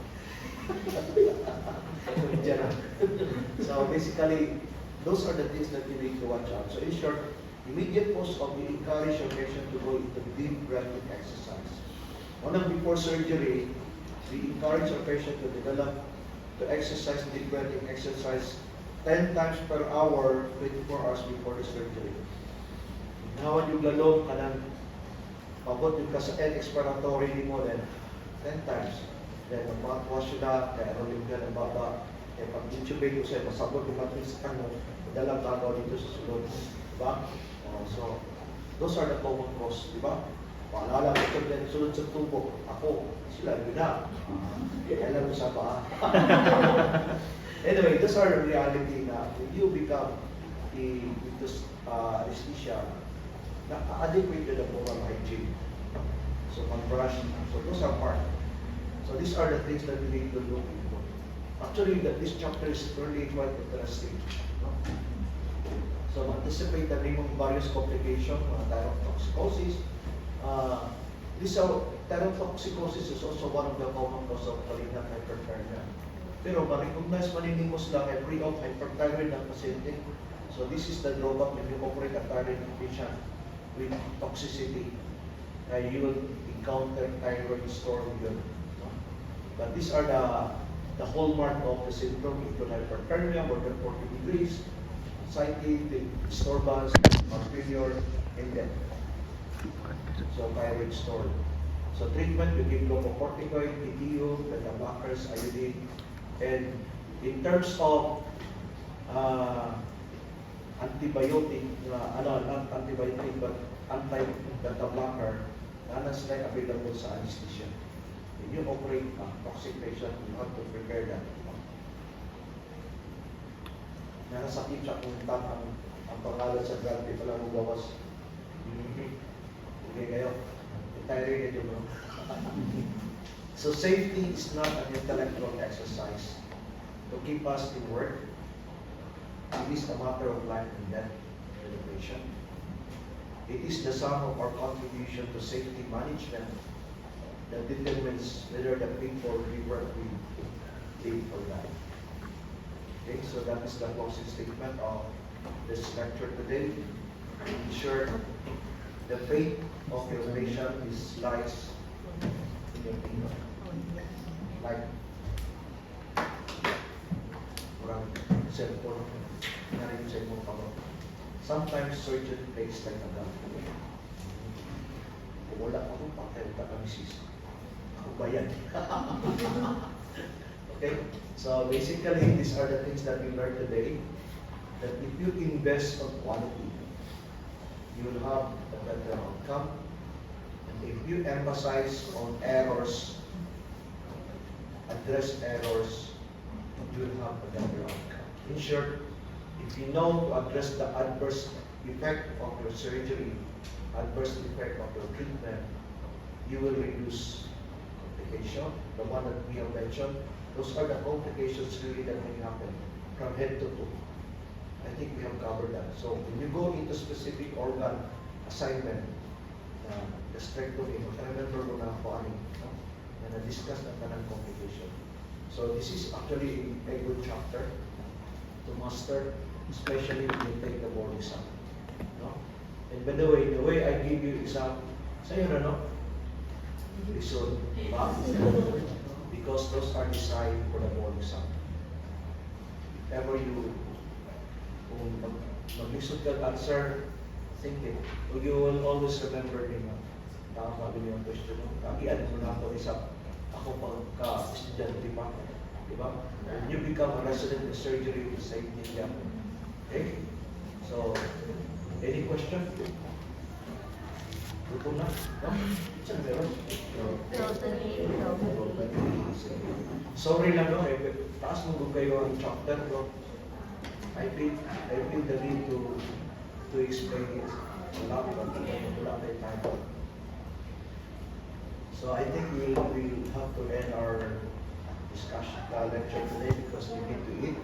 So basically, those are the things that you need to watch out. So in short, immediate post-op, you encourage your patient to go into deep breathing exercise. Before surgery, we encourage our patient to exercise deep breathing exercise 10 times per hour, 24 hours before the surgery. Nawan yung lalong kanang pabot yung ka sa end expiratory mo then 10 times. Then magpapwas yun na, kaya rolling ka ng baba. Kaya pag intubate ko sa'yo, masabot yung matrix ka mo, madalang tagaw dito sa sulod. Diba? So, those are the common cause, diba? Paalala ko ito din, sulod sa tubo. Ako, sila yun na. Kailan mo sa paa. Anyway, those are the reality na when you become anesthesia, na-adequate to the oral hygiene. So, mag-brush. So, those are part. So, these are the things that we need to look into. Actually, this chapter is really quite interesting. No? So, anticipate the name of various complications, thyrotoxicosis. Thyrotoxicosis is also one of the common causes of malignant hyperthermia. Pero ma-recognize maninimos lang ay pre-op hyperthyroid ng pasyente. So this is the drawback when you operate a thyroid patient with toxicity. You will encounter thyroid storm yun. But these are the hallmark of the syndrome, include hyperthermia, more than 40 degrees, anxiety, disturbance, heart failure, and death. So thyroid storm. So treatment, you give glucocorticoid, PDU, beta blockers, iodine. And in terms of antibiotic, not antibiotic but anti-beta blocker, na sila available sa anesthesia. When you operate a toxic patient, you have to prepare that. Nakasakit siya kung ang pangalan sa drug, di pala mo gawas. Okay kayo? Thyroid yun, bro. So safety is not an intellectual exercise to keep us in work. It is a matter of life and death for the patient. It is the sum of our contribution to safety management that determines whether the people we work with live or die. Okay, so that is the closing statement of this lecture today. Ensure the fate of your patient lies in your finger. Like cellphone, sometimes surgery takes like a gun. Kung wala akong patel ka kami sis, ako ba yan? Okay, so basically these are the things that we learned today, that if you invest on quality, you will have a better outcome. And if you emphasize on errors, address errors, you will have a better outcome. In short, if you know to address the adverse effect of your surgery, adverse effect of your treatment, you will reduce complication. The one that we have mentioned, those are the complications really that may happen from head to toe. I think we have covered that. So when you go into specific organ assignment, gastrectomy, remember mo na ako na na-discuss na kanang complication. So this is actually a good chapter to master, especially when you take the board exam. No? And by the way I give you exam, sa'yo na, no? Listen, because those are designed for the board exam. If ever you kung mag-lisod ka answer, think it. You will always remember din na tama din yung question mo. Kagian mo na ako isa, ako pagka-estudyante pa. Diba? When you become a resident in surgery, the same thing yan. Okay? So, any question? Gutom na? No? Saan meron? Totally. Sorry lang, no? Taas mo kayo ang chapter, no? I feel the need to explain it. Wala tayong time. So I think we'll have to end our discussion lecture today because we need to eat.